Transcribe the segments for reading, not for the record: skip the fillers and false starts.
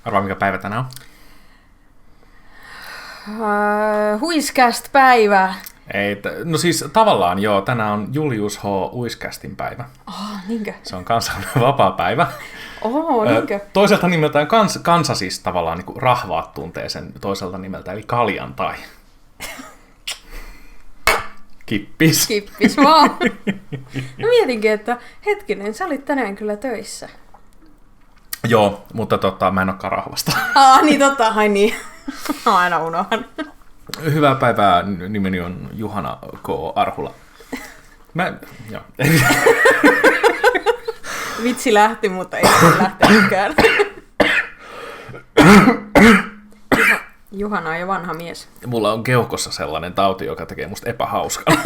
Arvaa, mikä päivä tänään on? Huiscast-päivä. Ei, no siis tavallaan joo, tänään on Julius H. Huiscastin päivä. Niinkö? Se on kansallinen vapaapäivä. Niinkö? Toiselta nimeltään kansa siis tavallaan niin kuin rahvaat tuntee sen toiselta nimeltä, eli kaljantai. Kippis. Kippis vaan. No mietinkin, että hetkinen, sä olit tänään kyllä töissä. Joo, mutta mä en olekaan rahvasta. Niin totta, ai niin. Aina unohan. Hyvää päivää, nimeni on Juhana K. Arhula. Joo. Vitsi lähti, mutta ei lähtenytkään. Juhana on jo vanha mies. Mulla on keuhkossa sellainen tauti, joka tekee musta epähauskaa.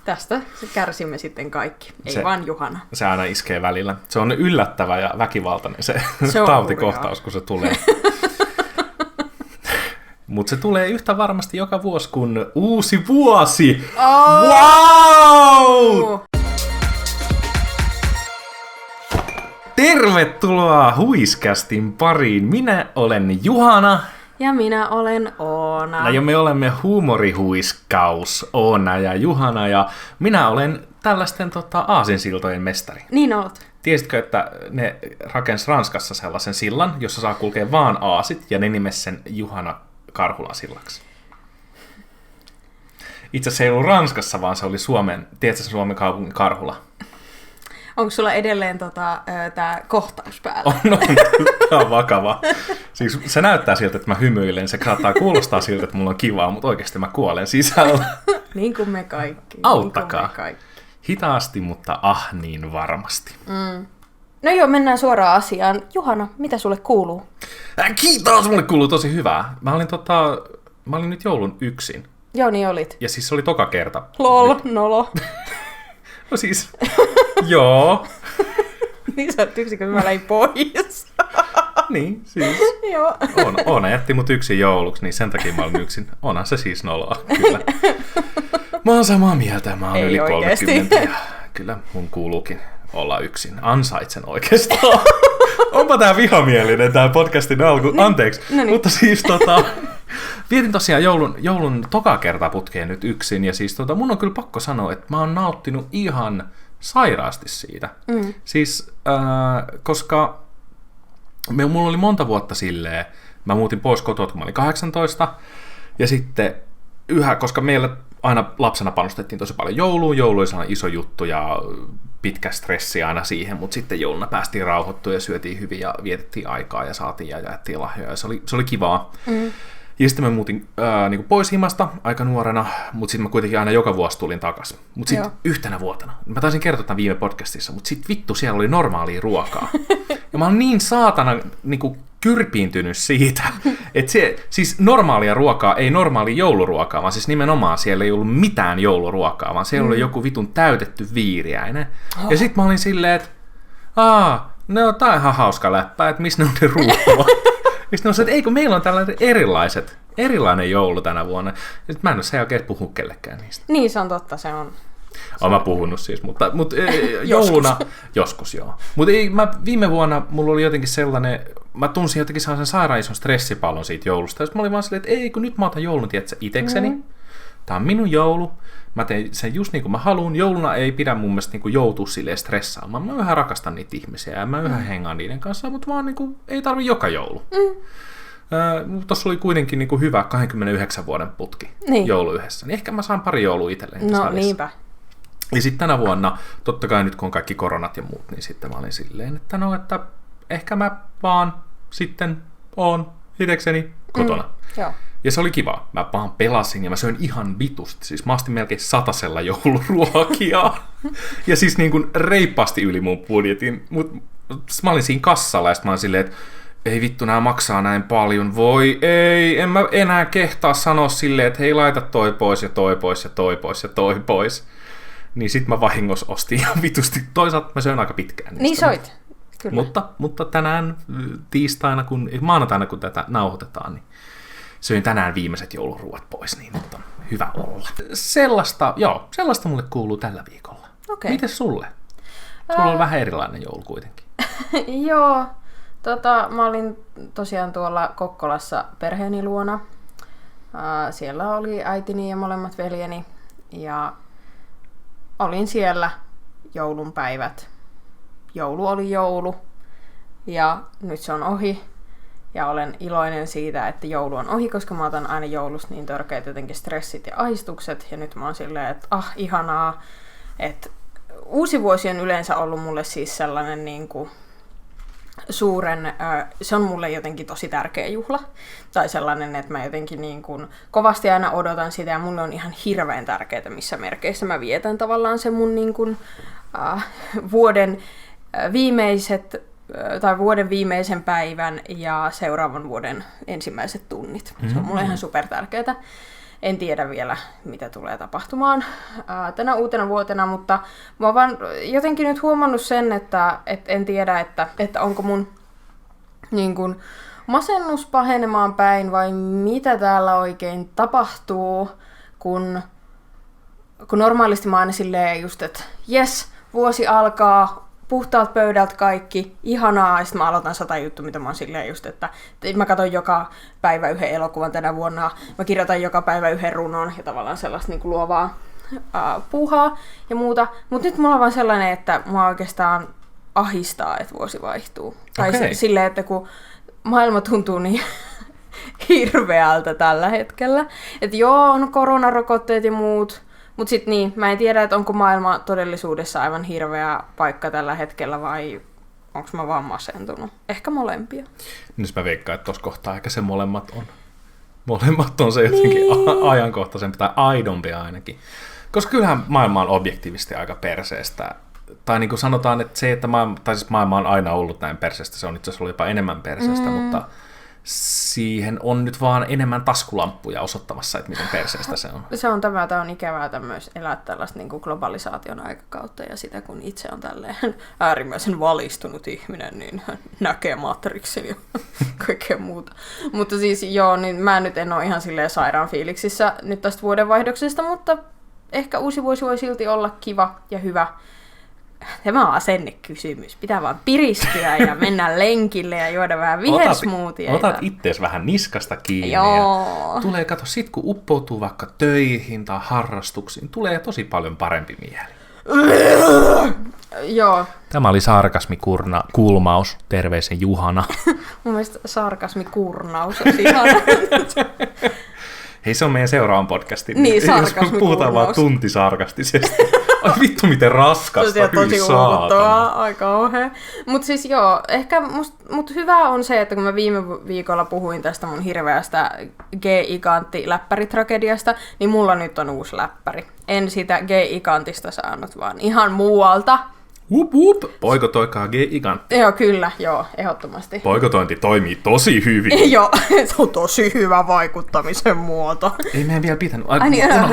Tästä kärsimme sitten kaikki, ei vaan Juhana. Se aina iskee välillä. Se on yllättävä ja väkivaltainen se tautikohtaus, kun se tulee. Mutta se tulee yhtä varmasti joka vuosi, kun uusi vuosi! Wow! Tervetuloa Huiscastin pariin. Minä olen Juhana. Ja minä olen Oona. Ja me olemme huumorihuiskaus, Oona ja Juhana. Ja minä olen tällaisten aasinsiltojen mestari. Niin olet. Tiesitkö, että ne rakensi Ranskassa sellaisen sillan, jossa saa kulkea vaan aasit, ja ne nimesi sen Juhana Karhulan sillaksi? Itse asiassa ei ollut Ranskassa, vaan se oli Suomen kaupungin Karhula. Onko sulla edelleen tää kohtaus päällä? On, tämä on vakava. Siis se näyttää siltä, että mä hymyilen, se saattaa kuulostaa siltä, että mulla on kivaa, mutta oikeasti mä kuolen sisällä. Niin kuin me kaikki. Auttakaa. Niin kuin me kaikki. Hitaasti, mutta niin varmasti. No joo, mennään suoraan asiaan. Juhana, mitä sulle kuuluu? Kiitos, mulle kuuluu tosi hyvää. Mä olin nyt joulun yksin. Joo, niin olit. Ja siis se oli toka kerta. Lol, nolo. No siis, joo. Niin sä oot yksin, kun mä läin pois. Niin, siis. Joo. Oona jätti mut yksin jouluksi, niin sen takia mä olin yksin. Onhan se siis noloa, kyllä. Mä oon samaa mieltä, mä oon yli 30 ja kyllä mun kuuluukin olla yksin. Ansaitsen oikeastaan. Onpa tää vihamielinen tää podcastin alku. Anteeksi. No niin. Mutta siis vietin tosiaan joulun toka kertaa putkeen nyt yksin. Ja siis mun on kyllä pakko sanoa, että mä oon nauttinut ihan sairaasti siitä. Siis koska mulla oli monta vuotta silleen, mä muutin pois kotoa, kun mä olin 18. Ja sitten koska meillä aina lapsena panostettiin tosi paljon jouluun. Joulu oli sellainen iso juttu ja pitkä stressi aina siihen, mutta sitten jouluna päästiin rauhoittua ja syötiin hyvin ja vietettiin aikaa ja saatiin ja jaettiin lahjoja. Se oli kivaa. Ja sitten mä muutin niin pois himasta aika nuorena, mutta sitten mä kuitenkin aina joka vuosi tulin takaisin. Mutta sitten yhtenä vuotena, mä taisin kertoa tämän viime podcastissa, mutta sitten vittu siellä oli normaalia ruokaa. Ja mä oon niin saatana niin kyrpiintynyt siitä, että siis normaalia ruokaa ei normaali jouluruokaa, vaan siis nimenomaan siellä ei ollut mitään jouluruokaa, vaan siellä oli joku vitun täytetty viiriäinen. Ja sitten mä olin silleen, että no tää on ihan hauska läppä, että missä ne on ne ruoat. Ja sitten että eikö meillä on tällainen erilainen joulu tänä vuonna. Ja sitten mä en ole sen jälkeen puhu kellekään niistä. Niin, se on totta, se on. Olen mä puhunut siis, mutta jouluna joskus joo. Mutta viime vuonna mulla oli jotenkin sellainen, mä tunsin jotenkin sellaisen sairaan ison stressipallon siitä joulusta. Ja sitten mä olin vaan silleen, että ei kun nyt mä otan joulun, tiedätkö, itekseni. Tää on minun joulu. Mä teen sen just niin kuin mä haluun. Jouluna ei pidä mun mielestä niin kuin joutua silleen stressaamaan. Mä yhä rakastan niitä ihmisiä ja mä yhä hengaan niiden kanssa, mutta vaan niin kuin, ei tarvi joka joulu. Tuossa oli kuitenkin niin kuin hyvä 29 vuoden putki joulu yhdessä. Niin ehkä mä saan pari joulua itselleen. No niinpä. Ja sitten tänä vuonna, totta kai nyt kun on kaikki koronat ja muut, niin sitten mä olin silleen, että että ehkä mä vaan sitten oon itekseni kotona. Joo. Ja se oli kiva. Mä vaan pelasin ja mä söin ihan vitusti. Siis mä astin melkein 100 jouluruokia. Ja siis niin kuin reippaasti yli mun budjetin. Mut mä olin siinä kassalla ja sit mä olin silleen, että ei vittu, nää maksaa näin paljon. Voi ei, en mä enää kehtaa sanoa silleen, että hei laita toi pois ja toi pois ja toi pois ja toi pois. Niin sit mä vahingossa ostin ihan vitusti. Toisaalta mä söin aika pitkään. Niin soit. Kyllä. Mutta tänään maanantaina kun tätä nauhoitetaan, niin söin tänään viimeiset jouluruuat pois, niin nyt on hyvä olla. Sellaista mulle kuuluu tällä viikolla. Okay. Mites sulle? Sulla on vähän erilainen joulu kuitenkin. Joo, Mä olin tosiaan tuolla Kokkolassa perheeni luona. Siellä oli äitini ja molemmat veljeni. Ja olin siellä joulunpäivät. Joulu oli joulu. Ja nyt se on ohi. Ja olen iloinen siitä, että joulu on ohi, koska mä otan aina joulusta niin törkeät jotenkin stressit ja ahdistukset. Ja nyt mä oon silleen, että ihanaa. Että uusi vuosi on yleensä ollut mulle siis sellainen niin kuin suuren, se on mulle jotenkin tosi tärkeä juhla. Tai sellainen, että mä jotenkin niin kuin kovasti aina odotan sitä ja mulle on ihan hirveän tärkeää, missä merkeissä mä vietän tavallaan se mun niin kuin, vuoden vuoden viimeisen päivän ja seuraavan vuoden ensimmäiset tunnit. Se on mulle ihan super tärkeää. En tiedä vielä, mitä tulee tapahtumaan tänä uutena vuotena, mutta mä oon vaan jotenkin nyt huomannut sen, että en tiedä, että onko mun niin kun, masennus pahenemaan päin vai mitä täällä oikein tapahtuu, kun normaalisti mä aina silleen just, että jes, vuosi alkaa, puhtaalta pöydältä kaikki, ihanaa, ja sitten mä aloitan 100 juttua, mitä mä oon silleen just, että mä katson joka päivä yhden elokuvan tänä vuonna, mä kirjoitan joka päivä yhden runon ja tavallaan sellaista niin kuin luovaa puuhaa ja muuta. Mutta nyt mulla on vaan sellainen, että mua oikeastaan ahistaa, että vuosi vaihtuu. Okay. Tai silleen, että kun maailma tuntuu niin hirveältä tällä hetkellä. Että joo, on koronarokotteet ja muut. Mutta sitten niin, mä en tiedä, että onko maailma todellisuudessa aivan hirveä paikka tällä hetkellä vai onko mä vaan masentunut. Ehkä molempia. Nyt mä veikkaan, että tuossa kohtaa ehkä se molemmat on. Molemmat on se jotenkin niin ajankohtaisempi tai aidompi ainakin. Koska kyllähän maailma on objektiivisesti aika perseestä. Tai niin kuin sanotaan, että se, että maailma on aina ollut näin perseestä, se on itse asiassa ollut jopa enemmän perseestä, mutta siihen on nyt vaan enemmän taskulamppuja osoittamassa, että miten perseestä se on. Tämä on ikävää myös elää tällaista niin kuin globalisaation aikakautta ja sitä, kun itse on tälleen äärimmäisen valistunut ihminen, niin hän näkee Matrixin ja kaikkea muuta. Mutta siis joo, niin mä nyt en ole ihan silleen sairaan fiiliksissä nyt tästä vuodenvaihdoksesta, mutta ehkä uusi vuosi voi silti olla kiva ja hyvä. Tämä on asennekysymys. Pitää vaan piristyä ja mennä lenkille ja juoda vähän vihersmoothieita. Otat ittees vähän niskasta kiinni. Joo. Ja tulee, kato, sit kun uppoutuu vaikka töihin tai harrastuksiin, tulee tosi paljon parempi mieli. Joo. Tämä oli sarkasmikulmaus. Terveisen Juhana. Mun mielestä sarkasmikurnaus on ihana. Hei, se on meidän seuraavan podcastin. Niin, jos puhutaan vaan tuntisarkastisesti. Ai vittu, miten raskasta. Se on tosi uuvuttavaa, aika kauhea. Mutta siis joo, ehkä mut hyvä on se, että kun mä viime viikolla puhuin tästä mun hirveästä G-igantti-läppäritragediasta, niin mulla nyt on uusi läppäri. En sitä G-igantista saanut, vaan ihan muualta. Wup, wup. Boikotoikaa G-igantti. Joo, kyllä, joo, ehdottomasti. Boikotointi toimii tosi hyvin. Joo, se on tosi hyvä vaikuttamisen muoto. Ei meidän vielä pitänyt.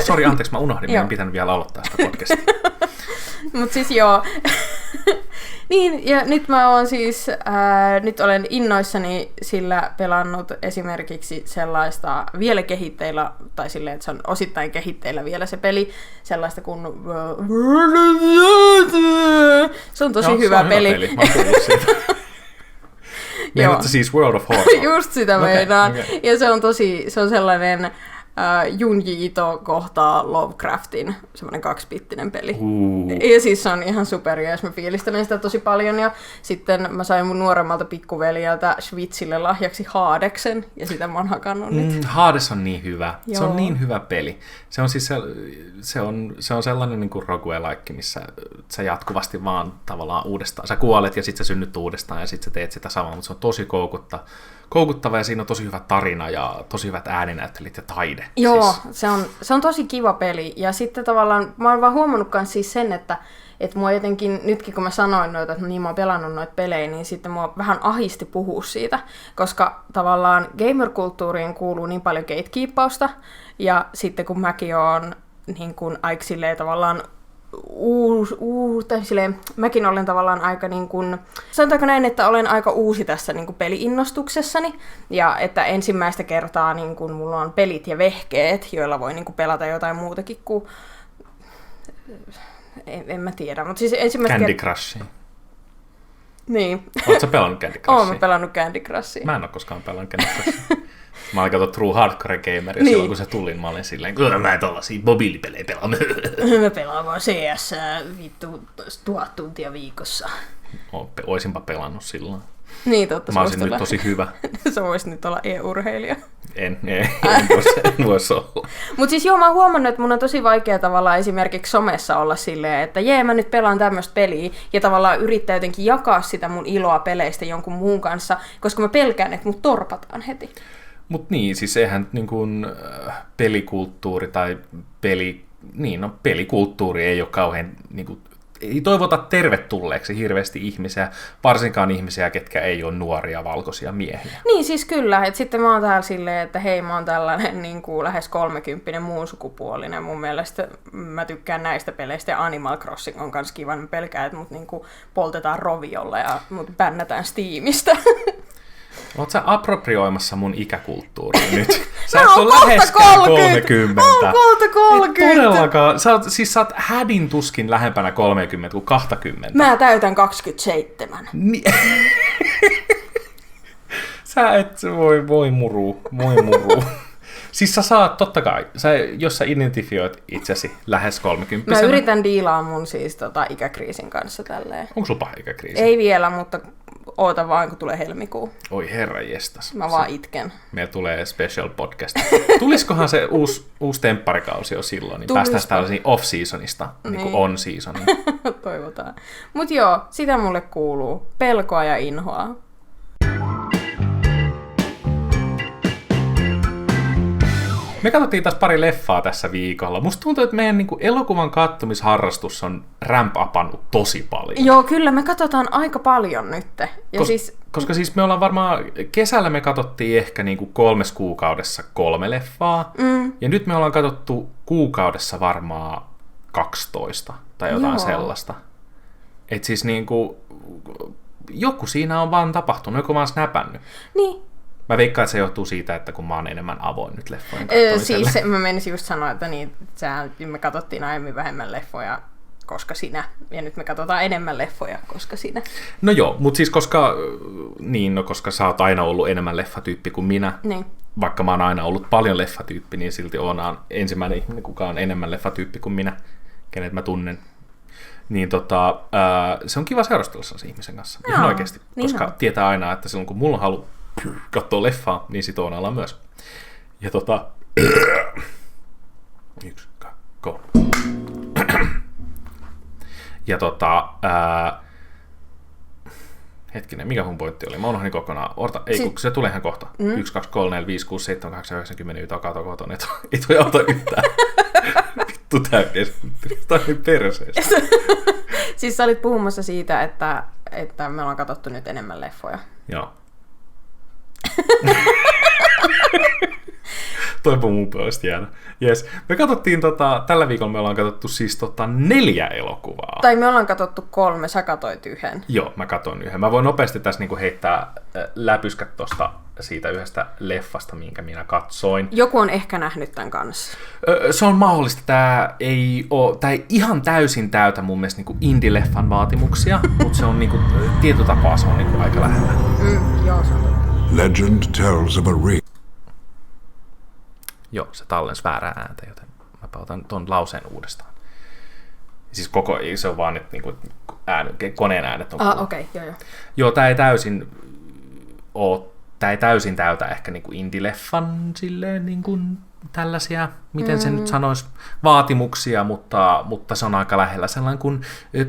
Sori, anteeksi, mä unohdin. Meidän pitänyt vielä aloittaa sitä podcastia. Mut siis joo. Niin, ja nyt mä oon siis, nyt olen innoissani sillä pelannut esimerkiksi sellaista vielä kehitteillä, tai silleen, että se on osittain kehitteillä vielä se peli, sellaista kuin se on tosi hyvä peli. Mä oon kuullut siitä. Meinaatko siis World of Horror? Just sitä meinaan. Okay. Ja se on sellainen Junji Ito kohtaa Lovecraftin, semmoinen 2-bittinen peli. Ja siis se on ihan superia, jos mä fiilistelen sitä tosi paljon. Ja sitten mä sain mun nuoremmalta pikkuveljeltä Schwitzille lahjaksi Hadeksen, ja sitä mä oon hakannut nyt. Hades on niin hyvä. Joo. Se on niin hyvä peli. Se on siis se on sellainen niin kuin roguelike, missä sä jatkuvasti vaan tavallaan uudestaan. Sä kuolet ja sitten sä synnyt uudestaan ja sitten sä teet sitä samaa, mutta se on tosi koukuttava ja siinä on tosi hyvä tarina ja tosi hyvät ääninäyttelijät ja taide. Joo, siis se on tosi kiva peli. Ja sitten tavallaan, mä oon vaan huomannut myös siis sen, että mua jotenkin, nytkin kun mä sanoin noita, että niin mä oon pelannut noita pelejä, niin sitten mua vähän ahisti puhua siitä, koska tavallaan gamer-kulttuuriin kuuluu niin paljon gatekeepausta, ja sitten kun mäkin oon niin kuin aika silleen tavallaan mäkin olen tavallaan aika niin kuin, sanotaanko näin, että olen aika uusi tässä niin kuin peli-innostuksessani, ja että ensimmäistä kertaa niin kuin mulla on pelit ja vehkeet, joilla voi niin kuin pelata jotain muutakin kuin, en mä tiedä, mutta siis ensimmäistä Candy Crushia. Niin. Oletko sä pelannut Candy Crushia? Oon mä pelannut Candy Crushia. Mä en ole koskaan pelannut Candy Crushia. Mä olin katsoa True Hardcore Gamer, ja silloin kun se tuli, mä olin silleen, kyllä mä en tollasia mobiilipelejä pelaa. Mä pelaan vaan CS vittu 1000 tuntia viikossa. Oisinpa pelannut silloin. Niin, totta. Mä olisin nyt tosi hyvä. Sä voisit nyt olla e-urheilija. En vois olla. Mut siis joo, mä oon huomannut, että mun on tosi vaikea tavallaan esimerkiksi somessa olla silleen, että mä nyt pelaan tämmöistä peliä, ja tavallaan yrittää jotenkin jakaa sitä mun iloa peleistä jonkun muun kanssa, koska mä pelkään, että mut torpataan heti. Mut niin, siis eihän niin kuin, pelikulttuuri tai pelikulttuuri ei ole kauhean, niin kuin, ei toivota tervetulleeksi hirveästi ihmisiä, varsinkaan ihmisiä, ketkä ei ole nuoria valkoisia miehiä. Niin siis kyllä, että sitten mä oon täällä silleen, että hei, mä oon tällainen niin kuin lähes 30 muun sukupuolinen. Mun mielestä mä tykkään näistä peleistä ja Animal Crossing on kans kiva, mä pelkään, että mut niin kuin poltetaan roviolla ja mut bännätään Steamista. Oot sä approprioimassa mun ikäkulttuuria nyt? Sä et ole läheskään 30. Mä oon kohta 30. Et todellakaan. Sä oot hädin tuskin lähempänä 30 kuin 20. Mä täytän 27. Sä et voi muru. Siis sä saat, totta kai, jos sä identifioit itsesi lähes 30. Mä yritän diilaa mun siis ikäkriisin kanssa tälleen. Onko sulla paha ikäkriisi? Ei vielä, mutta oota vaan, kun tulee helmikuu. Oi herranjestas. Mä vaan itken. Meillä tulee special podcast. Tuliskohan se uusi tempparikausi jo silloin, niin päästään tällaisiin off-seasonista, niin kuin on-seasonin. Toivotaan. Mut joo, sitä mulle kuuluu. Pelkoa ja inhoa. Me katsottiin taas pari leffaa tässä viikolla. Musta tuntuu, että meidän elokuvan katsomisharrastus on ramp-upannut tosi paljon. Joo, kyllä me katsotaan aika paljon nyt. Koska siis me ollaan varmaan, kesällä me katsottiin ehkä 3 kuukaudessa 3 leffaa. Ja nyt me ollaan katsottu kuukaudessa varmaan 12 tai jotain sellaista. Et siis joku siinä on vaan tapahtunut, joku vaan snäpännyt. Niin. Mä veikkaan, että se johtuu siitä, että kun mä oon enemmän avoin nyt leffojen katsomiselle. Siis mä menisin just sanoa, että me katsottiin aiemmin vähemmän leffoja, koska sinä. Ja nyt me katsotaan enemmän leffoja, koska sinä. No joo, mutta siis koska sä oot aina ollut enemmän leffatyyppi kuin minä. Niin. Vaikka mä oon aina ollut paljon leffatyyppi, niin silti oon ensimmäinen ihminen, kuka on enemmän leffatyyppi kuin minä, kenet mä tunnen. Niin se on kiva seurustella sellaisen ihmisen kanssa. Joo, ihan oikeasti. Koska tietää aina, että silloin kun mulla on halu katsoo leffaa, niin sit Oonalla myös. Ja 1, 2, 3. Ja hetkinen, mikä mun pointti oli? Mä unohdin kokonaan. Kun se tulee ihan kohta. 1, 2, 3, 4, 5, 6, 7, 8, 9, 10, 11, 12, 13. Ei toi auta yhtään. Vittu tää keskittyy. Tää on niin perseestä. Siis sä olit puhumassa siitä, että me ollaan katsottu nyt enemmän leffoja. Joo. Toipa mun puolesta jäädä. Yes. Me katsottiin, tällä viikolla me ollaan katsottu siis 4 elokuvaa. Tai me ollaan katsottu 3, sä katoit 1. Joo, mä katon 1. Mä voin nopeasti tässä heittää läpyskät siitä yhdestä leffasta, minkä minä katsoin. Joku on ehkä nähnyt tämän kanssa. Se on mahdollista. Tää ei ihan täysin täytä mun mielestä indie-leffan vaatimuksia, mutta se on tietyllä tapaa se on aika lähellä. Joo, se on. Legend tells of a ring. Joo, se tallensi väärää ääntä, joten mä otan ton lauseen uudestaan. Siis se on vaan nyt koneen äänet on kuullut. Okei, joo. Joo, tää ei täysin täytä ehkä indie-leffan silleen tällaisia, miten se nyt sanoisi, vaatimuksia, mutta se on aika lähellä sellainen kuin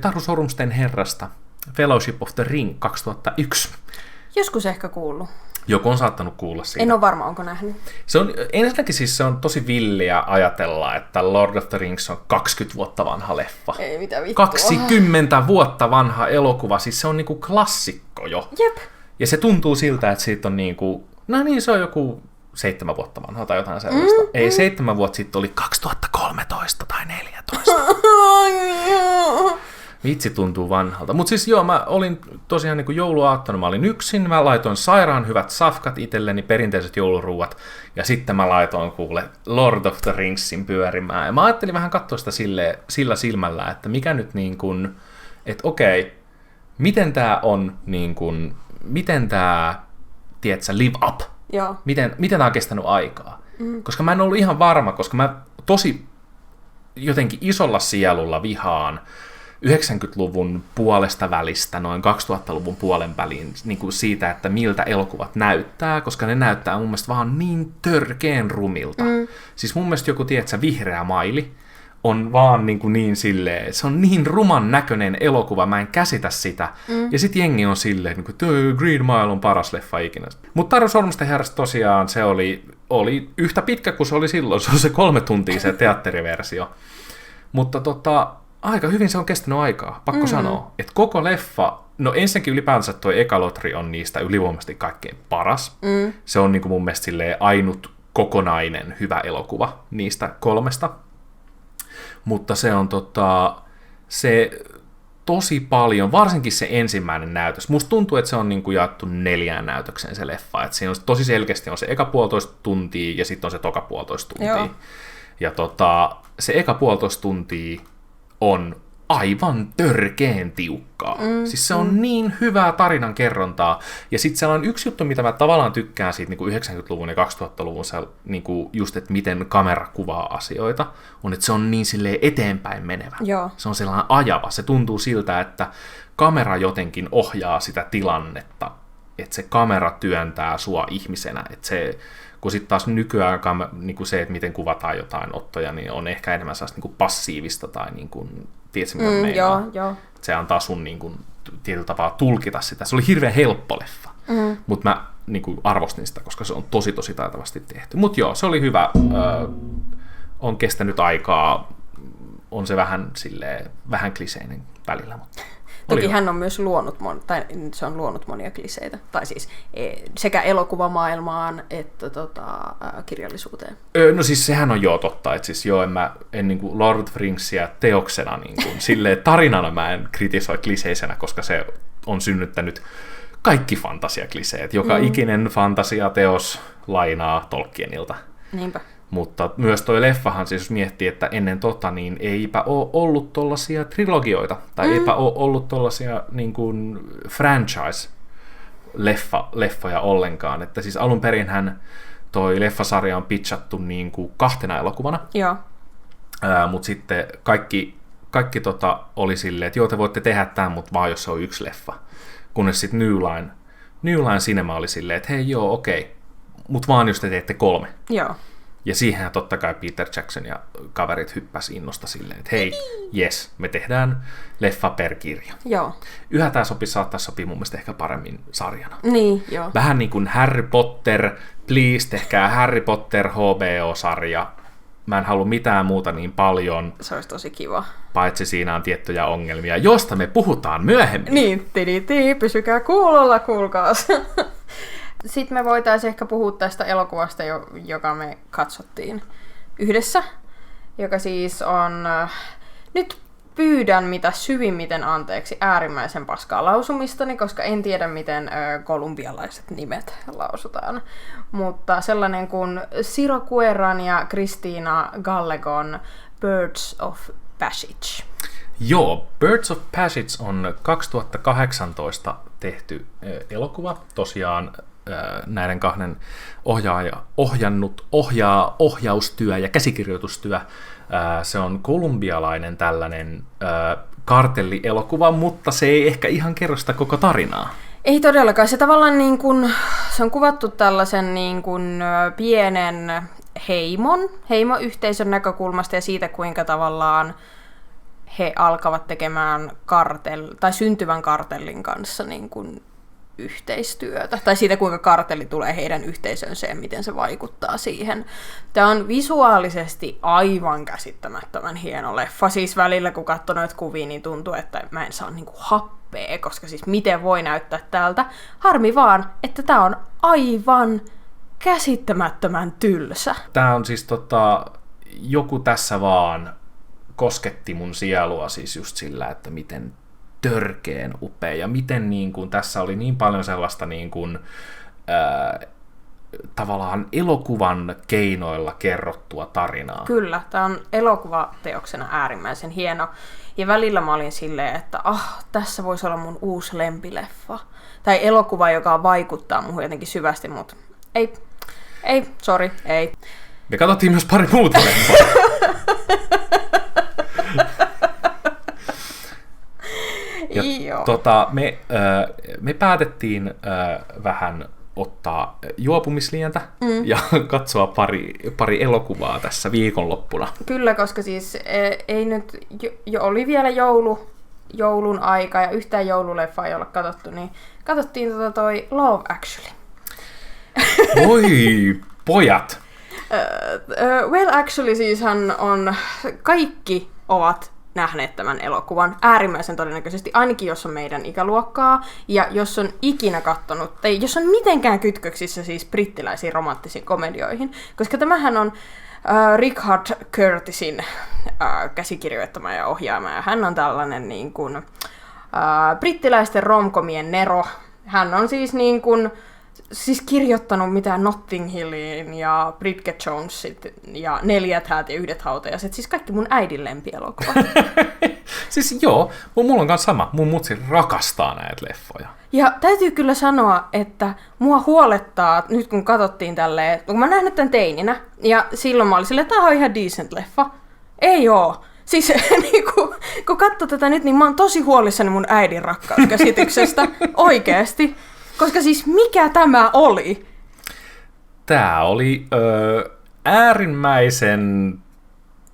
Taru Sormusten herrasta Fellowship of the Ring 2001. Joskus ehkä kuullut. Joku on saattanut kuulla siitä. En ole varma, onko nähnyt. Ensinnäkin siis se on tosi villiä ajatella, että Lord of the Rings on 20 vuotta vanha leffa. Ei mitä vittua. 20 vuotta vanha elokuva, siis se on klassikko jo. Jep. Ja se tuntuu siltä, että siitä on se on joku 7 vuotta vanha tai jotain sellaista. Ei, 7 vuotta sitten oli 2013 tai 2014. Vitsi tuntuu vanhalta. Mutta siis joo, mä olin tosiaan jouluaattona, mä olin yksin, mä laitoin sairaan hyvät safkat itselleni, perinteiset jouluruuat, ja sitten mä laitoin Lord of the Ringsin pyörimään. Ja mä ajattelin vähän katsoa sitä sillä silmällä, että mikä nyt että okei, miten tää on niin kuin, miten tää, tiedätkö, live up? Joo. Miten tää on kestänyt aikaa? Koska mä en ollut ihan varma, koska mä tosi jotenkin isolla sielulla vihaan 90-luvun puolesta välistä, noin 2000-luvun puolen väliin, niin kuin siitä, että miltä elokuvat näyttää, koska ne näyttää mun mielestä vaan niin törkeen rumilta. Siis mun mielestä joku, tiedätkö, Vihreä maili on vaan niin silleen, se on niin ruman näköinen elokuva, mä en käsitä sitä. Ja sit jengi on silleen, niin kuin, Green Mile on paras leffa ikinä. Mutta Taru Sormusten herrasta tosiaan se oli yhtä pitkä kuin se oli silloin, se on se 3 tuntia se teatteriversio. Mutta aika hyvin se on kestänyt aikaa, pakko sanoa. Että koko leffa, no ensinnäkin ylipäänsä toi eka lotri on niistä ylivoimaisesti kaikkein paras. Se on niin kuin mun mielestä silleen ainut kokonainen hyvä elokuva niistä 3. Mutta se on se tosi paljon, varsinkin se ensimmäinen näytös. Musta tuntuu, että se on niin kuin jaettu 4 näytökseen se leffa. Että siinä on tosi selkeästi on se eka 1,5 tuntia ja sitten on se toka 1,5 tuntia. Joo. Ja se eka 1,5 tuntia on aivan törkeen tiukkaa. Siis se on niin hyvää tarinan kerrontaa. Ja sitten siellä on yksi juttu, mitä mä tavallaan tykkään siitä niin kuin 90-luvun ja 2000-luvun, niin kuin just, että miten kamera kuvaa asioita, on, että se on niin silleen eteenpäin menevä. Joo. Se on sellainen ajava. Se tuntuu siltä, että kamera jotenkin ohjaa sitä tilannetta, että se kamera työntää sua ihmisenä. Että se, kun sitten taas nykyään niin kuin se, että miten kuvataan jotain ottoja, niin on ehkä enemmän sellaista niin kuin passiivista tai niin kuin, tiedätkö mitä meinaa? Joo. Se antaa sun niin kuin, tietyllä tapaa tulkita sitä. Se oli hirveän helppo leffa, mutta mä niin kuin, arvostin sitä, koska se on tosi taitavasti tehty. Mutta joo, se oli hyvä. On kestänyt aikaa. On se vähän kliseinen välillä, mutta toki hän on myös luonut, se on luonut monia kliseitä, tai siis sekä elokuvamaailmaan että kirjallisuuteen. No siis sehän on joo totta, että siis joo, en niin kuin Lord of the Ringsia teoksena, niin kuin, silleen tarinana mä en kritisoi kliseisenä, koska se on synnyttänyt kaikki fantasiakliseet. Joka ikinen fantasiateos lainaa Tolkienilta. Niinpä. Mutta myös toi leffahan, siis jos miettii, että ennen niin eipä ole ollut tollaisia trilogioita, tai eipä ole ollut tollaisia niin kuin franchise-leffoja ollenkaan. Että siis alun perinhän toi leffasarja on pitchattu niin kuin 2 elokuvana. Joo. Mutta sitten kaikki oli silleen, että joo, te voitte tehdä tämän, mutta vaan jos se on 1 leffa. Kunnes sitten New Line Cinema oli silleen, että hei joo, okei, mutta vaan jos te teette 3. Joo. Ja siihen totta kai Peter Jackson ja kaverit hyppäsi innosta silleen, että hei, jes, me tehdään leffa per kirja. Joo. Yhä tämä saattaisi sopia mun mielestä ehkä paremmin sarjana. Niin, joo. Vähän niin kuin Harry Potter, please tehkää Harry Potter HBO-sarja. Mä en halua mitään muuta niin paljon. Se olisi tosi kiva. Paitsi siinä on tiettyjä ongelmia, josta me puhutaan myöhemmin. Niin, pysykää kuulolla, kuulkaas. Sitten me voitaisiin ehkä puhua tästä elokuvasta, joka me katsottiin yhdessä, joka siis on, nyt pyydän mitä syvimmiten anteeksi äärimmäisen paskaa lausumistani, koska en tiedä miten kolumbialaiset nimet lausutaan. Mutta sellainen kuin Ciro Cueran ja Christina Gallegon Birds of Passage. Joo, Birds of Passage on 2018 tehty elokuva, tosiaan näiden 2 ohjaustyö ja käsikirjoitustyö. Se on kolumbialainen tällainen kartellielokuva, mutta se ei ehkä ihan kerro sitä koko tarinaa. Ei todellakaan. Se tavallaan niin kuin, se on kuvattu tällaisen niin kuin pienen heimoyhteisön näkökulmasta ja siitä, kuinka tavallaan he alkavat tekemään syntyvän kartellin kanssa niin kuin yhteistyötä, tai siitä, kuinka kartelli tulee heidän yhteisönsä ja miten se vaikuttaa siihen. Tämä on visuaalisesti aivan käsittämättömän hieno leffa. Siis välillä, kun katsoo noita kuvia, niin tuntuu, että mä en saa niinku happea, koska siis miten voi näyttää tältä. Harmi vaan, että tämä on aivan käsittämättömän tylsä. Tämä on siis joku tässä vaan kosketti mun sielua siis just sillä, että miten törkeen upea ja miten niin kuin, tässä oli niin paljon sellaista niin kuin, tavallaan elokuvan keinoilla kerrottua tarinaa. Kyllä, tämä on elokuvateoksena äärimmäisen hieno. Ja välillä mä olin silleen, että tässä voisi olla mun uusi lempileffa. Tai elokuva, joka vaikuttaa muuhun jotenkin syvästi, mutta sorry, ei. Me katsottiin myös pari muuta leffaa. Me päätettiin vähän ottaa juopumislientä ja katsoa pari elokuvaa tässä viikonloppuna. Kyllä, koska siis ei nyt, jo oli vielä joulun aika ja yhtään joululeffaa ei olla katsottu, niin katsottiin toi Love Actually. Oi, pojat! Well Actually siishan on, kaikki ovat nähneet tämän elokuvan äärimmäisen todennäköisesti, ainakin jos on meidän ikäluokkaa, ja jos on ikinä kattonut, tai jos on mitenkään kytköksissä siis brittiläisiin romanttisiin komedioihin, koska tämähän on Richard Curtisin käsikirjoittama ja ohjaama, ja hän on tällainen niin kuin, brittiläisten romkomien nero. Hän on siis niin kuin, kirjoittanut mitään Notting Hilliin ja Bridget Jonesit ja 4 häät ja 1 hautajaiset. Siis kaikki mun äidin lempielokuva. Siis joo, mulla on kanssa sama. Mun mutsi rakastaa näitä leffoja. Ja täytyy kyllä sanoa, että mua huolettaa, nyt kun katsottiin tälleen, kun mä nähnyt tämän teininä, ja silloin mä olin silleen, että tämä on ihan decent leffa. Ei oo. Siis niin kun katsoo tätä nyt, niin mä oon tosi huolissani mun äidin rakkauskäsityksestä. Oikeesti. Koska siis mikä tämä oli? Tää oli äärimmäisen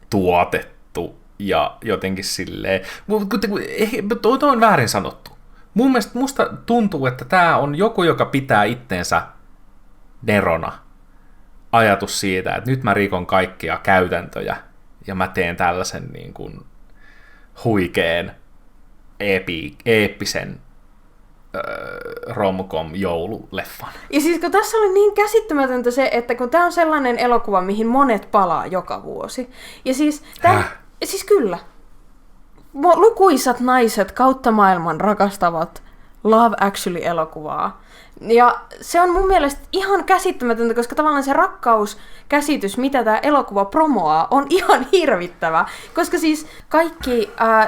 tuotettu ja jotenkin silleen, toi on väärin sanottu. Mun mielestä musta tuntuu, että tää on joku, joka pitää itteensä nerona. Ajatus siitä, että nyt mä rikon kaikkia käytäntöjä ja mä teen tällaisen niin kuin huikeen, eeppisen rom-com-joululeffan. Ja siis kun tässä oli niin käsittämätöntä se, että kun tää on sellainen elokuva, mihin monet palaa joka vuosi. Ja siis, siis kyllä, lukuisat naiset kautta maailman rakastavat Love Actually-elokuvaa. Ja se on mun mielestä ihan käsittämätöntä, koska tavallaan se rakkauskäsitys, mitä tämä elokuva promoaa, on ihan hirvittävä. Koska siis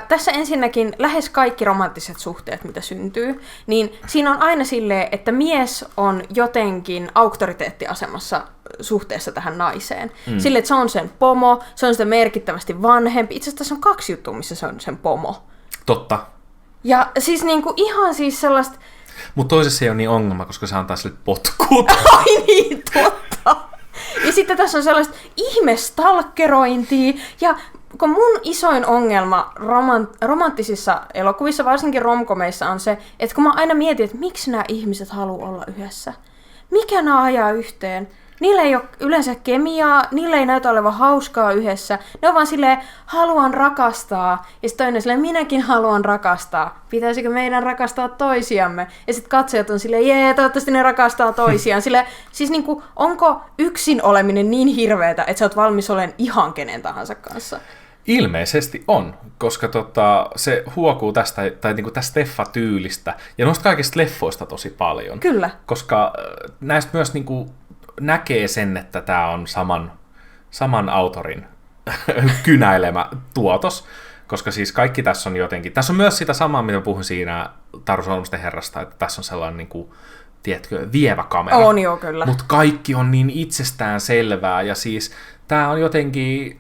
tässä ensinnäkin lähes kaikki romanttiset suhteet, mitä syntyy, niin siinä on aina silleen, että mies on jotenkin auktoriteettiasemassa suhteessa tähän naiseen. Silleen, että se on sen pomo, se on sitä merkittävästi vanhempi. Itse asiassa tässä on 2 juttua, missä se on sen pomo. Totta. Ja siis niinku ihan siis sellaista... Mutta toisessa ei ole niin ongelma, koska se antaa sille potkut. Ai niin, totta. Ja sitten tässä on sellaista ihmestalkkerointia. Ja kun mun isoin ongelma romanttisissa elokuvissa, varsinkin romkomeissa, on se, että kun mä aina mietin, että miksi nämä ihmiset haluaa olla yhdessä. Mikä nämä ajaa yhteen? Niillä ei ole yleensä kemiaa, niillä ei näytä olevan hauskaa yhdessä. Ne on vaan silleen, haluan rakastaa. Ja sitten toinen silleen, minäkin haluan rakastaa. Pitäisikö meidän rakastaa toisiamme? Ja sitten katsojat on silleen, toivottavasti ne rakastaa toisiaan. Silleen, siis niinku, onko yksin oleminen niin hirveetä, että sä oot valmis olemaan ihan kenen tahansa kanssa? Ilmeisesti on, koska se huokuu tästä, tai niinku tästä leffatyylistä. Ja noista kaikista leffoista tosi paljon. Kyllä. Koska näistä myös niinku näkee sen, että tämä on saman autorin kynäilemä tuotos, koska siis kaikki tässä on jotenkin, tässä on myös sitä samaa, mitä puhun siinä Taru Solmusten herrasta, että tässä on sellainen, niin kuin, tiedätkö, vievä kamera. On joo, kyllä. Mutta kaikki on niin itsestään selvää, ja siis tämä on jotenkin,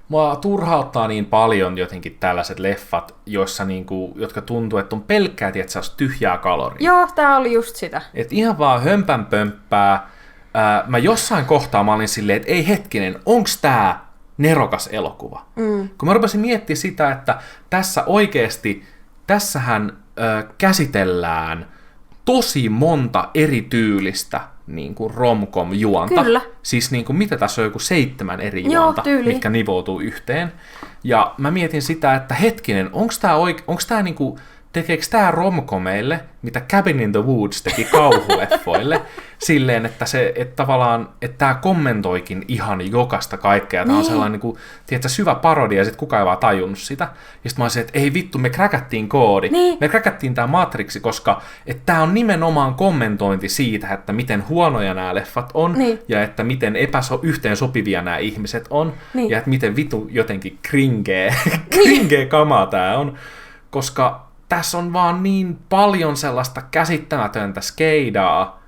mua turhauttaa niin paljon jotenkin tällaiset leffat, joissa niinku, jotka tuntuu, että on pelkkää, että se olisi tyhjää kaloria. Joo, tää oli just sitä. Et ihan vaan hömpänpömppää. Mä jossain kohtaa mä olin silleen, että ei hetkinen, onks tää nerokas elokuva? Kun mä rupesin miettimään sitä, että tässä oikeesti, tässähän käsitellään tosi monta eri tyylistä niin kuin rom-com-juonta. Kyllä. Siis niin kuin, mitä tässä on, joku 7 eri juonta, mitkä nivoutuu yhteen. Ja mä mietin sitä, että hetkinen, onks tää niinku, tekeekö tää rom-comeille, mitä Cabin in the Woods teki kauhuleffoille, silleen, että tavallaan, että tämä kommentoikin ihan jokaista kaikkea. Tämä on sellainen, niin kuin, tiedätkö, syvä parodia, ja sitten kukaan ei vaan tajunnut sitä. Ja sitten mä olisin, että ei vittu, me kräkättiin koodi. Niin. Me kräkättiin tämä Matrixi, koska tämä on nimenomaan kommentointi siitä, että miten huonoja nämä leffat on, ja että miten yhteen sopivia nämä ihmiset on, ja että miten vitu jotenkin kringee kamaa tämä on. Koska tässä on vaan niin paljon sellaista käsittämätöntä skeidaa,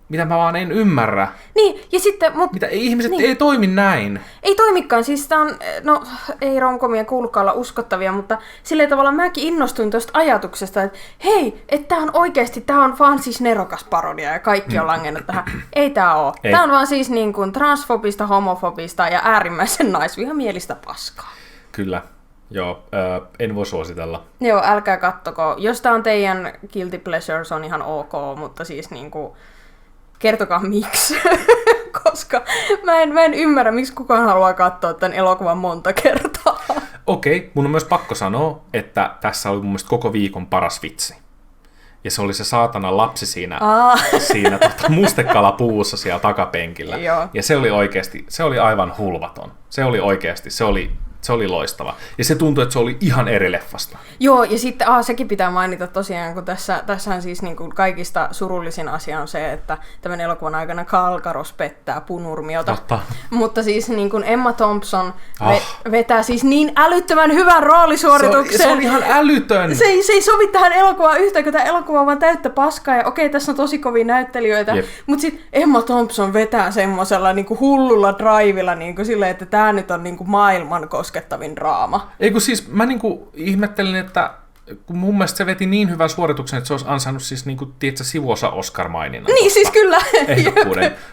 mitä mä vaan en ymmärrä. Niin, ja sitten... Mitä ihmiset ei toimi näin. Ei toimikaan, siis tää on, no ei romkomien kuulukaan olla uskottavia, mutta silleen tavalla mäkin innostuin tuosta ajatuksesta, että hei, että tää on oikeesti, tää on vaan siis nerokas parodia ja kaikki on langennut tähän. Ei tää oo. Ei. Tää on vaan siis niin kuin transfobista, homofobista ja äärimmäisen naisvihamielistä paskaa. Kyllä. Joo, en voi suositella. Joo, älkää kattoko. Jos tää on teidän guilty pleasure, se on ihan ok, mutta siis niinku, kertokaa miksi. Koska mä en ymmärrä, miksi kukaan haluaa katsoa tämän elokuvan monta kertaa. Okei, mun on myös pakko sanoa, että tässä oli mun mielestä koko viikon paras vitsi. Ja se oli se saatanan lapsi siinä mustekalapuussa siellä takapenkillä. Joo. Ja se oli oikeasti, se oli aivan hulvaton. Se oli oikeasti, se oli loistava. Ja se tuntui, että se oli ihan eri leffasta. Joo, ja sitten sekin pitää mainita tosiaan, kun tässähän siis niin kuin kaikista surullisin asia on se, että tämän elokuvan aikana Kalkaros pettää Punurmiota. Totta. Mutta siis niin kuin Emma Thompson vetää siis niin älyttömän hyvän roolisuorituksen. Se on ihan älytön. Se ei sovi tähän elokuvaan yhtään, kun tämä elokuva on vaan täyttä paskaa. Ja okei, tässä on tosi kovia näyttelijöitä. Mutta sitten Emma Thompson vetää semmoisella niin kuin hullulla drivilla niin kuin silleen, että tämä nyt on niin kuin maailman koskettavin draama. Ei kun siis mä niinku ihmettelin, että kun mun mielestä se veti niin hyvän suorituksen, että se olisi ansainnut siis niinku, tiedätkö, sivuosa Oscar-maininnan. Niin siis kyllä.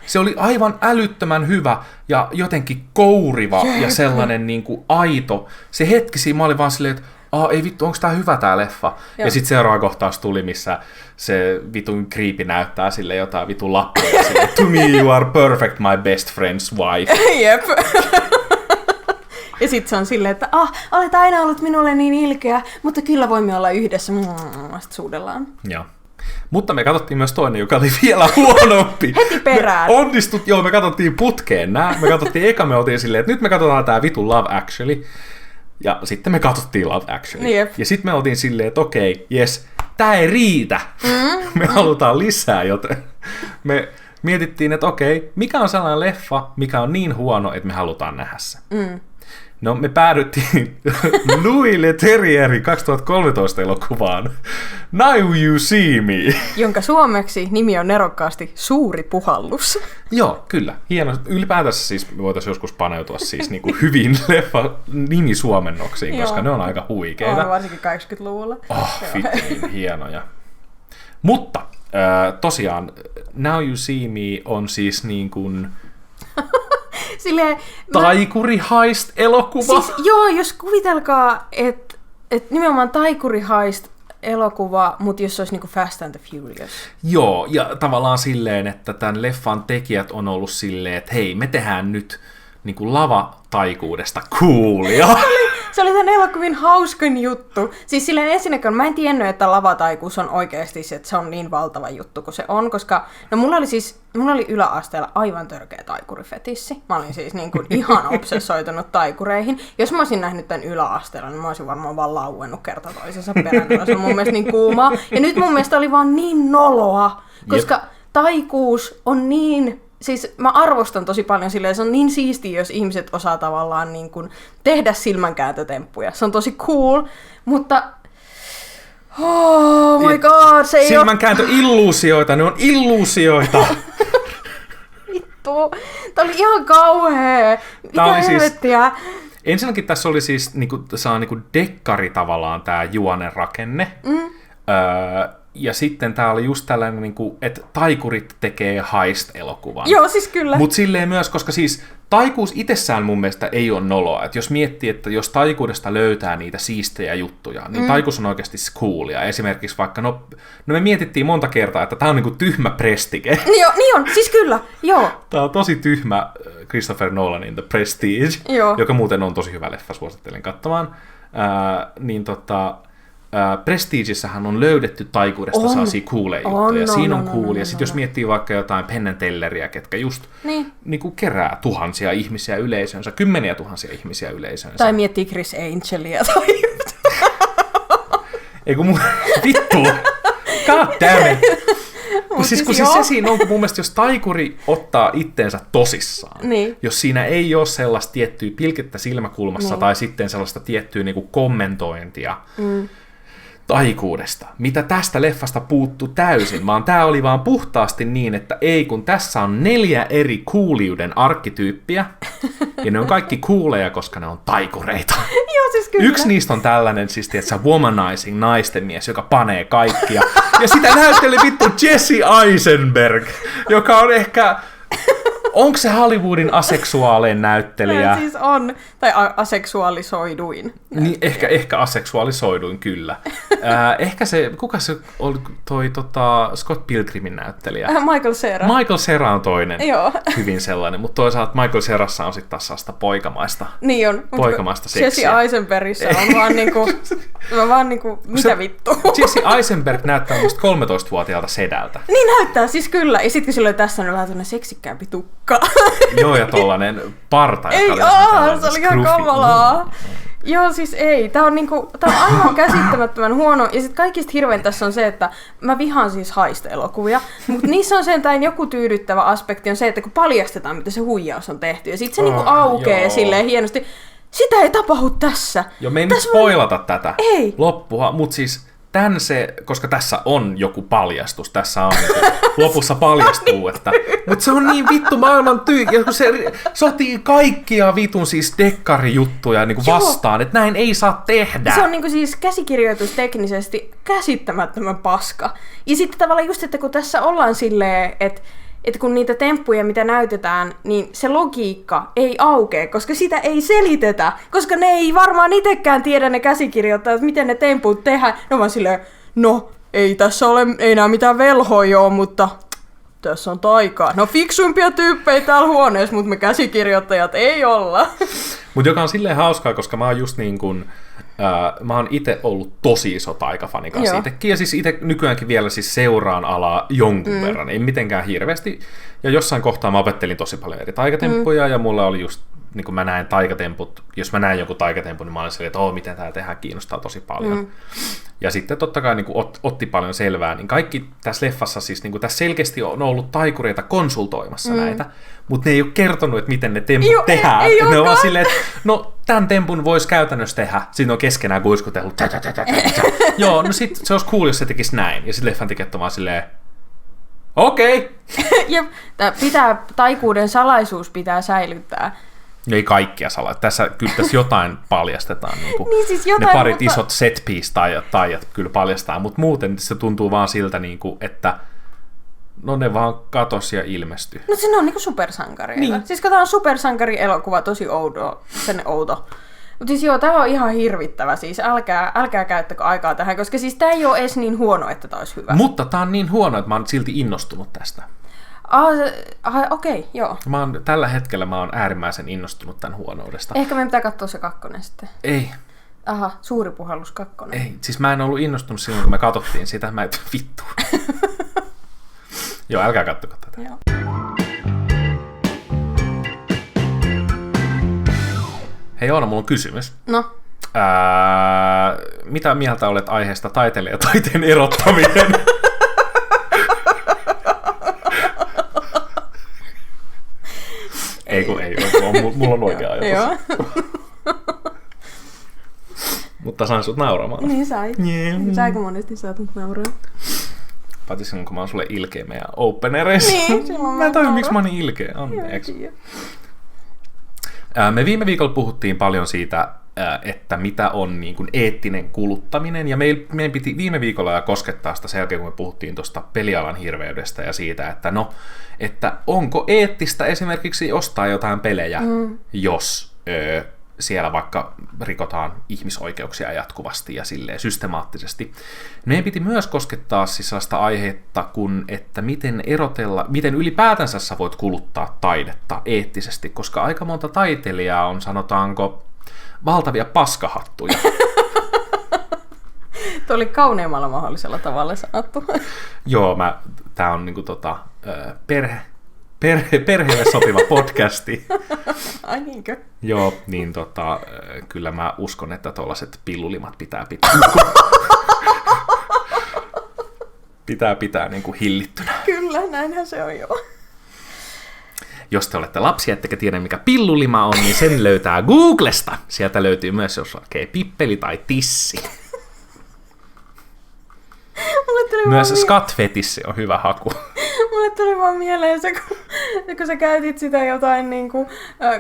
Se oli aivan älyttömän hyvä ja jotenkin kouriva ja sellainen niinku aito. Se hetki siinä mä olin vaan silleen, että ei vittu, onko tää hyvä tää leffa? Joo. Ja sitten seuraava kohtaus tuli, missä se vitun creepy näyttää sille jotain vitun lappuja sille, to me you are perfect, my best friend's wife. Jep. Ja sitten se on silleen, että olet aina ollut minulle niin ilkeä, mutta kyllä voimme olla yhdessä. Sitten suudellaan. Joo. Mutta me katsottiin myös toinen, joka oli vielä huonompi. Heti perään. Me katsottiin putkeen nää. Me oltiin silleen, että nyt me katsotaan tää vitun Love Actually. Ja sitten me katsottiin Love Actually. Jep. Ja sitten me oltiin silleen, että okei, jes, tää ei riitä. Me halutaan lisää, joten me mietittiin, että okei, mikä on sellainen leffa, mikä on niin huono, että me halutaan nähdä se. No, me päädyttiin Louis Leterrierin 2013 elokuvaan Now You See Me. Jonka suomeksi nimi on nerokkaasti Suuri puhallus. Joo, kyllä. Hieno. Ylipäätänsä siis me voitaisiin joskus paneutua siis niin hyvin leffa nimisuomennoksiin, koska ne on aika huikeita. On varsinkin 80-luvulla. Niin hienoja. Mutta tosiaan Now You See Me on siis niin kuin Taikuri Heist-elokuva. Siis, joo, jos kuvitelkaa, että nimenomaan Taikuri Heist-elokuva, mutta jos se olisi niinku Fast and the Furious. Joo, ja tavallaan silleen, että tämän leffan tekijät on ollut silleen, että hei, me tehdään nyt niinku lavataikuudesta coolia. Se oli tämän elokuvin hauskin juttu. Siis silleen ensinnäkin mä en tiennyt, että lavataikuus on oikeasti se, että se on niin valtava juttu kuin se on, koska no mulla oli yläasteella aivan törkeä taikurifetissi. Mä olin siis niin kuin ihan obsessoitunut taikureihin. Jos mä olisin nähnyt tämän yläasteella, niin mä olisin varmaan vaan lauennut kerta toisensa perään. Se on mun mielestä niin kuumaa. Ja nyt mun mielestä oli vaan niin noloa, koska taikuus on niin... Siis mä arvostan tosi paljon silleen, se on niin siistiä, jos ihmiset osaa tavallaan niin kuin tehdä silmänkääntötemppuja. Se on tosi cool, mutta oh my god, se ei silmänkääntöilluusioita, ne on illuusioita. Vittu, tää oli ihan kauhea. Mitä helvettiä? Ensinnäkin tässä oli siis niinku dekkari tavallaan tää juonen rakenne. Ja sitten tää oli just tällainen, että taikurit tekee heist-elokuvan. Joo, siis kyllä. Mut silleen myös, koska siis taikuus itsessään mun mielestä ei ole noloa. Että jos miettii, että jos taikuudesta löytää niitä siistejä juttuja, niin taikuus on oikeasti coolia. Esimerkiksi vaikka, no me mietittiin monta kertaa, että tää on niinku tyhmä prestige. Joo, niin on, siis kyllä, joo. Tää on tosi tyhmä Christopher Nolanin The Prestige, joka muuten on tosi hyvä leffa, suosittelen katsomaan. Prestigissähän on löydetty taikuudesta sellaisia cooleja juttuja. Siinä on cool. Ja sitten jos miettii vaikka jotain Penn and Telleria, ketkä just niinku kerää tuhansia ihmisiä yleisönsä, kymmeniä tuhansia ihmisiä yleisönsä. Tai miettii Chris Angelia tai Eiku vittu! God damn it! Siis se siinä on, kun mun mielestä jos taikuri ottaa itteensä tosissaan, jos siinä ei ole sellaista tiettyä pilkettä silmäkulmassa tai sitten sellaista tiettyä niinku kommentointia taikuudesta, mitä tästä leffasta puuttuu täysin, vaan tää oli vaan puhtaasti niin, että ei, kun tässä on 4 eri cooliuden arkkityyppiä, ja ne on kaikki cooleja, koska ne on taikureita. Joo, siis kyllä. Yksi niistä on tällainen, siis tiedätkö, womanizing naisten mies, joka panee kaikkia, ja sitä näytteli vittu Jesse Eisenberg, joka on ehkä... Onko se Hollywoodin aseksuaalein näyttelijä? Siis on, tai aseksuaalisoiduin. Niin, ehkä aseksuaalisoiduin, kyllä. Ehkä se, kuka se oli toi Scott Pilgrimin näyttelijä? Michael Cera. Michael Cera on toinen, Joo. hyvin sellainen, mutta toisaalta Michael Cerassa on sitten taas sellaista poikamaista, niin on, poikamaista seksiä. Jesse Eisenbergissä on vaan niinku, mitä vittu? Jesse Eisenberg näyttää musta 13-vuotiaalta sedältä. Niin näyttää, siis kyllä. Ja sitten kun sillä oli tässä on vähän tuonne seksikkäämpi tukka. Joo, ja tollanen parta. Ei, se oli ihan kamalaa. Joo, siis ei. Tää on aivan käsittämättömän huono. Ja sit kaikista hirvein tässä on se, että mä vihaan siis heist-elokuvia, mutta niissä on sentään joku tyydyttävä aspekti on se, että kun paljastetaan, mitä se huijaus on tehty, ja sit se aukeaa silleen hienosti. Sitä ei tapahdu tässä. Joo, me ei nyt spoilata tätä loppua, mutta siis koska tässä on joku paljastus, tässä on lopussa paljastuu, että mutta se on niin vittu maailman ja kun se sotii kaikkia vitun siis dekkarijuttuja niin vastaan, että näin ei saa tehdä. Se on niin siis käsikirjoitus teknisesti käsittämättömän paska. Ja sitten tavallaan just, että kun tässä ollaan silleen, että kun niitä temppuja, mitä näytetään, niin se logiikka ei aukea, koska sitä ei selitetä, koska ne ei varmaan itsekään tiedä ne käsikirjoittajat, miten ne temput tehdään. Ne on vaan silleen, no ei tässä ole, ei nää mitään velhoja ole, mutta tässä on taikaa. No fiksuimpia tyyppejä täällä huoneessa, mutta me käsikirjoittajat ei olla. Mutta joka on silleen hauskaa, koska mä oon just niin kuin... mä oon itse ollut tosi iso taikafani kanssa itsekin, ja siis itse nykyäänkin vielä siis seuraan alaa jonkun verran, ei mitenkään hirveästi, ja jossain kohtaa mä opettelin tosi paljon eri taikatemppuja, ja mulla oli just, niin kun mä näen taikatemput, jos mä näen joku taikatempun, niin mä olin silleen, että miten tää tehdään, kiinnostaa tosi paljon. Ja sitten totta kai niin otti paljon selvää, niin kaikki tässä leffassa siis, niin tässä selkeästi on ollut taikureita konsultoimassa näitä, mutta ne ei ole kertonut, että miten ne temput tehdään. Ei ne on vaan silleen, että no tämän tempun voisi käytännössä tehdä. Sitten on keskenään kuiskutellut. Joo, no sit se olisi cool, jos se tekisi näin. Ja sitten leffan tekijät on vaan silleen, okei. Jep, taikuuden salaisuus pitää säilyttää. Ei kaikkia salaa. Kyllä tässä jotain paljastetaan. Niin siis jotain, ne parit isot set piece taijat kyllä paljastaa, mutta muuten se tuntuu vaan siltä, että no ne vaan katos ja ilmestyi. No se on niinku supersankari. Niin. Siis kun tää on supersankari-elokuva, tosi outo. Mutta siis joo, tää on ihan hirvittävä. Siis älkää käyttäkö aikaa tähän, koska siis tää ei ole edes niin huono, että tää olisi hyvä. Mutta tää on niin huono, että mä oon silti innostunut tästä. Okei, joo. Tällä hetkellä mä oon äärimmäisen innostunut tämän huonoudesta. Ehkä meidän pitää katsoa se 2 sitten. Ei. Aha, Suuri puhallus 2. Ei, siis mä en ollut innostunut silloin, kun me katsottiin sitä. Mä et vittu. Joo, älkää kattoko tätä. Joo. Hei Joona, mulla on kysymys. No? Mitä mieltä olet aiheesta taiteilija taiteen erottaminen? Ei, mulla on oikea ajatus. Joo. Mutta sain sut nauramaan. Niin sai. Saiko monesti saat mut nauraa? Paitsi silloin, kun mä oon sulle ilkeä meidän openereissa. Niin, silloin mä en tajua, miksi mä oon niin ilkeä. Anteeksi. Me viime viikolla puhuttiin paljon siitä, että mitä on niin kuin eettinen kuluttaminen, ja meidän piti viime viikolla koskettaa sitä sen jälkeen, kun me puhuttiin tuosta pelialan hirveydestä ja siitä, että onko eettistä esimerkiksi ostaa jotain pelejä, jos siellä vaikka rikotaan ihmisoikeuksia jatkuvasti ja silleen systemaattisesti. Meidän piti myös koskettaa siis sellaista aihetta, että miten ylipäätänsä sä voit kuluttaa taidetta eettisesti, koska aika monta taiteilijaa on, sanotaanko, valtavia paskahattuja. Tuo oli kauneimmalla mahdollisella tavalla sanottu. Joo, tää on niinku perheelle sopiva podcasti. Ai niinkö? Joo, niin kyllä mä uskon, että tuollaiset pillulimat pitää pitää niin kuin hillittynä. Kyllä, näinhän se on joo. Jos te olette lapsia, ettekä tiedä mikä pillulima on, niin sen löytää Googlesta. Sieltä löytyy myös, jos hakee pippeli tai tissi. Myös skatfetissi on hyvä haku. Mulle tuli vaan mieleen se, kun sä käytit sitä jotain, niin kuin,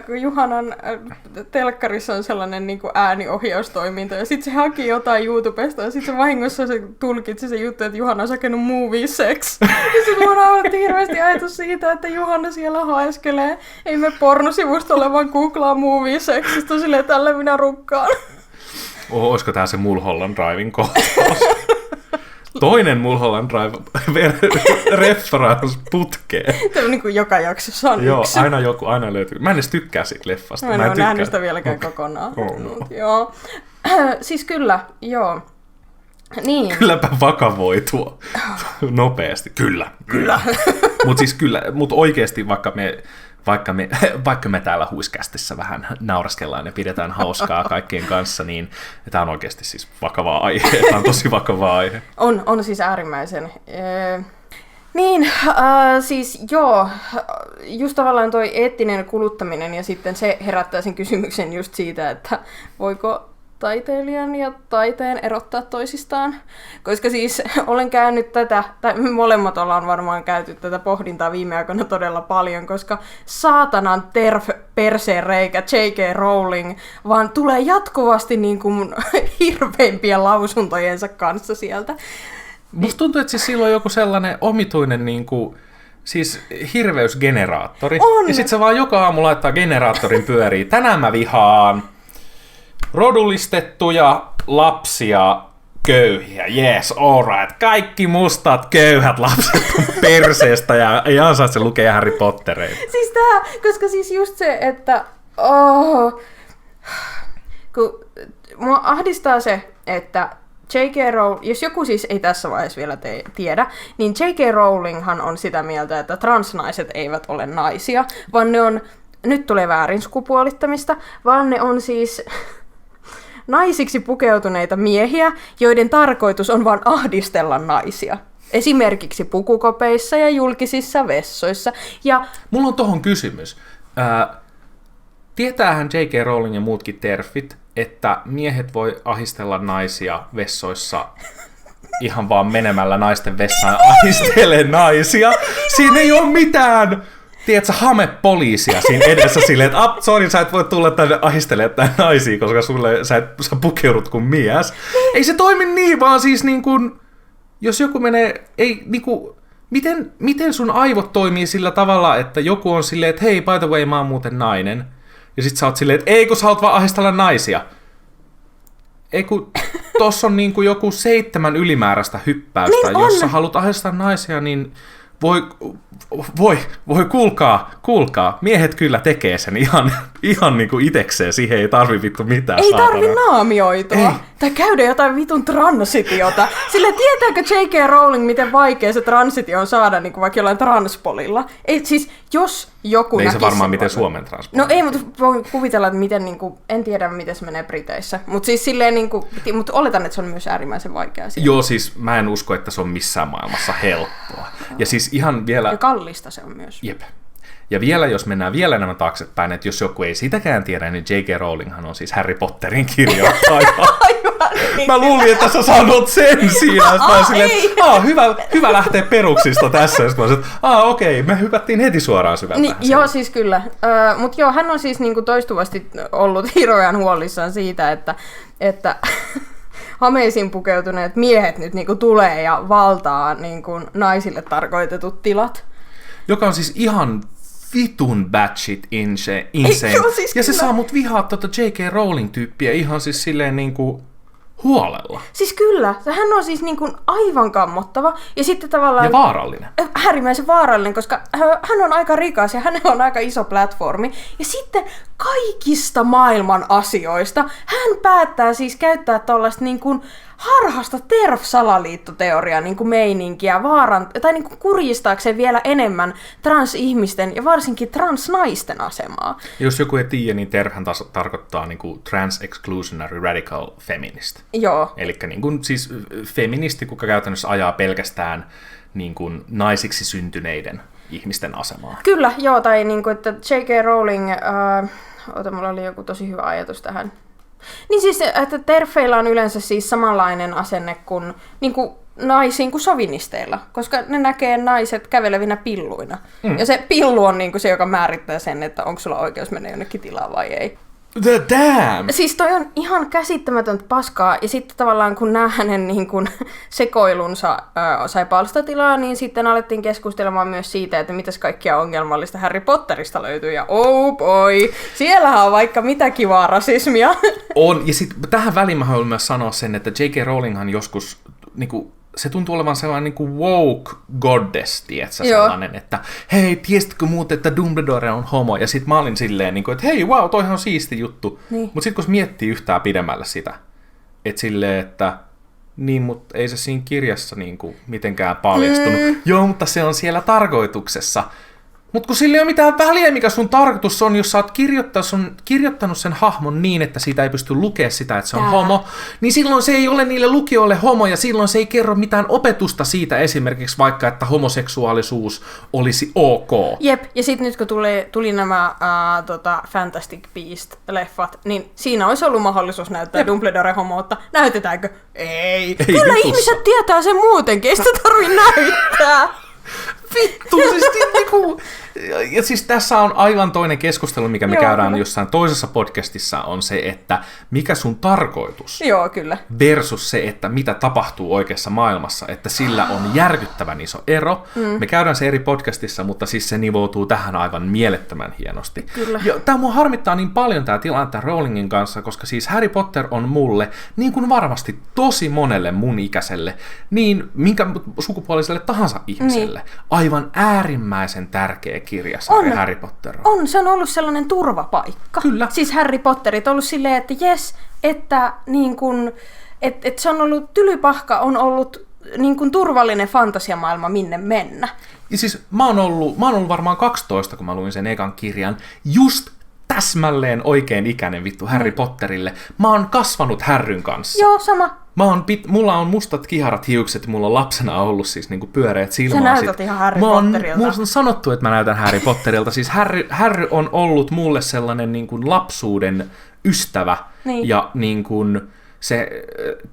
kun Juhanan telkkarissa on sellainen niin kuin ääniohjaustoiminta, ja sitten se haki jotain YouTubesta, ja sitten se vahingossa se tulkitsi se juttu, että Juhana olisi hakenut movie sex. Ja sitten mun nauratti hirveästi ajatus siitä, että Juhana siellä haeskelee, ei me pornosivustolle, vaan googlaa movie sex, sitten on silleen, tällä minä rukkaan. Olisiko tää se Mulholland Driven kohtaus? Toinen Mulholland Drive-reference putkeen. Tämä on niin kuin joka jaksossa on joo, yksi. aina löytyy. Mä en edes tykkää siitä leffasta. Mä en ole nähnyt sitä vieläkään kokonaan. Joo. Siis kyllä, joo. Niin. Kylläpä vakavoitua nopeasti. Kyllä. Mutta siis kyllä, oikeasti vaikka me täällä huiskästissä vähän nauraskellaan ja pidetään hauskaa kaikkien kanssa, niin tämä on oikeasti siis vakava aihe. Tämä on tosi vakava aihe. On siis äärimmäisen. Niin, siis joo, just tavallaan toi eettinen kuluttaminen ja sitten se herättää sen kysymyksen just siitä, että voiko taiteilijan ja taiteen erottaa toisistaan. Koska siis olen käynyt tätä, tai molemmat ollaan varmaan käyty tätä pohdintaa viime aikoina todella paljon, koska saatanan perseen reikä J.K. Rowling vaan tulee jatkuvasti niin kuin hirveimpien lausuntojensa kanssa sieltä. Musta tuntuu, että siis sillä on joku sellainen omituinen niin kuin, siis hirveysgeneraattori. On. Ja sit se vaan joka aamu laittaa generaattorin pyöriin. Tänään mä vihaan rodullistettuja lapsia köyhiä. Yes, alright. Kaikki mustat köyhät lapset on perseestä ja ei ansaitse lukea Harry Pottereita. Siis koska siis just se, että kun mua ahdistaa se, että J.K. Rowling, jos joku siis ei tässä vaiheessa vielä tiedä, niin J.K. Rowlinghan on sitä mieltä, että transnaiset eivät ole naisia, vaan ne on, nyt tulee väärin sukupuolittamista, vaan ne on siis naisiksi pukeutuneita miehiä, joiden tarkoitus on vain ahdistella naisia. Esimerkiksi pukukopeissa ja julkisissa vessoissa. Ja mulla on tohon kysymys. Tietäähän J.K. Rowling ja muutkin terfit, että miehet voi ahdistella naisia vessoissa ihan vaan menemällä naisten vessaan ahistele naisia. Siinä ei ole mitään, tiedätkö, hamepoliisia siinä edessä silleen, että sorry, sä et voi tulla tänne ahistelemaan naisia, koska sä pukeudut kuin mies. Ei se toimi niin, vaan siis niin kuin, jos joku menee, ei niin kuin, miten sun aivot toimii sillä tavalla, että joku on silleen, että hei, by the way, mä oon muuten nainen. Ja sit sä oot silleen, että ei kun sä haluat vaan ahdistella naisia. Ei kun tossa on niinku joku 7 ylimääräistä hyppäystä. Niin jos sä haluat ahdistella naisia, niin voi kuulkaa. Miehet kyllä tekee sen ihan niinku itekseen. Siihen ei tarvi vittu mitään. Ei tarvi naamioitua. Ei. Tai käydä jotain vitun transitiota. Sillä tietääkö J.K. Rowling, miten vaikea se transitio on saada niin kuin vaikka jollain transpolilla? Ei, siis jos joku ei näkisi... se varmaan miten Suomen transpolilla. No ei, mutta voin kuvitella, että miten, niin kuin, en tiedä miten se menee Briteissä. Mutta siis silleen, niin kuin, mutta oletan, että se on myös äärimmäisen vaikea asia. Joo, siis mä en usko, että se on missään maailmassa helppoa. Ja siis ihan vielä... Ja kallista se on myös. Jep. Ja vielä, jos mennään vielä enemmän taaksepäin, että jos joku ei sitäkään tiedä, niin J.K. Rowlinghan on siis Harry Potterin kirjoittaja. Mä luulin, että sä sanot sen siinä. Mä silleen, hyvä lähteä peruksista tässä. Ja sitten mä sanoin, että okei, me hypättiin heti suoraan syvältä. Niin, joo, siis kyllä. Mutta joo, hän on siis niinku toistuvasti ollut hirveän huolissaan siitä, että hameisiin pukeutuneet miehet nyt niinku tulee ja valtaa niinku naisille tarkoitetut tilat. Joka on siis ihan vitun batshit insane. Joo, siis ja se kyllä. saa mut vihaa J.K. Rowling-tyyppiä ihan siis silleen niinku huolella. Siis kyllä, hän on siis niinku aivan kammottava ja sitten tavallaan... Ja vaarallinen. Äärimmäisen vaarallinen, koska hän on aika rikas ja hänellä on aika iso platformi. Ja sitten kaikista maailman asioista hän päättää siis käyttää tollaista niin kuin harhasta TERF-salaliittoteoriaa niin kuin meininkiä tai niin kuin kurjistaakseen vielä enemmän transihmisten ja varsinkin transnaisten asemaa. Jos joku ei tiedä, niin TERFhän tarkoittaa niin kuin Trans-Exclusionary Radical Feminist. Joo. Eli niin kuin, siis feministi, kuka käytännössä ajaa pelkästään niin kuin naisiksi syntyneiden ihmisten asemaa. Kyllä, joo, tai niin kuin, että J.K. Rowling, mulla oli joku tosi hyvä ajatus tähän. Niin siis, että TERFeillä on yleensä siis samanlainen asenne kuin, niin kuin naisiin kuin sovinisteilla, koska ne näkee naiset kävelevinä pilluina. Ja se pillu on niin kuin se, joka määrittää sen, että onko sulla oikeus mennä jonnekin tilaan vai ei. The damn! Siis toi on ihan käsittämätöntä paskaa, ja sitten tavallaan kun nämä hänen niin kun, sekoilunsa sai palstatilaa, niin sitten alettiin keskustelemaan myös siitä, että mitäs kaikkia ongelmallista Harry Potterista löytyy, ja oh boy, siellähän on vaikka mitä kivaa rasismia. On, ja sitten tähän väliin mä haluan myös sanoa sen, että J.K. Rowlinghan joskus niinku, se tuntuu olevan sellainen niin kuin woke goddess, tietsä, sellainen, että hei, tiesitkö muuten, että Dumbledore on homo? Ja sit mä olin silleen, niin kuin, että hei, wow, toihan on siisti juttu. Niin. Mutta sit kun miettii yhtään pidemmälle sitä, että silleen, että niin, mutta ei se siinä kirjassa niin kuin mitenkään paljastunut. Joo, mutta se on siellä tarkoituksessa. Mutta kun sillä ei ole mitään väliä, mikä sun tarkoitus on, jos sä oot kirjoittanut sen hahmon niin, että siitä ei pysty lukea sitä, että se on homo, niin silloin se ei ole niille lukijoille homo, ja silloin se ei kerro mitään opetusta siitä esimerkiksi vaikka, että homoseksuaalisuus olisi ok. Jep, ja sitten nyt kun tuli nämä Fantastic Beast-leffat, niin siinä olisi ollut mahdollisuus näyttää Dumbledore homoutta. Näytetäänkö? Ei. Kyllä ihmiset tietää sen muutenkin, ei sitä tarvitse näyttää. Vittu, siis niinku... Ja siis tässä on aivan toinen keskustelu, mikä me käydään jossain toisessa podcastissa, on se, että mikä sun tarkoitus versus se, että mitä tapahtuu oikeassa maailmassa, että sillä on järkyttävän iso ero. Me käydään se eri podcastissa, mutta siis se nivoutuu tähän aivan mielettömän hienosti. Kyllä. Ja tämä mua harmittaa niin paljon tämä tilanne tämän Rowlingin kanssa, koska siis Harry Potter on mulle, niin kuin varmasti tosi monelle mun ikäiselle, niin minkä sukupuoliselle tahansa ihmiselle, aivan äärimmäisen tärkeä kirjasarja Harry Potter on. Se on ollut sellainen turvapaikka. Kyllä. Siis Harry Potterit on ollut silleen, että jes, että niin kun, et se on ollut, Tylypahka on ollut niin kun turvallinen fantasiamaailma, minne mennä. Ja siis mä oon ollut varmaan 12, kun mä luin sen ekan kirjan, just täsmälleen oikein ikäinen vittu Harry Potterille. Mä oon kasvanut Harryn kanssa. Joo, sama. Mulla on mustat kiharat hiukset, mulla on lapsena ollut siis niinku pyöreät silmät. Sä näytät ihan Harry Potterilta. Mulla on sanottu, että mä näytän Harry Potterilta. Siis Harry on ollut mulle sellainen niinku lapsuuden ystävä. Niin. Ja niinku se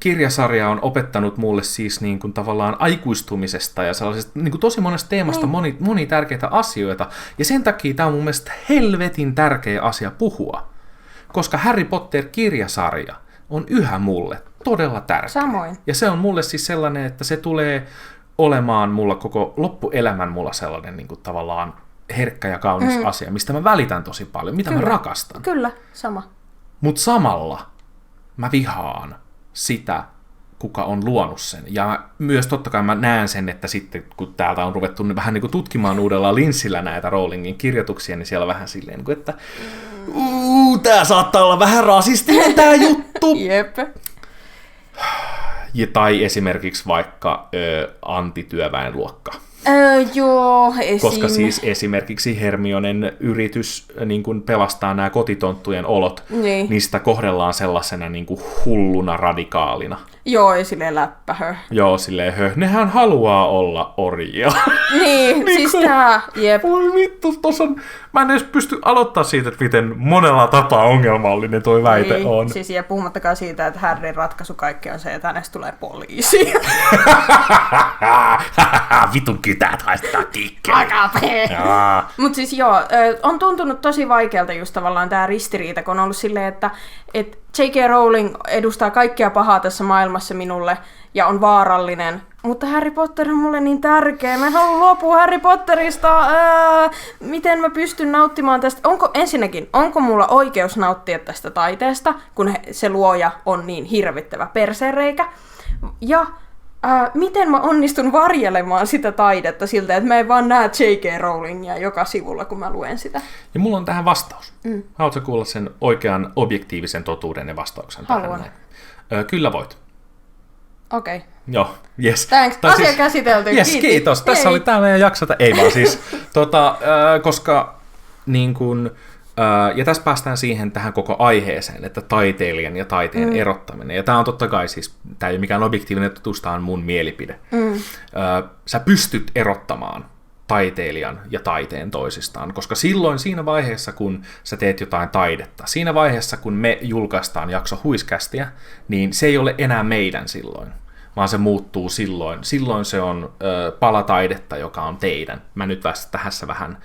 kirjasarja on opettanut mulle siis niinku tavallaan aikuistumisesta ja sellaisesta niinku tosi monesta teemasta moni tärkeitä asioita. Ja sen takia tää on mun mielestä helvetin tärkeä asia puhua. Koska Harry Potter-kirjasarja on yhä mulle todella tärkeä. Samoin. Ja se on mulle siis sellainen, että se tulee olemaan mulla koko loppuelämän mulla sellainen niin kuin tavallaan herkkä ja kaunis asia, mistä mä välitän tosi paljon, mitä mä rakastan. Kyllä, sama. Mutta samalla mä vihaan sitä, kuka on luonut sen. Ja myös totta kai mä näen sen, että sitten kun täältä on ruvettu vähän niin kuin tutkimaan uudella linssillä näitä Rowlingin kirjoituksia, niin siellä vähän silleen, että tää saattaa olla vähän rasistinen tää juttu. Jep. Tai esimerkiksi vaikka antityöväenluokka. Joo, Koska siis esimerkiksi Hermionen yritys niin kun pelastaa nämä kotitonttujen olot, niin sitä kohdellaan sellaisena niin kuin hulluna radikaalina. Joo, ja silleen läppähö. Joo, silleen nehän haluaa olla orjia. Niin, siis tää, jep. Voi vittu, tossa on... Mä en edes pysty aloittaa siitä, että miten monella tapaa ongelmallinen toi väite on. Siis ja puhumattakaan siitä, että Harryn ratkaisu kaikki on se, että hänestä tulee poliisi. Vitun kytät haistaa tikkeli. Mut siis joo, on tuntunut tosi vaikealta just tavallaan tää ristiriita, kun on ollut silleen, että J.K. Rowling edustaa kaikkea pahaa tässä maailmassa minulle ja on vaarallinen. Mutta Harry Potter on mulle niin tärkeä. Mä en halua luopua Harry Potterista. Miten mä pystyn nauttimaan tästä? Onko mulla oikeus nauttia tästä taiteesta, kun se luoja on niin hirvittävä persereikä? Ja miten mä onnistun varjelemaan sitä taidetta siltä, että mä en vaan näe J.K. Rowlingia joka sivulla, kun mä luen sitä. Ja mulla on tähän vastaus. Haluatko kuulla sen oikean objektiivisen totuuden ja vastauksen Haluan. tähän? Kyllä voit. Okei. Okay. Joo, yes. Thanks. Asia käsitelty. Yes, kiitos. Tässä oli tämä meidän jakso. Ei vaan siis, koska niin kun, ja tässä päästään siihen tähän koko aiheeseen, että taiteilijan ja taiteen erottaminen. Ja tämä on totta kai siis, tämä ei ole mikään objektiivinen totuus, tämä on mun mielipide. Sä pystyt erottamaan taiteilijan ja taiteen toisistaan, koska silloin siinä vaiheessa, kun sä teet jotain taidetta, siinä vaiheessa, kun me julkaistaan jakso Huiskästiä, niin se ei ole enää meidän silloin, vaan se muuttuu silloin. Silloin se on pala taidetta, joka on teidän. Mä nyt tässä vähän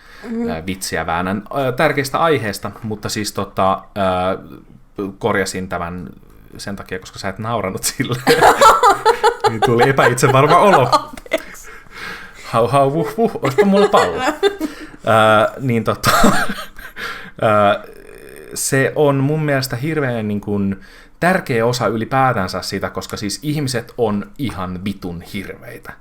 vitsiä väännän tärkeistä aiheesta, mutta siis korjasin tämän sen takia, koska sä et nauranut sille. Niin tuli epäitsevarma olo. Hau, vuh, olisiko mulla pallo? Se on mun mielestä hirveän niin kuin, tärkeä osa ylipäätänsä sitä, koska siis ihmiset on ihan vitun hirveitä.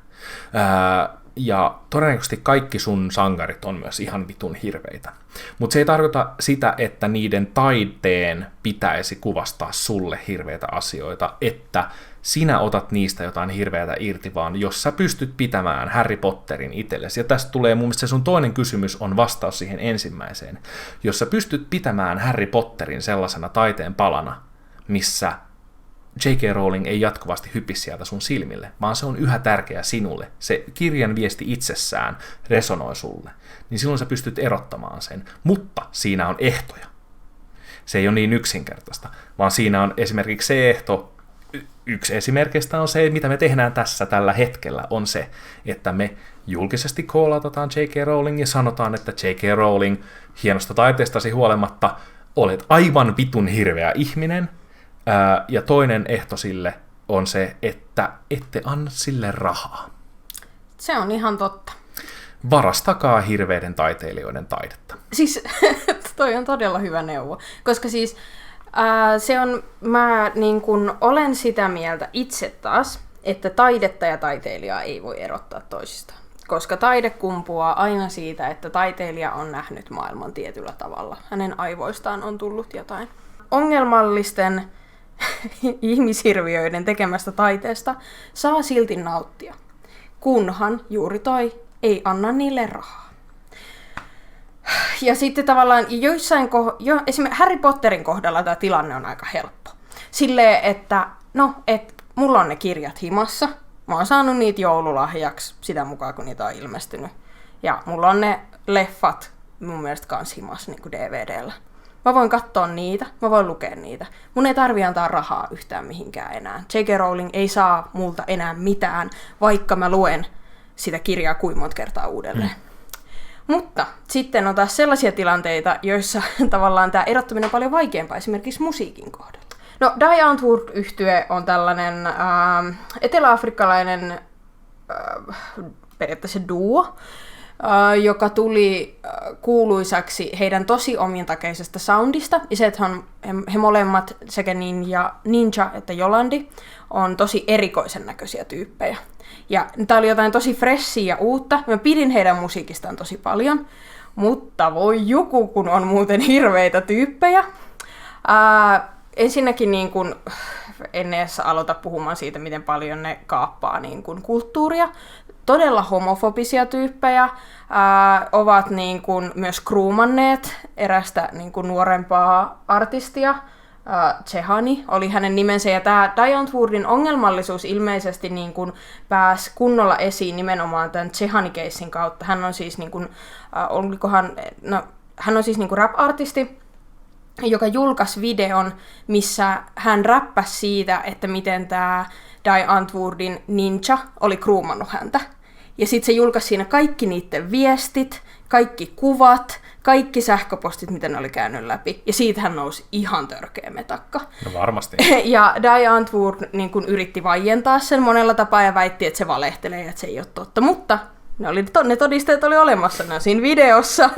Ja todennäköisesti kaikki sun sankarit on myös ihan vitun hirveitä. Mutta se ei tarkoita sitä, että niiden taiteen pitäisi kuvastaa sulle hirveitä asioita, että sinä otat niistä jotain hirveätä irti, vaan jos sä pystyt pitämään Harry Potterin itsellesi, ja tästä tulee mun mielestä se sun toinen kysymys on vastaus siihen ensimmäiseen, jos sä pystyt pitämään Harry Potterin sellaisena taiteen palana, missä J.K. Rowling ei jatkuvasti hypi sieltä sun silmille, vaan se on yhä tärkeä sinulle, se kirjan viesti itsessään resonoi sulle, niin silloin sä pystyt erottamaan sen, mutta siinä on ehtoja. Se ei ole niin yksinkertaista, vaan siinä on esimerkiksi se ehto, yksi esimerkistä on se, mitä me tehdään tässä tällä hetkellä, on se, että me julkisesti koolautetaan J.K. Rowling ja sanotaan, että J.K. Rowling, hienosta taiteestasi huolimatta, olet aivan vitun hirveä ihminen. Ja toinen ehto sille on se, että ette anna sille rahaa. Se on ihan totta. Varastakaa hirveiden taiteilijoiden taidetta. Siis toi on todella hyvä neuvo, koska siis se on, mä niin kun olen sitä mieltä itse taas, että taidetta ja taiteilijaa ei voi erottaa toisistaan. Koska taide kumpuaa aina siitä, että taiteilija on nähnyt maailman tietyllä tavalla. Hänen aivoistaan on tullut jotain. Ongelmallisten ihmishirviöiden tekemästä taiteesta saa silti nauttia, kunhan juuri toi ei anna niille rahaa. Ja sitten tavallaan esimerkiksi Harry Potterin kohdalla tämä tilanne on aika helppo. Silleen, että mulla on ne kirjat himassa, mä oon saanut niitä joululahjaksi sitä mukaan, kun niitä on ilmestynyt. Ja mulla on ne leffat mun mielestä kans himassa niin kuin DVD:llä. Mä voin katsoa niitä, mä voin lukea niitä. Mun ei tarvi antaa rahaa yhtään mihinkään enää. J.K. Rowling ei saa multa enää mitään, vaikka mä luen sitä kirjaa kuinka monta kertaa uudelleen. Mutta sitten on taas sellaisia tilanteita, joissa tavallaan tämä erottaminen on paljon vaikeampaa, esimerkiksi musiikin kohdalla. No, Die Antwoord-yhtye on tällainen eteläafrikkalainen periaatteessa duo, joka tuli kuuluisaksi heidän tosi omintakeisesta soundista. Ja se, että he molemmat, sekä Ninja että Yolandi, on tosi erikoisen näköisiä tyyppejä. Ja tää oli jotain tosi freshia ja uutta. Mä pidin heidän musiikistaan tosi paljon. Mutta voi joku, kun on muuten hirveitä tyyppejä. Ensinnäkin niin kun, en edes aloita puhumaan siitä, miten paljon ne kaappaa niin kun kulttuuria. Todella homofobisia tyyppejä, ovat niin kun myös groomanneet erästä niin kun nuorempaa artistia. Chehani oli hänen nimensä, ja tämä Die Antwoordin ongelmallisuus ilmeisesti niin kun pääsi kunnolla esiin nimenomaan tämän Chehani-keissin kautta. Hän on siis, niin kun, hän on siis niin kun rap-artisti, joka julkaisi videon, missä hän räppäsi siitä, että miten tämä Die Antwoordin Ninja oli groomannut häntä. Ja sitten se julkaisi siinä kaikki niiden viestit, kaikki kuvat, kaikki sähköpostit, mitä ne oli käynyt läpi. Ja siitähän nousi ihan törkeä metakka. No varmasti. Ja Die Antwoord niin kun yritti vaientaa sen monella tapaa ja väitti, että se valehtelee ja että se ei ole totta. Mutta ne todisteet oli olemassa siinä videossa.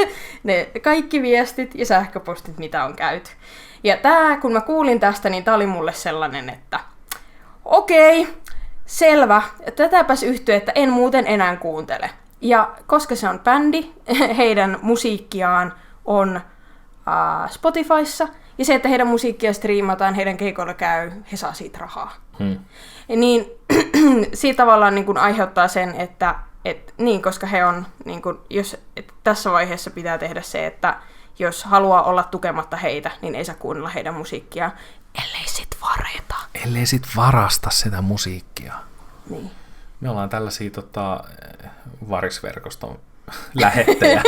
Ne kaikki viestit ja sähköpostit, mitä on käyty. Ja kun mä kuulin tästä, niin tää oli mulle sellainen, että okei, selvä, tätäpäs yhtyettä en muuten enää kuuntele. Ja koska se on bändi, heidän musiikkiaan on Spotifyssa, ja se, että heidän musiikkia striimataan, heidän keikoilla käy, he saa siitä rahaa. Niin siitä tavallaan niin kuin aiheuttaa sen, että niin, koska he on, niin kuin, tässä vaiheessa pitää tehdä se, että jos haluaa olla tukematta heitä, niin ei saa kuunnella heidän musiikkiaan, ellei sit varasta sitä musiikkia. Niin. Me ollaan tällaisia varisverkoston lähettejä.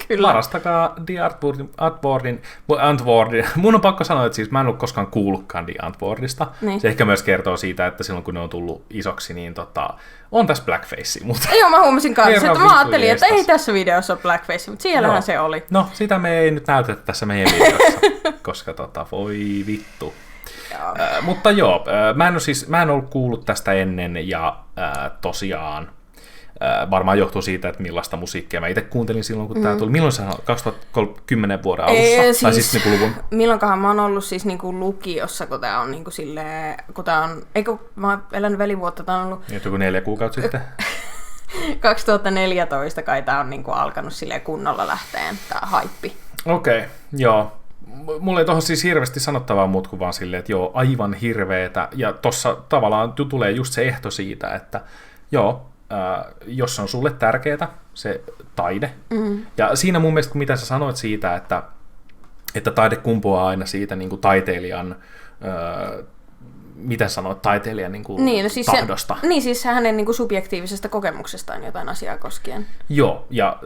Kyllä. Varastakaa The Antwoordin. Mun on pakko sanoa, että siis mä en ole koskaan kuullutkaan The Antwoordista. Niin. Se ehkä myös kertoo siitä, että silloin kun ne on tullut isoksi, niin on tässä blackface. Mutta joo, mä huomasin kanssa, että mä ajattelin, että ei tässä videossa ole blackface, mutta siellähän se oli. No, sitä me ei nyt näytetä tässä meidän videossa, koska voi vittu. Mutta joo, mä en ollut kuullut tästä ennen ja tosiaan varmaan johtuu siitä, että millaista musiikkia mä itse kuuntelin silloin, kun tää tuli. Milloin se on? 2010 vuoden alussa? Tai siis niinku luvun? Milloinkohan mä oon ollut siis niinku lukiossa, kun tää on niinku silleen, kun tää on, eikö mä oon elänyt välivuotta, tää on ollut... Joku 4 kuukautta sitten? 2014 kai tää on niinku alkanut silleen kunnolla lähteen, tää haippi. Okei, joo. Mulla ei tohon siis hirveästi sanottavaa muut kuin vaan silleen, että joo, aivan hirveetä. Ja tossa tavallaan tulee just se ehto siitä, että joo, jos on sulle tärkeää se taide. Ja siinä mun mielestä, mitä sä sanoit siitä, että taide kumpuaa aina siitä niin kuin taiteilijan, mitä sanoit, taiteilijan niin kuin niin, no siis tahdosta. Siis hänen niin kuin subjektiivisesta kokemuksestaan jotain asiaa koskien. Joo, ja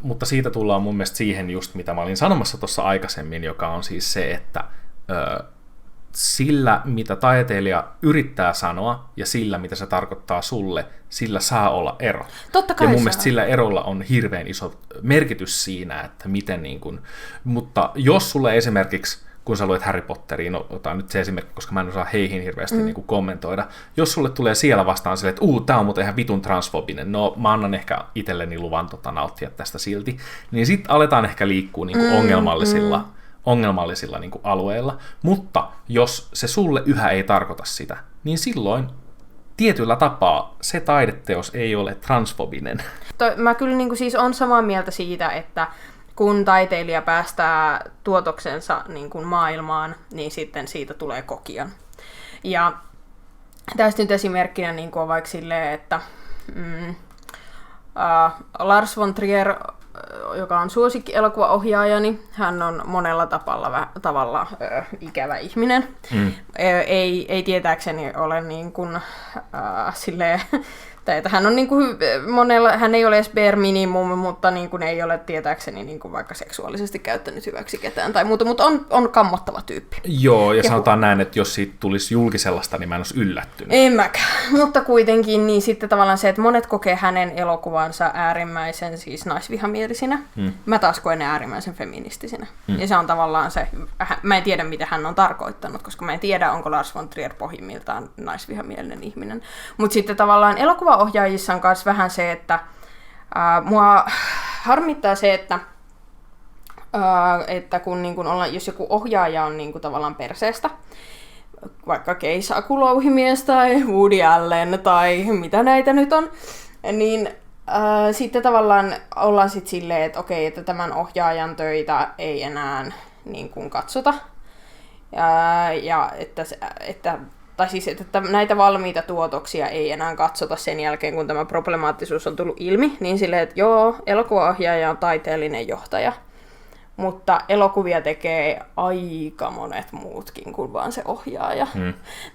mutta siitä tullaan mun mielestä siihen just, mitä mä olin sanomassa tuossa aikaisemmin, joka on siis se, että sillä, mitä taiteilija yrittää sanoa, ja sillä, mitä se tarkoittaa sulle, sillä saa olla ero. Totta kai ja mun mielestä sillä erolla on hirveän iso merkitys siinä, että miten niin kuin, mutta jos sulle esimerkiksi, kun sä luet Harry Potteriin, no, otan nyt se esimerkki, koska mä en osaa heihin hirveästi niin kuin kommentoida, jos sulle tulee siellä vastaan silleen, että tää on muuten ihan vitun transfobinen, no mä annan ehkä itselleni luvan nauttia tästä silti, niin sit aletaan ehkä liikkua niin kuin ongelmallisilla niin kuin alueilla, mutta jos se sulle yhä ei tarkoita sitä, niin silloin tietyllä tapaa se taideteos ei ole transfobinen. Mä kyllä niin kuin siis on samaa mieltä siitä, että kun taiteilija päästää tuotoksensa niin kuin maailmaan, niin sitten siitä tulee kokijan. Ja tästä nyt esimerkkinä niin kuin on vaikka silleen, että Lars von Trier, joka on suosikkielokuvaohjaajani, hän on monella tavalla ikävä ihminen. Ei tietääkseni ole niin kuin, silleen, että hän on niin kuin hän ei ole edes bare minimum, mutta niin kuin ei ole tietääkseni niin kuin vaikka seksuaalisesti käyttänyt hyväksi ketään tai muuta, mutta on kammottava tyyppi. Joo, ja sanotaan näin, että jos siitä tulisi julkisellasta, niin mä en olisi yllättynyt. En mäkään, mutta kuitenkin niin sitten tavallaan se, että monet kokee hänen elokuvansa äärimmäisen siis naisvihamielisinä. Mä taas koen ne äärimmäisen feministisinä. Ja se on tavallaan se, mä en tiedä mitä hän on tarkoittanut, koska mä en tiedä, onko Lars von Trier pohjimmiltaan naisvihamielinen ihminen. Mutta sitten tavallaan elokuvaohjaajissa on myös vähän se, että mua harmittaa se, että kun niin kun jos joku ohjaaja on niin kun tavallaan perseestä, vaikka Keisaku Louhimies tai Woody Allen tai mitä näitä nyt on, niin sitten tavallaan ollaan sitten silleen, että okei, että tämän ohjaajan töitä ei enää niin kun katsota. Ja että näitä valmiita tuotoksia ei enää katsota sen jälkeen, kun tämä problemaattisuus on tullut ilmi, niin silleen, että joo, elokuvaohjaaja on taiteellinen johtaja, mutta elokuvia tekee aika monet muutkin kuin vaan se ohjaaja.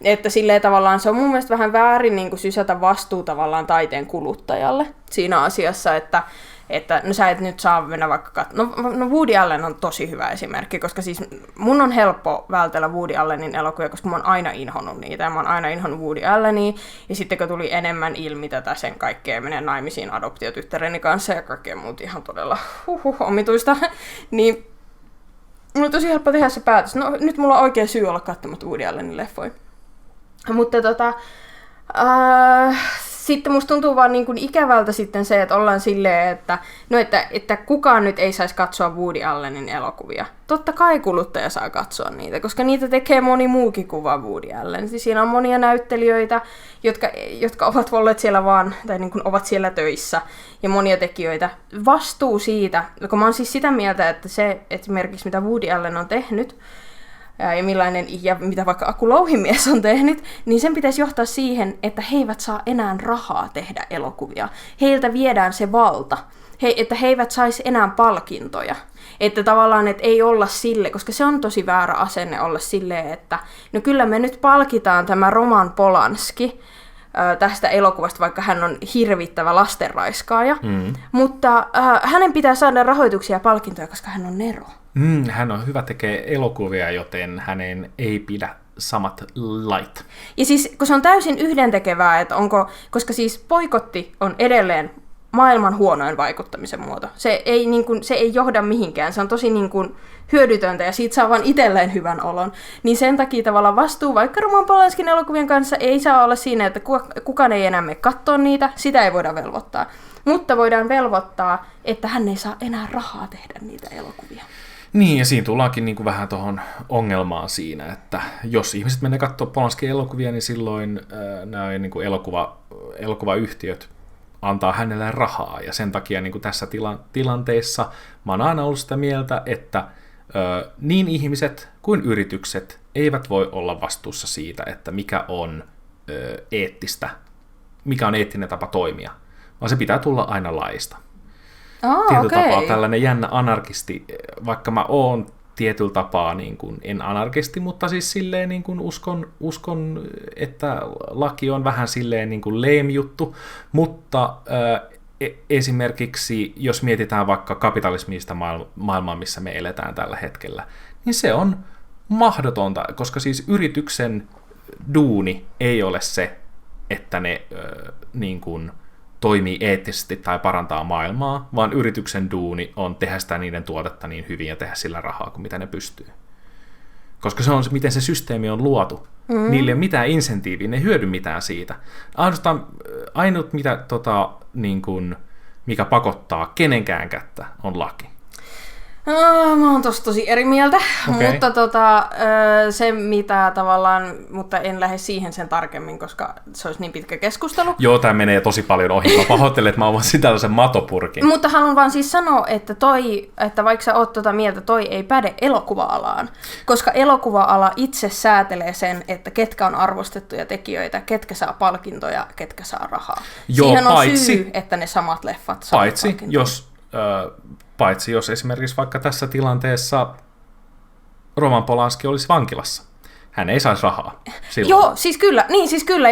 Että silleen tavallaan se on mun mielestä vähän väärin niin kuin sysätä vastuu tavallaan taiteen kuluttajalle siinä asiassa, että no sä et nyt saa mennä vaikka No Woody Allen on tosi hyvä esimerkki, koska siis mun on helppo vältellä Woody Allenin elokuvia, koska mä oon aina inhonnut niitä ja mä oon aina inhonnut Woody Allenia. Ja sitten kun tuli enemmän ilmi tätä sen kaikkea menen naimisiin adoptiotyttäreni kanssa ja kaikkea muut ihan todella omituista, niin mulla on tosi helppo tehdä se päätös. No nyt mulla on oikea syy olla katsomatta Woody Allenin leffoja. Mutta sitten musta tuntuu vaan niin kuin ikävältä sitten se, että ollaan silleen, että kukaan nyt ei saisi katsoa Woody Allenin elokuvia. Totta kai kuluttaja saa katsoa niitä, koska niitä tekee moni muukin kuva Woody Allen. Siis siinä on monia näyttelijöitä, jotka ovat olleet siellä vaan, tai niin kuin ovat siellä töissä, ja monia tekijöitä. Vastuu siitä, kun mä oon siis sitä mieltä, että se esimerkiksi mitä Woody Allen on tehnyt, ja mitä vaikka Aku Louhimies on tehnyt, niin sen pitäisi johtaa siihen, että he eivät saa enää rahaa tehdä elokuvia. Heiltä viedään se valta, että he eivät saisi enää palkintoja. Että tavallaan, että ei olla sille, koska se on tosi väärä asenne olla silleen, että no kyllä me nyt palkitaan tämä Roman Polanski tästä elokuvasta, vaikka hän on hirvittävä lastenraiskaaja, mutta hänen pitää saada rahoituksia ja palkintoja, koska hän on nero. Hän on hyvä tekee elokuvia, joten hänen ei pidä samat lait. Ja siis, kun se on täysin yhdentekevää, että koska siis boikotti on edelleen maailman huonoin vaikuttamisen muoto. Se ei johda mihinkään, se on tosi hyödytöntä ja siitä saa vaan itselleen hyvän olon. Niin sen takia tavallaan vastuu vaikka Roman Polanskin elokuvien kanssa ei saa olla siinä, että kukaan ei enää mene katsoa niitä, sitä ei voida velvoittaa. Mutta voidaan velvoittaa, että hän ei saa enää rahaa tehdä niitä elokuvia. Niin, ja siinä tullaankin vähän tuohon ongelmaan siinä, että jos ihmiset menee katsoa Polanskin elokuvia, niin silloin nämä elokuvayhtiöt antaa hänelle rahaa. Ja sen takia tässä tilanteessa mä oon aina ollut sitä mieltä, että niin ihmiset kuin yritykset eivät voi olla vastuussa siitä, että mikä on eettinen tapa toimia, vaan se pitää tulla aina laista. Tietyllä tapaa tällainen jännä anarkisti, vaikka mä oon tietyllä tapaa, en anarkisti, mutta siis silleen uskon, että laki on vähän silleen lame-juttu, mutta esimerkiksi jos mietitään vaikka kapitalismista maailmaa, missä me eletään tällä hetkellä, niin se on mahdotonta, koska siis yrityksen duuni ei ole se, että ne toimii eettisesti tai parantaa maailmaa, vaan yrityksen duuni on tehdä sitä niiden tuotetta niin hyvin ja tehdä sillä rahaa kuin mitä ne pystyy. Koska se on se, miten se systeemi on luotu. Niille ei ole mitään insentiiviä, ne ei hyödy mitään siitä. Ainut mikä pakottaa kenenkään kättä, on laki. Mä oon tossa tosi eri mieltä, mutta se mitä tavallaan, mutta en lähde siihen sen tarkemmin, koska se olisi niin pitkä keskustelu. Joo, tää menee tosi paljon ohi. Mä pahoittelen, että mä oon vaan tällaisen matopurkin. Mutta haluan vaan siis sanoa, että vaikka sä oot mieltä, toi ei päde elokuva-alaan, koska elokuva-ala itse säätelee sen, että ketkä on arvostettuja tekijöitä, ketkä saa palkintoja, ketkä saa rahaa. Joo, siihen on syy, että ne samat leffat saa palkintoja. Paitsi jos esimerkiksi vaikka tässä tilanteessa Roman Polanski olisi vankilassa. Hän ei saisi rahaa silloin. Joo, siis kyllä.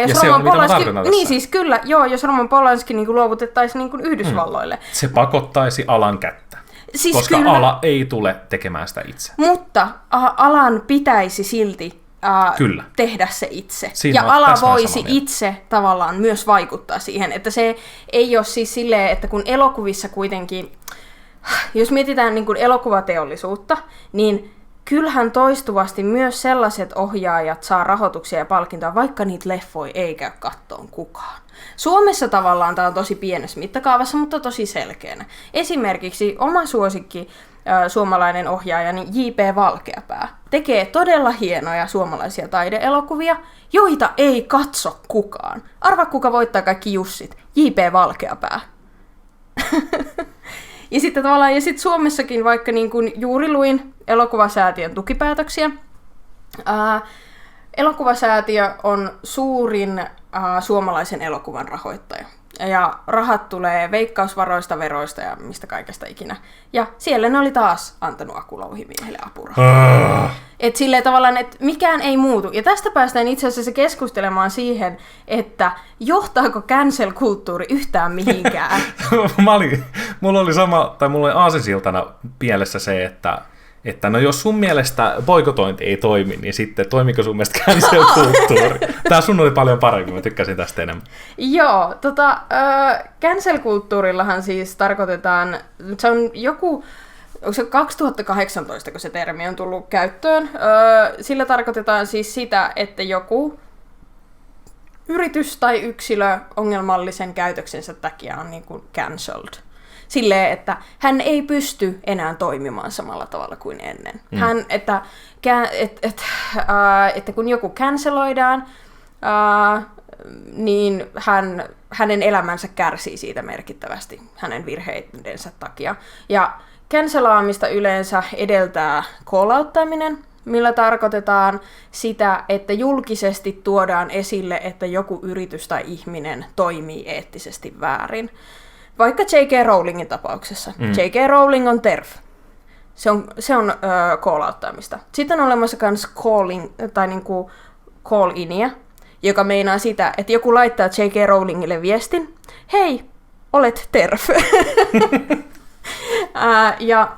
Jos Roman Polanski luovutettaisiin Yhdysvalloille. Se pakottaisi alan kättä, siis koska kyllä, ala ei tule tekemään sitä itse. Mutta alan pitäisi silti tehdä se itse. Siinä ja ala voisi itse tavallaan myös vaikuttaa siihen. Että se ei ole siis silleen, että kun elokuvissa kuitenkin, jos mietitään elokuvateollisuutta, niin kyllähän toistuvasti myös sellaiset ohjaajat saa rahoituksia ja palkintoja, vaikka niitä leffoja ei käy kattoon kukaan. Suomessa tavallaan tämä on tosi pienessä mittakaavassa, mutta tosi selkeänä. Esimerkiksi oma suosikki suomalainen ohjaaja, niin J.P. Valkeapää, tekee todella hienoja suomalaisia taideelokuvia, joita ei katso kukaan. Arva, kuka voittaa kaikki Jussit? J.P. Valkeapää. Ja sitten Suomessakin vaikka juuri luin Elokuvasäätiön tukipäätöksiä. Elokuvasäätiö on suurin suomalaisen elokuvan rahoittaja. Ja rahat tulee veikkausvaroista, veroista ja mistä kaikesta ikinä. Ja siellä ne oli taas antanut Aku Louhimiehelle apurahaa. Että silleen tavallaan, että mikään ei muutu. Ja tästä päästään itse asiassa keskustelemaan siihen, että johtaako cancel-kulttuuri yhtään mihinkään. Mulla oli aasinsiltana pielessä se, että no jos sun mielestä boikotointi ei toimi, niin sitten toimiko sun mielestä cancel-kulttuuri? Tää sun oli paljon paremmin, mä tykkäsin tästä enemmän. Joo, cancel-kulttuurillahan siis tarkoitetaan, se on joku, onko se 2018, kun se termi on tullut käyttöön, sillä tarkoitetaan siis sitä, että joku yritys tai yksilö ongelmallisen käytöksensä takia on niin kuin cancelled. Silleen, että hän ei pysty enää toimimaan samalla tavalla kuin ennen. Että kun joku canceloidaan, niin hänen elämänsä kärsii siitä merkittävästi hänen virheidensä takia. Ja cancelaamista yleensä edeltää call-outtaminen, millä tarkoitetaan sitä, että julkisesti tuodaan esille, että joku yritys tai ihminen toimii eettisesti väärin. Vaikka J.K. Rowlingin tapauksessa. J.K. Rowling on TERF. Se on call-outtamista. Sitten on olemassa myös calling, tai niinku call-inia, joka meinaa sitä, että joku laittaa J.K. Rowlingille viestin, hei, olet TERF. Ja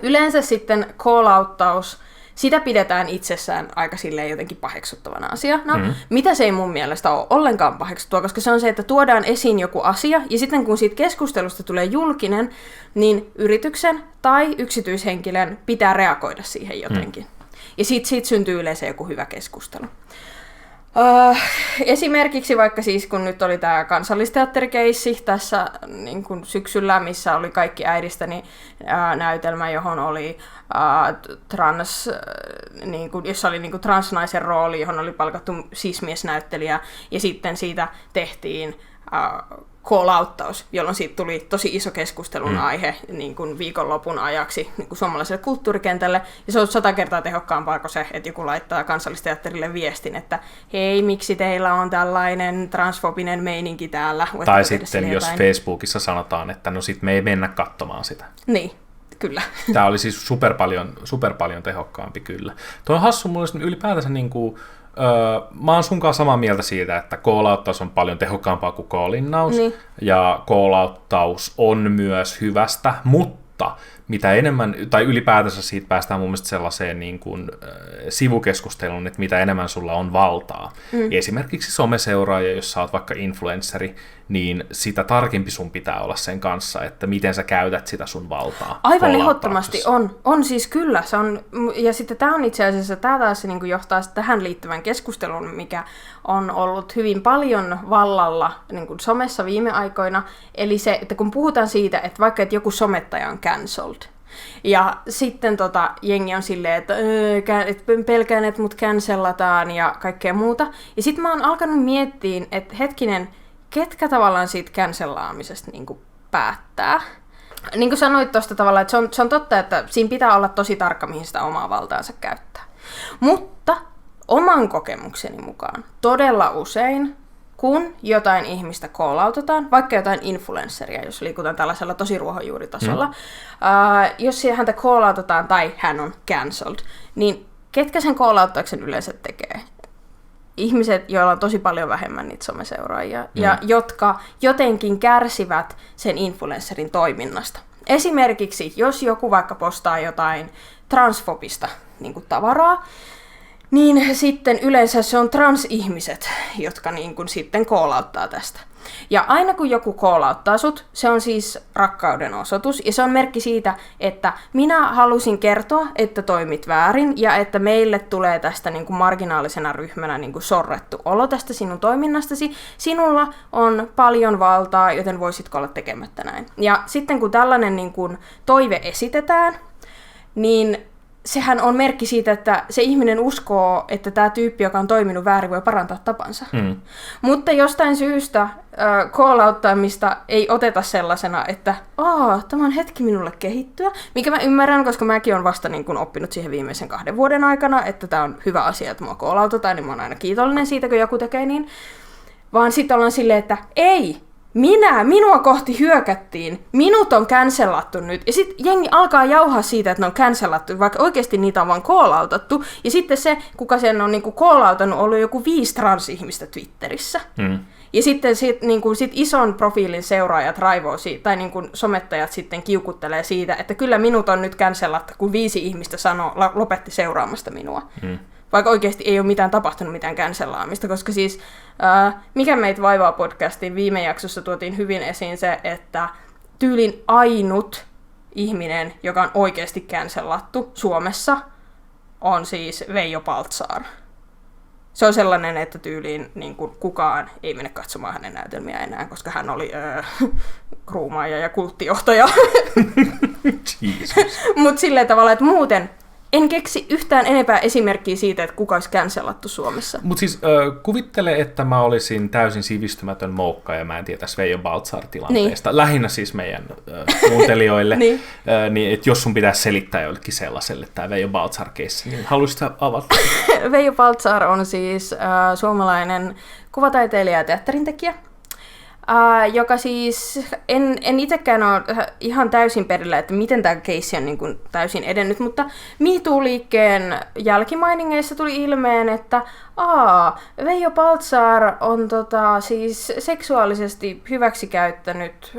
yleensä sitten call-outtaus, sitä pidetään itsessään aika silleen jotenkin paheksuttavana asiana. Mitä se ei mun mielestä ole ollenkaan paheksuttua, koska se on se, että tuodaan esiin joku asia, ja sitten kun siitä keskustelusta tulee julkinen, niin yrityksen tai yksityishenkilön pitää reagoida siihen jotenkin. Ja siitä syntyy yleensä joku hyvä keskustelu. Esimerkiksi vaikka siis, kun nyt oli tämä kansallisteatterikeissi tässä niin kuin syksyllä, missä oli Kaikki äidistäni näytelmä, johon oli jossa oli niin kuin transnaisen rooli, johon oli palkattu cis-miesnäyttelijä, ja sitten siitä tehtiin call-outtaus, jolloin siitä tuli tosi iso keskustelun aihe niin kuin viikonlopun ajaksi niin kuin suomalaiselle kulttuurikentälle. Ja se on 100 kertaa tehokkaampaa kuin se, että joku laittaa Kansallisteatterille viestin, että hei, miksi teillä on tällainen transfobinen meininki täällä? Tai sitten, jos Facebookissa sanotaan, että no sit me ei mennä katsomaan sitä. Niin, kyllä. Tämä oli siis super paljon tehokkaampi kyllä. Tuo on hassu, mulla olisi ylipäätänsä niin kuin, mä oon sunkaan samaa mieltä siitä, että call-outtaus on paljon tehokkaampaa kuin call-innaus, ja call-outtaus on myös hyvästä, mutta mitä enemmän, tai ylipäätänsä siitä päästään mun mielestä sellaiseen niin kuin, sivukeskusteluun, että mitä enemmän sulla on valtaa. Esimerkiksi someseuraaja, jos sä oot vaikka influenssari, niin sitä tarkempi sun pitää olla sen kanssa, että miten sä käytät sitä sun valtaa. Aivan ehdottomasti on siis kyllä. Se on, ja sitten tämä on itse asiassa, tämä taas niin kuin johtaa tähän liittyvän keskusteluun, mikä on ollut hyvin paljon vallalla niin kuin somessa viime aikoina. Eli se, että kun puhutaan siitä, että vaikka että joku somettaja on cancelled, ja sitten jengi on silleen, että pelkään, että mut cancellataan ja kaikkea muuta. Ja sitten mä oon alkanut miettiä, että hetkinen, ketkä tavallaan siitä cancellaamisesta niin kuin päättää. Niin kuin sanoit tuosta tavalla, että se on totta, että siinä pitää olla tosi tarkka, mihin sitä omaa valtaansa käyttää. Mutta oman kokemukseni mukaan todella usein, kun jotain ihmistä call-outetaan, vaikka jotain influenceria, jos liikutaan tällaisella tosi ruohonjuuritasolla, jos häntä call-outetaan tai hän on cancelled, niin ketkä sen call-outtauksen yleensä tekee? Ihmiset, joilla on tosi paljon vähemmän niitä someseuraajia, ja jotka jotenkin kärsivät sen influencerin toiminnasta. Esimerkiksi, jos joku vaikka postaa jotain transfobista niin kuin tavaraa, niin sitten yleensä se on transihmiset, jotka niin kuin sitten call-outtaa tästä. Ja aina kun joku call-outtaa sut, se on siis rakkauden osoitus, ja se on merkki siitä, että minä halusin kertoa, että toimit väärin, ja että meille tulee tästä niin kuin marginaalisena ryhmänä niin kuin sorrettu olo tästä sinun toiminnastasi. Sinulla on paljon valtaa, joten voisitko olla tekemättä näin. Ja sitten kun tällainen niin kuin toive esitetään, niin sehän on merkki siitä, että se ihminen uskoo, että tämä tyyppi, joka on toiminut väärin, voi parantaa tapansa. Mutta jostain syystä call-outtamista ei oteta sellaisena, että tämä on hetki minulle kehittyä, mikä mä ymmärrän, koska mäkin olen vasta niin kun oppinut siihen viimeisen 2 vuoden aikana, että tämä on hyvä asia, että mua call-outetaan, niin mä oon aina kiitollinen siitä, kun joku tekee niin. Vaan sitten ollaan silleen, että ei! Minua kohti hyökättiin, minut on cancelattu nyt, ja sitten jengi alkaa jauhaa siitä, että ne on cancelattu, vaikka oikeasti niitä on vaan call-outattu, ja sitten se, kuka sen on niinku call-outannut, on ollut joku 5 transihmistä Twitterissä. Ja sitten sit ison profiilin seuraajat raivoo siitä, tai niinku somettajat sitten kiukuttelee siitä, että kyllä minut on nyt cancelattu, kun 5 ihmistä lopetti seuraamasta minua. Vaikka oikeasti ei ole mitään tapahtunut, mitään cancellaamista, koska siis Mikä meitä vaivaa podcastin viime jaksossa tuotiin hyvin esiin se, että tyylin ainut ihminen, joka on oikeasti cancelattu Suomessa, on siis Veijo Paltsaar. Se on sellainen, että tyyliin niin kuin kukaan ei mene katsomaan hänen näytelmiä enää, koska hän oli kruumaaja ja kulttijohtaja. Mutta silleen tavalla, että muuten en keksi yhtään enempää esimerkkiä siitä, että kuka olisi cancelattu Suomessa. Mutta siis kuvittele, että mä olisin täysin sivistymätön moukka ja mä en tietäisi Veijo Baltzar-tilanteesta. Niin. Lähinnä siis meidän kuuntelijoille. Niin, että jos sun pitäisi selittää jollekin sellaiselle tämä Veijo Baltzar-keissi, niin haluaisitko avata? Veijo Baltzar on siis suomalainen kuvataiteilija ja teatterintekijä, joka siis, en itsekään ole ihan täysin perillä, että miten tämä keissi on niin kuin täysin edennyt, mutta MeToo-liikkeen jälkimainingeissa tuli ilmeen, että Veijo Baltzar on siis seksuaalisesti hyväksikäyttänyt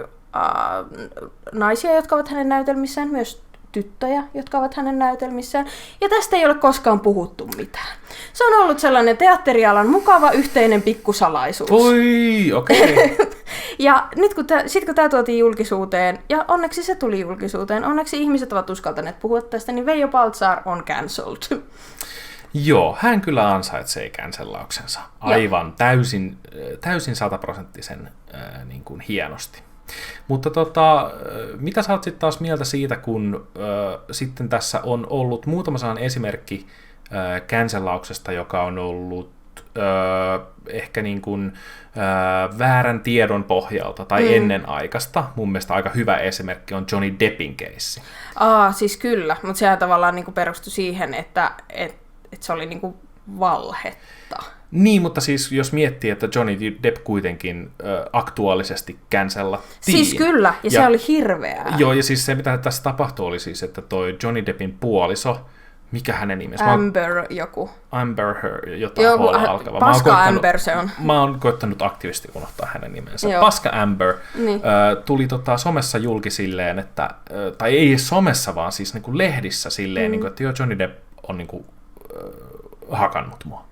naisia, jotka ovat hänen näytelmissään, myös tyttöjä, jotka ovat hänen näytelmissään, ja tästä ei ole koskaan puhuttu mitään. Se on ollut sellainen teatterialan mukava yhteinen pikkusalaisuus. Oi, okei. Okay. Ja nyt kun tämä tuotiin julkisuuteen, ja onneksi se tuli julkisuuteen, onneksi ihmiset ovat uskaltaneet puhua tästä, niin Veijo Baltzar on cancelled. Joo, hän kyllä ansaitsee cancellauksensa aivan täysin 100% niin kuin hienosti. Mutta mitä sä oot sitten taas mieltä siitä, kun sitten tässä on ollut muutama sellainen esimerkki cancellauksesta, joka on ollut ehkä niin kuin väärän tiedon pohjalta tai ennenaikaista. Mun mielestä aika hyvä esimerkki on Johnny Deppin keissi. Siis kyllä, mutta sehän tavallaan niin kuin perustui siihen, että se oli niin kuin valhetta. Niin, mutta siis jos miettii, että Johnny Depp kuitenkin aktuaalisesti cancellattiin. Siis kyllä, ja se oli hirveää. Joo, ja siis se mitä tässä tapahtui oli siis, että toi Johnny Deppin puoliso, mikä hänen nimensä? Amber joku. Amber Heard, jotain H-lla alkava. Paska Amber se on. Mä oon koittanut aktiivisesti unohtaa hänen nimensä. Joo. Paska Amber tuli somessa julki silleen, että, tai ei somessa, vaan siis niin kuin lehdissä silleen, niin kuin, että joo, Johnny Depp on niin kuin, hakannut mua.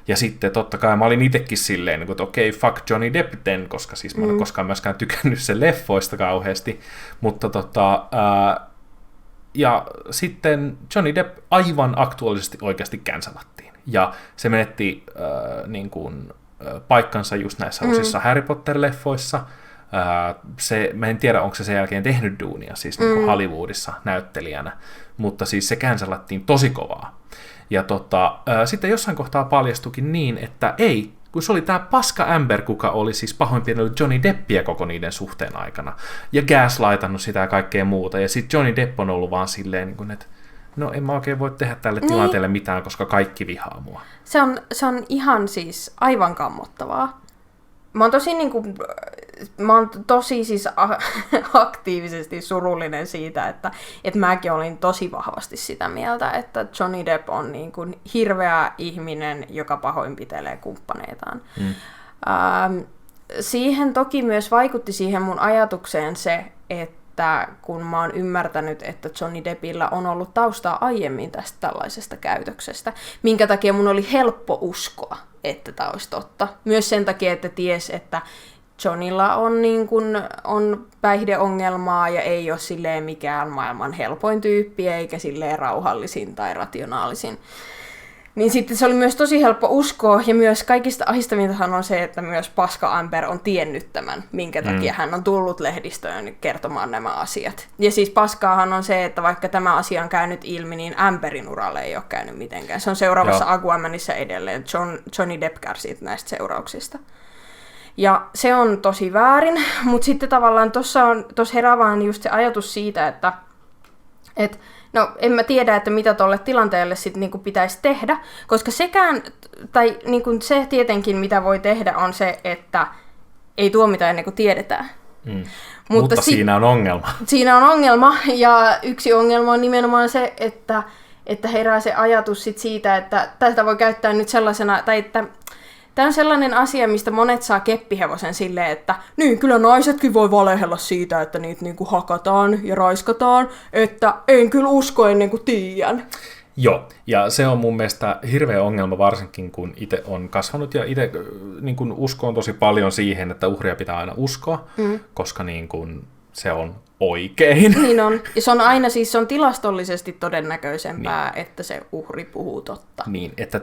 Ja sitten totta kai mä olin itsekin silleen, että okei, fuck Johnny Depp den, koska siis mä en ole koskaan myöskään tykännyt sen leffoista kauheasti. Mutta ja sitten Johnny Depp aivan aktuaalisesti oikeasti cancelattiin. Ja se menetti niin kuin, paikkansa just näissä uusissa Harry Potter-leffoissa. Mä en tiedä, onko se sen jälkeen tehnyt duunia siis niin kuin Hollywoodissa näyttelijänä, mutta siis se cancelattiin tosi kovaa. Ja sitten jossain kohtaa paljastukin niin, että ei, kun se oli tämä paska Amber, kuka oli siis pahoinpidellyt Johnny Deppia koko niiden suhteen aikana, ja gaslightannut sitä ja kaikkea muuta, ja sitten Johnny Depp on ollut vaan silleen, että no en mä oikein voi tehdä tälle tilanteelle mitään, koska kaikki vihaa mua. Se on ihan siis aivan kammottavaa. Mä oon tosi siis aktiivisesti surullinen siitä, että mäkin olin tosi vahvasti sitä mieltä, että Johnny Depp on niin kuin hirveä ihminen, joka pahoinpitelee kumppaneitaan. Siihen toki myös vaikutti siihen mun ajatukseen se, että kun mä oon ymmärtänyt, että Johnny Deppillä on ollut taustaa aiemmin tästä tällaisesta käytöksestä, minkä takia mun oli helppo uskoa, että tämä olisi totta. Myös sen takia, että ties, että Johnnylla on päihdeongelmaa ja ei ole silleen mikään maailman helpoin tyyppi, eikä silleen rauhallisin tai rationaalisin. Niin sitten se oli myös tosi helppo uskoa, ja myös kaikista ahdistavintahan on se, että myös Paska Amber on tiennyt tämän, minkä takia hän on tullut lehdistöön kertomaan nämä asiat. Ja siis paskaahan on se, että vaikka tämä asia on käynyt ilmi, niin Amberin uralle ei ole käynyt mitenkään. Se on seuraavassa Aquamanissa edelleen. Johnny Depp kärsii näistä seurauksista. Ja se on tosi väärin, mutta sitten tavallaan tuossa herää vaan just se ajatus siitä, että no en mä tiedä, että mitä tolle tilanteelle sitten niinku pitäisi tehdä, koska se tietenkin mitä voi tehdä on se, että ei tuomita ennen kuin tiedetään. Mutta siinä on ongelma. Siinä on ongelma, ja yksi ongelma on nimenomaan se, että herää se ajatus sit siitä, että tätä voi käyttää nyt sellaisena, tai että tämä on sellainen asia, mistä monet saa keppihevosen silleen, että niin, kyllä naisetkin voi valehella siitä, että niitä niinku hakataan ja raiskataan, että en kyllä usko ennen kuin tiedän. Joo, ja se on mun mielestä hirveä ongelma, varsinkin kun itse on kasvanut, ja itse niin kun uskon tosi paljon siihen, että uhria pitää aina uskoa, koska niin kun se on oikein. Niin on. Ja se on aina siis se on tilastollisesti todennäköisempää, että se uhri puhuu totta. Niin, että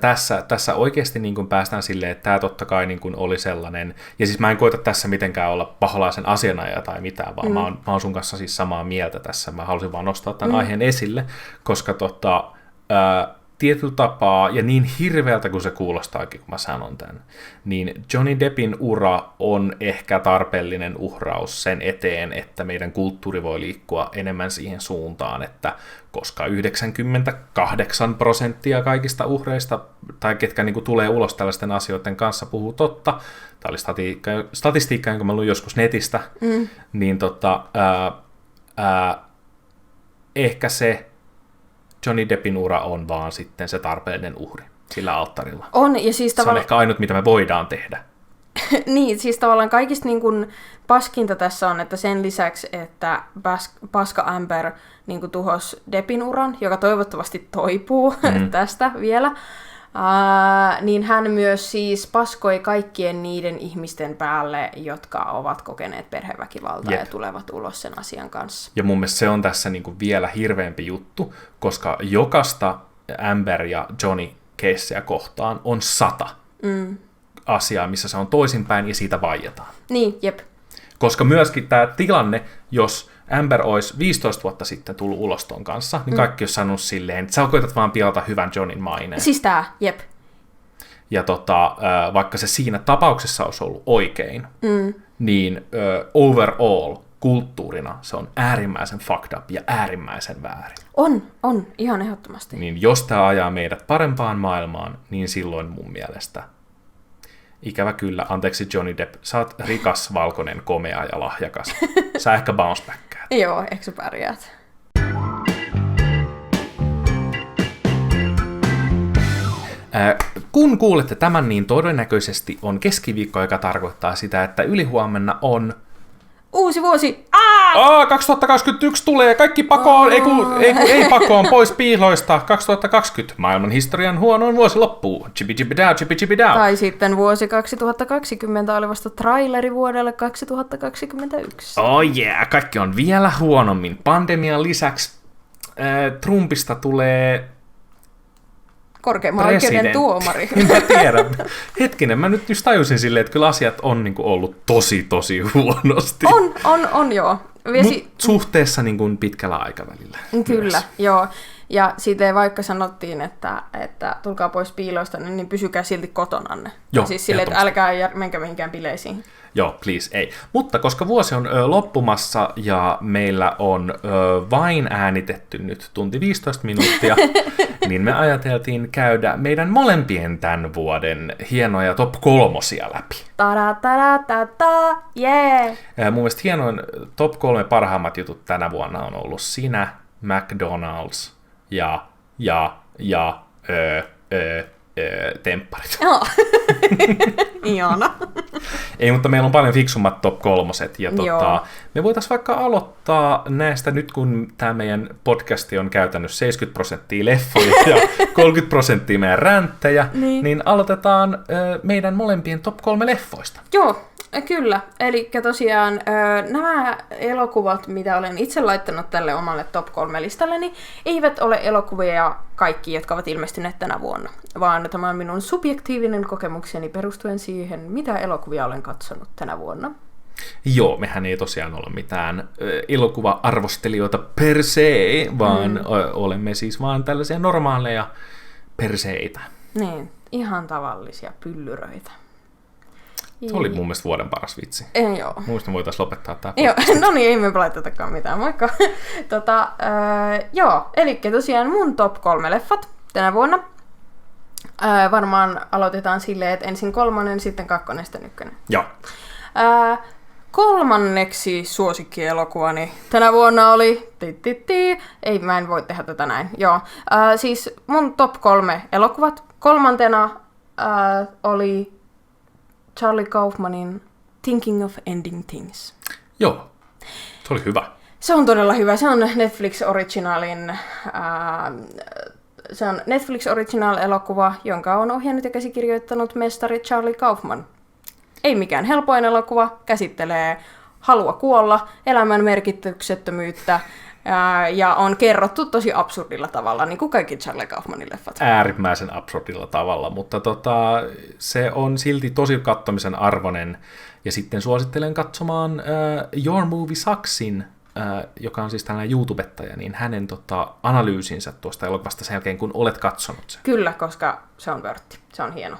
tässä oikeasti niin kuin päästään silleen, että tämä totta kai niin kuin oli sellainen, ja siis mä en koita tässä mitenkään olla paholaisen asianajaja tai mitään, vaan mä oon sun kanssa siis samaa mieltä tässä. Mä halusin vaan nostaa tämän aiheen esille, koska tietyllä tapaa, ja niin hirveältä kuin se kuulostaakin, kun mä sanon tämän, niin Johnny Deppin ura on ehkä tarpeellinen uhraus sen eteen, että meidän kulttuuri voi liikkua enemmän siihen suuntaan, että koska 98% kaikista uhreista, tai ketkä niin kuin tulee ulos tällaisten asioiden kanssa, puhuu totta, tämä oli statistiikka, jonka mä luin joskus netistä, niin ehkä se Johnny Deppin ura on vaan sitten se tarpeellinen uhri sillä alttarilla. On, ja siis se on ehkä ainut, mitä me voidaan tehdä. Niin, siis tavallaan kaikista niin kuin paskinta tässä on, että sen lisäksi, että Paska Amber niin kuin tuhos Deppin uran, joka toivottavasti toipuu tästä vielä, niin hän myös siis paskoi kaikkien niiden ihmisten päälle, jotka ovat kokeneet perheväkivaltaa ja tulevat ulos sen asian kanssa. Ja mun mielestä se on tässä niin kuin vielä hirveämpi juttu, koska jokaista Amber ja Johnny keissejä kohtaan on 100 asiaa, missä se on toisinpäin ja siitä vaietaan. Niin, jep. Koska myöskin tämä tilanne, jos Amber olisi 15 vuotta sitten tullut ulos ton kanssa, niin kaikki olisi sanonut silleen, että sä koetat vaan pilata hyvän Johnin maineen. Siis tää, jep. Ja vaikka se siinä tapauksessa olisi ollut oikein, niin overall kulttuurina se on äärimmäisen fucked up ja äärimmäisen väärin. On, ihan ehdottomasti. Niin jos tämä ajaa meidät parempaan maailmaan, niin silloin mun mielestä ikävä kyllä, anteeksi Johnny Depp, sä oot rikas, valkoinen, komea ja lahjakas. Sä ehkä bounce backkaat. Joo, eikö sä pärjäät? Kun kuulette tämän, niin todennäköisesti on keskiviikko, joka tarkoittaa sitä, että ylihuomenna on uusi vuosi! 2021 tulee, kaikki pakoon, ei pakoon, pois piiloista. 2020, maailman historian huonoin vuosi loppuu. Chibi-chibi-dao. Tai sitten vuosi 2020 oli vasta traileri vuodelle 2021. Oh yeah, kaikki on vielä huonommin. Pandemian lisäksi Trumpista tulee korkeimman oikeuden tuomari. Mä tiedän. Hetkinen, mä nyt just tajusin silleen, että kyllä asiat on niin kuin ollut tosi huonosti. On joo. Mut suhteessa niin kuin pitkällä aikavälillä. Kyllä, myös. joo. Ja siitä vaikka sanottiin, että tulkaa pois piiloista, niin pysykää silti kotonanne. Joo, siis silleen, että älkää menkää mihinkään bileisiin. Joo, please, ei. Mutta koska vuosi on loppumassa ja meillä on vain äänitetty nyt tunti 15 minuuttia, niin me ajateltiin käydä meidän molempien tämän vuoden hienoja top 3 läpi. Ta-da-ta-da-ta-ta, yeah! Mun mielestä hienoin top 3 parhaimmat jutut tänä vuonna on ollut sinä, McDonald's ja tempparit. Joo. Ihana. Ei, mutta meillä on paljon fiksummat top 3. Ja me voitaisiin vaikka aloittaa näistä nyt, kun tämä meidän podcasti on käytänyt 70% leffoja ja 30% meidän ränttejä, niin aloitetaan meidän molempien top 3 leffoista. Joo. Kyllä, eli tosiaan nämä elokuvat, mitä olen itse laittanut tälle omalle top 3 listalleni, eivät ole elokuvia kaikki, jotka ovat ilmestyneet tänä vuonna, vaan tämä on minun subjektiivinen kokemukseni perustuen siihen, mitä elokuvia olen katsonut tänä vuonna. Joo, mehän ei tosiaan ole mitään elokuva-arvostelijoita per se, vaan olemme siis vaan tällaisia normaaleja perseitä. Niin, ihan tavallisia pyllyröitä. Se oli mun mielestä vuoden paras vitsi. Joo. Muista voitaisiin lopettaa tämä. Joo, no niin, ei me laitetakaan mitään, moikka. Joo, eli tosiaan mun top 3 leffat tänä vuonna. Varmaan aloitetaan silleen, että ensin 3, sitten 2, sitten 1. Joo. 3. suosikkielokuvani tänä vuonna oli... Ei, mä en voi tehdä tätä näin. Joo. Siis mun top 3 elokuvat. 3. oli Charlie Kaufmanin Thinking of Ending Things. Joo, se oli hyvä. Se on todella hyvä. Se on Netflix Original-elokuva, jonka on ohjannut ja käsikirjoittanut mestari Charlie Kaufman. Ei mikään helpoin elokuva, käsittelee halua kuolla, elämän merkityksettömyyttä, ja on kerrottu tosi absurdilla tavalla, niin kuin kaikki Charlie Kaufmanin leffat. Äärimmäisen absurdilla tavalla, mutta se on silti tosi kattomisen arvoinen. Ja sitten suosittelen katsomaan Your Movie Sucksin, joka on siis tällainen YouTubettaja, niin hänen analyysinsä tuosta elokuvasta sen jälkeen, kun olet katsonut sen. Kyllä, koska se on vörtti. Se on hieno.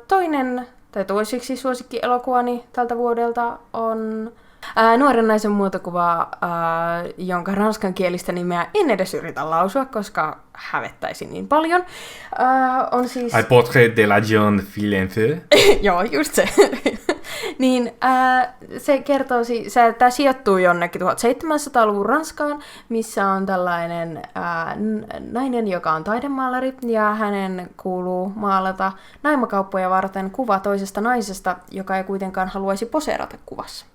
Toinen, tai toiseksi suosikkielokuvani tältä vuodelta on nuoren naisen muotokuva, jonka ranskankielistä nimeä en edes yritä lausua, koska hävettäisi niin paljon. On siis... I Portrait de la jeune fille en feu. Joo, just se. Niin, se kertoo, tämä sijoittuu jonnekin 1700-luvun Ranskaan, missä on tällainen nainen, joka on taidemaalari, ja hänen kuuluu maalata naimakauppoja varten kuva toisesta naisesta, joka ei kuitenkaan haluaisi poseerata kuvassa.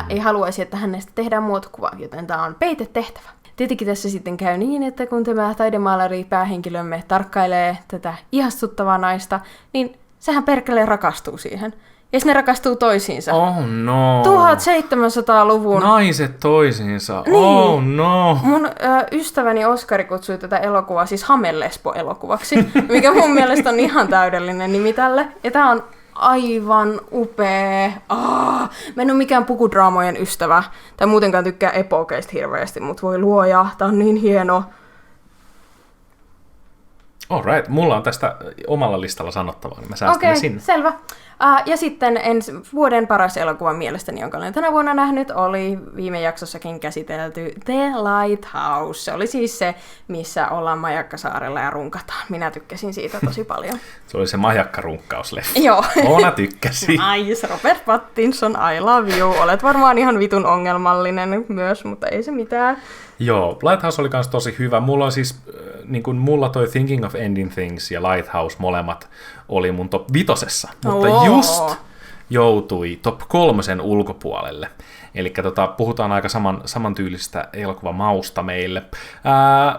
Ei haluaisi, että hänestä tehdään muotokuva, joten tämä on peitetehtävä. Tietenkin tässä sitten käy niin, että kun tämä taidemaalari päähenkilömme tarkkailee tätä ihastuttavaa naista, niin sehän perkeleen rakastuu siihen. Ja ne rakastuu toisiinsa. Oh no. 1700-luvun. Naiset toisiinsa. Niin. Oh no. Mun ystäväni Oskari kutsui tätä elokuvaa siis Hamelespo-elokuvaksi, mikä mun mielestä on ihan täydellinen nimi tälle. Ja tää on aivan upea. Mä en ole mikään pukudraamojen ystävä. Tai muutenkaan tykkää epokeista hirveästi, mutta voi luoja, tää on niin hieno. Alright, mulla on tästä omalla listalla sanottavaa, niin mä säästän ne sinne. Selvä. Ja sitten vuoden paras elokuva mielestäni, jonka olen tänä vuonna nähnyt, oli viime jaksossakin käsitelty The Lighthouse. Se oli siis se, missä ollaan Majakkasaarella ja runkataan. Minä tykkäsin siitä tosi paljon. Se oli se majakkarunkkausleffa. Joo. Mona tykkäsi. Nice, Robert Pattinson, I love you. Olet varmaan ihan vitun ongelmallinen myös, mutta ei se mitään. Joo, Lighthouse oli kans tosi hyvä. Mulla on siis, niin kuin mulla toi Thinking of Ending Things ja Lighthouse molemmat oli mun top 5, mutta just joutui top 3 ulkopuolelle. Eli puhutaan aika samantyylisestä elokuvamausta meille.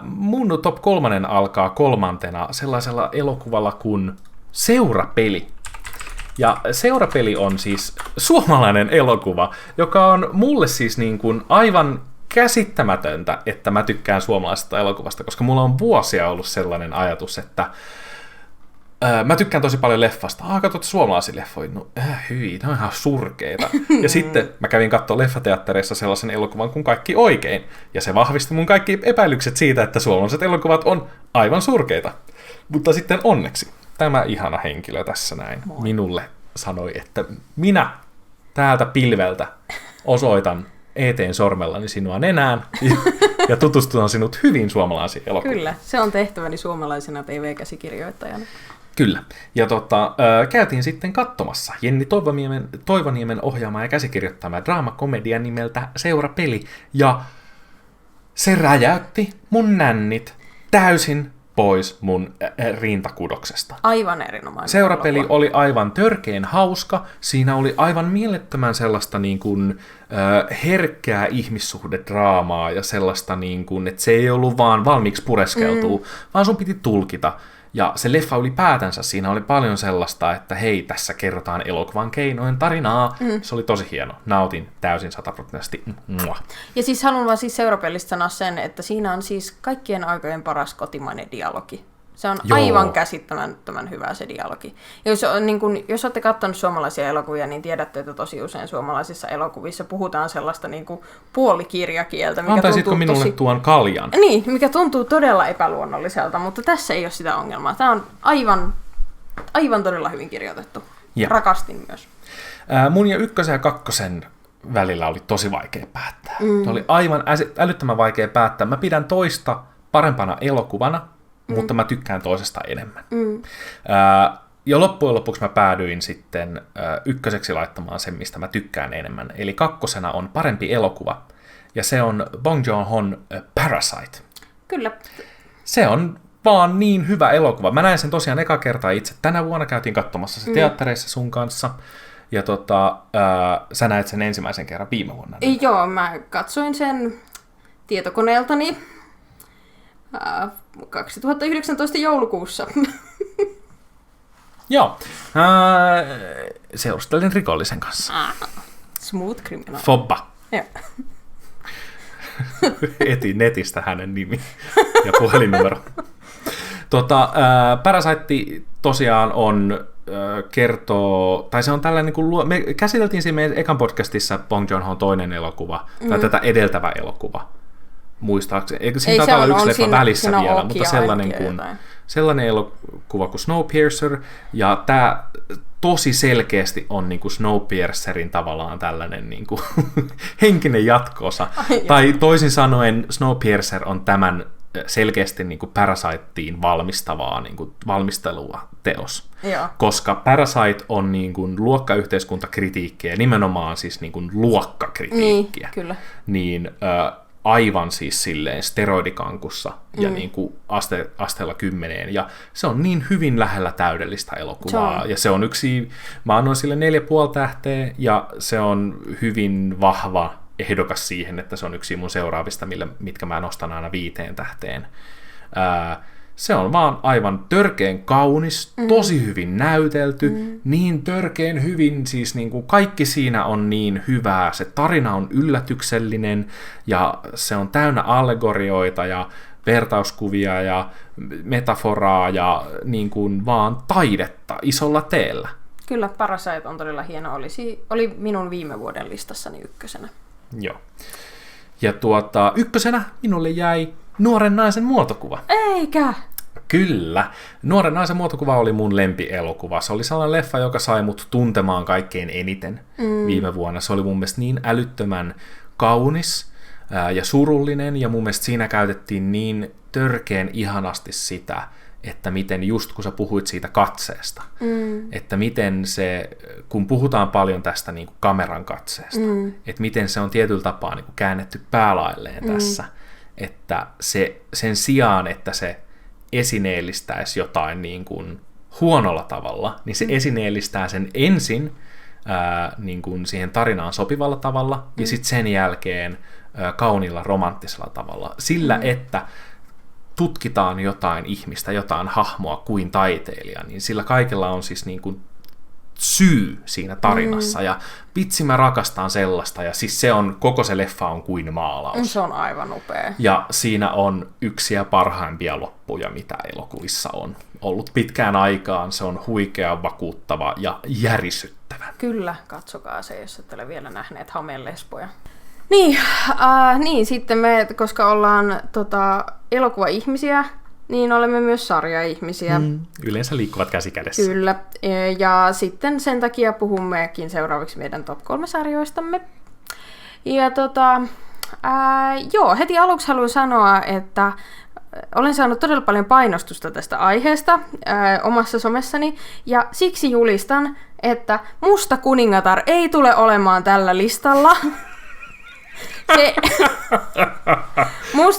Mun top 3 alkaa 3. sellaisella elokuvalla kuin Seurapeli. Ja Seurapeli on siis suomalainen elokuva, joka on mulle siis niin kuin aivan käsittämätöntä, että mä tykkään suomalaisesta elokuvasta, koska mulla on vuosia ollut sellainen ajatus, että mä tykkään tosi paljon leffasta. Katsot suomalaisia leffoja? No hyi, ne on ihan surkeita. Ja sitten mä kävin katsoa leffateattereissa sellaisen elokuvan kuin Kaikki oikein. Ja se vahvisti mun kaikki epäilykset siitä, että suomalaiset elokuvat on aivan surkeita. Mutta sitten onneksi tämä ihana henkilö tässä näin minulle sanoi, että minä täältä pilveltä osoitan eteen sormellani sinua nenään ja tutustutaan sinut hyvin suomalaisiin elokuviin. Kyllä, se on tehtäväni suomalaisena TV-käsikirjoittajana. Kyllä, ja käytiin sitten katsomassa Jenni Toivoniemen ohjaama ja käsikirjoittama draamakomedia nimeltä Seurapeli, ja se räjäytti mun nännit täysin pois mun rintakudoksesta. Aivan erinomainen. Seurapeli oli aivan törkeen hauska. Siinä oli aivan mielettömän sellaista niin kuin, herkkää ihmissuhdedraamaa ja sellaista, niin kuin, että se ei ollut vaan valmiiksi pureskeltua, vaan sun piti tulkita. Ja se leffa ylipäätänsä, siinä oli paljon sellaista, että hei, tässä kerrotaan elokuvan keinoin tarinaa. Se oli tosi hieno. Nautin täysin 100%. Ja siis haluan vaan siis Seurapelistä sanoa sen, että siinä on siis kaikkien aikojen paras kotimainen dialogi. Se on aivan käsittämättömän hyvä se dialogi. Ja jos olette katsonut suomalaisia elokuvia, niin tiedätte, että tosi usein suomalaisissa elokuvissa puhutaan sellaista niin kuin puolikirjakieltä. Antaisitko minulle tuon kaljan? Niin, mikä tuntuu todella epäluonnolliselta, mutta tässä ei ole sitä ongelmaa. Tämä on aivan todella hyvin kirjoitettu. Ja rakastin myös. Mun ja 1 ja 2 välillä oli tosi vaikea päättää. Se oli aivan älyttömän vaikea päättää. Mä pidän toista parempana elokuvana, mutta mä tykkään toisesta enemmän. Ja loppujen lopuksi mä päädyin sitten 1 laittamaan sen, mistä mä tykkään enemmän. Eli 2 on parempi elokuva, ja se on Bong Joon-hon Parasite. Kyllä. Se on vaan niin hyvä elokuva. Mä näin sen tosiaan eka kertaa itse. Tänä vuonna käytiin katsomassa se teattereissa sun kanssa. Ja sä näit sen ensimmäisen kerran viime vuonna. Joo, mä katsoin sen tietokoneeltani 2019 joulukuussa. Joo. Seurustelin rikollisen kanssa. Smooth Criminal. Fobba. Joo. Etin netistä hänen nimi ja puhelinnumero. Parasite tosiaan on kertoo, tai se on tällainen, niin me käsiteltiin siinä meidän ekan podcastissa Bong Joon-hon toinen elokuva, tai tätä edeltävä elokuva, muistaakseni. Eikö siinä taitaa olla yksi leffa välissä vielä, mutta sellainen elokuva kuin Snowpiercer, ja tämä tosi selkeästi on niin kuin Snowpiercerin tavallaan tällainen niin kuin henkinen jatko-osa. Tai toisin sanoen Snowpiercer on tämän selkeästi niin kuin Parasiteen valmistavaa niin kuin valmistelua teos. Joo. Koska Parasite on niin kuin luokkayhteiskuntakritiikkiä, nimenomaan siis niin kuin luokkakritiikkiä. Niin, kyllä. Niin aivan siis silleen steroidikankussa ja niin kuin asteella 10. Ja se on niin hyvin lähellä täydellistä elokuvaa. Ja se on mä annoin sille 4,5 tähteä, ja se on hyvin vahva ehdokas siihen, että se on yksi mun seuraavista, mitkä mä nostan aina 5 tähteen. Se on vaan aivan törkeen kaunis, tosi hyvin näytelty, niin törkeen hyvin, siis niin kuin kaikki siinä on niin hyvää. Se tarina on yllätyksellinen, ja se on täynnä allegorioita ja vertauskuvia ja metaforaa ja niin kuin vaan taidetta isolla teellä. Kyllä, Parasite on todella hieno. Oli minun viime vuoden listassani ykkösenä. Joo. Ja ykkösenä minulle jäi Nuoren naisen muotokuva. Eikä! Kyllä. Nuoren naisen muotokuva oli mun lempielokuva. Se oli sellainen leffa, joka sai mut tuntemaan kaikkein eniten viime vuonna. Se oli mun mielestä niin älyttömän kaunis ja surullinen, ja mun mielestä siinä käytettiin niin törkeen ihanasti sitä, että miten just kun sä puhuit siitä katseesta, että miten se, kun puhutaan paljon tästä niin kuin kameran katseesta, että miten se on tietyllä tapaa niin kuin käännetty päälailleen tässä, että sen sijaan, että se esineellistäisi jotain niin kuin huonolla tavalla, niin se esineellistää sen ensin niin kuin siihen tarinaan sopivalla tavalla, ja sitten sen jälkeen kauniilla romanttisella tavalla, sillä että tutkitaan jotain ihmistä, jotain hahmoa kuin taiteilija, niin sillä kaikella on siis niin kuin syy siinä tarinassa, ja vitsi mä rakastan sellaista, ja siis koko se leffa on kuin maalaus. Se on aivan upea. Ja siinä on yksi parhaimpia loppuja, mitä elokuvissa on ollut pitkään aikaan. Se on huikea, vakuuttava ja järisyttävä. Kyllä, katsokaa se, jos ette ole vielä nähneet Hameen lesboja. Niin, sitten me, koska ollaan elokuva-ihmisiä, niin olemme myös sarja-ihmisiä. Yleensä liikkuvat käsi kädessä. Kyllä, ja sitten sen takia puhummekin seuraavaksi meidän top 3 sarjoistamme. Ja heti aluksi haluan sanoa, että olen saanut todella paljon painostusta tästä aiheesta omassa somessani, ja siksi julistan, että Musta kuningatar ei tule olemaan tällä listalla.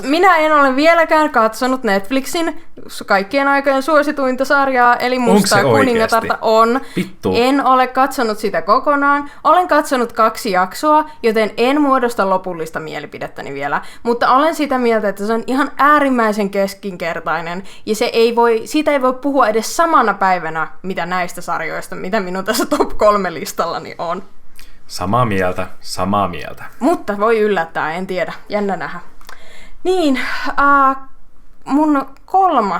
Minä en ole vieläkään katsonut Netflixin kaikkien aikojen suosituinta sarjaa, eli Mustaa kuningatarta on. Vittu. En ole katsonut sitä kokonaan. Olen katsonut 2 jaksoa, joten en muodosta lopullista mielipidettäni vielä. Mutta olen sitä mieltä, että se on ihan äärimmäisen keskinkertainen, ja siitä ei voi puhua edes samana päivänä, mitä näistä sarjoista, mitä minun tässä top 3 listallani on. Samaa mieltä. Mutta voi yllättää, en tiedä. Jännä nähdä. Niin, mun 3.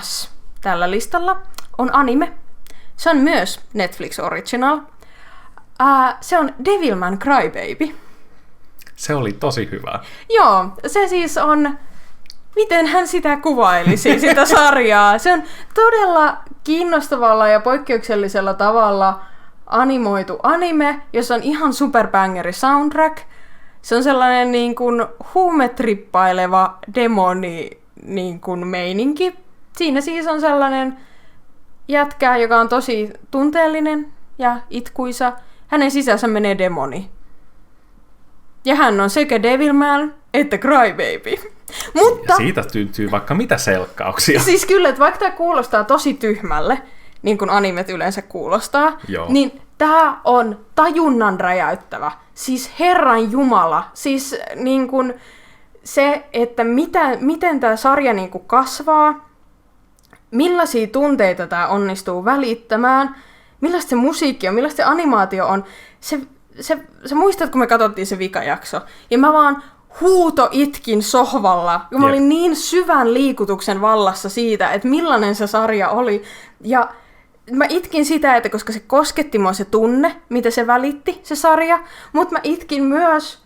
tällä listalla on anime. Se on myös Netflix Original. Se on Devilman Crybaby. Se oli tosi hyvä. Joo, se siis on... Miten hän sitä kuvailisi, sitä sarjaa? Se on todella kiinnostavalla ja poikkeuksellisella tavalla animoitu anime, jossa on ihan superbangeri soundtrack. Se on sellainen niin kuin huumetrippaileva demoni niin kuin meininki. Siinä siis on sellainen jätkä, joka on tosi tunteellinen ja itkuisa. Hänen sisänsä menee demoni. Ja hän on sekä Devilman että Crybaby. Mutta, ja siitä syntyy vaikka mitä selkkauksia. Siis kyllä, että vaikka tämä kuulostaa tosi tyhmälle, niin kuin animet yleensä kuulostaa, niin tämä on tajunnan räjäyttävä. Siis Herran Jumala. Siis niin kuin se, että miten tämä sarja niin kuin kasvaa, millaisia tunteita tämä onnistuu välittämään, millaista se musiikki on, millaista se animaatio on. sä muistat, kun me katsottiin se vikajakso, ja mä vaan itkin sohvalla, kun mä olin niin syvän liikutuksen vallassa siitä, että millainen se sarja oli. Ja mä itkin sitä, että koska se kosketti mua se tunne, mitä se välitti, se sarja, mutta mä itkin myös,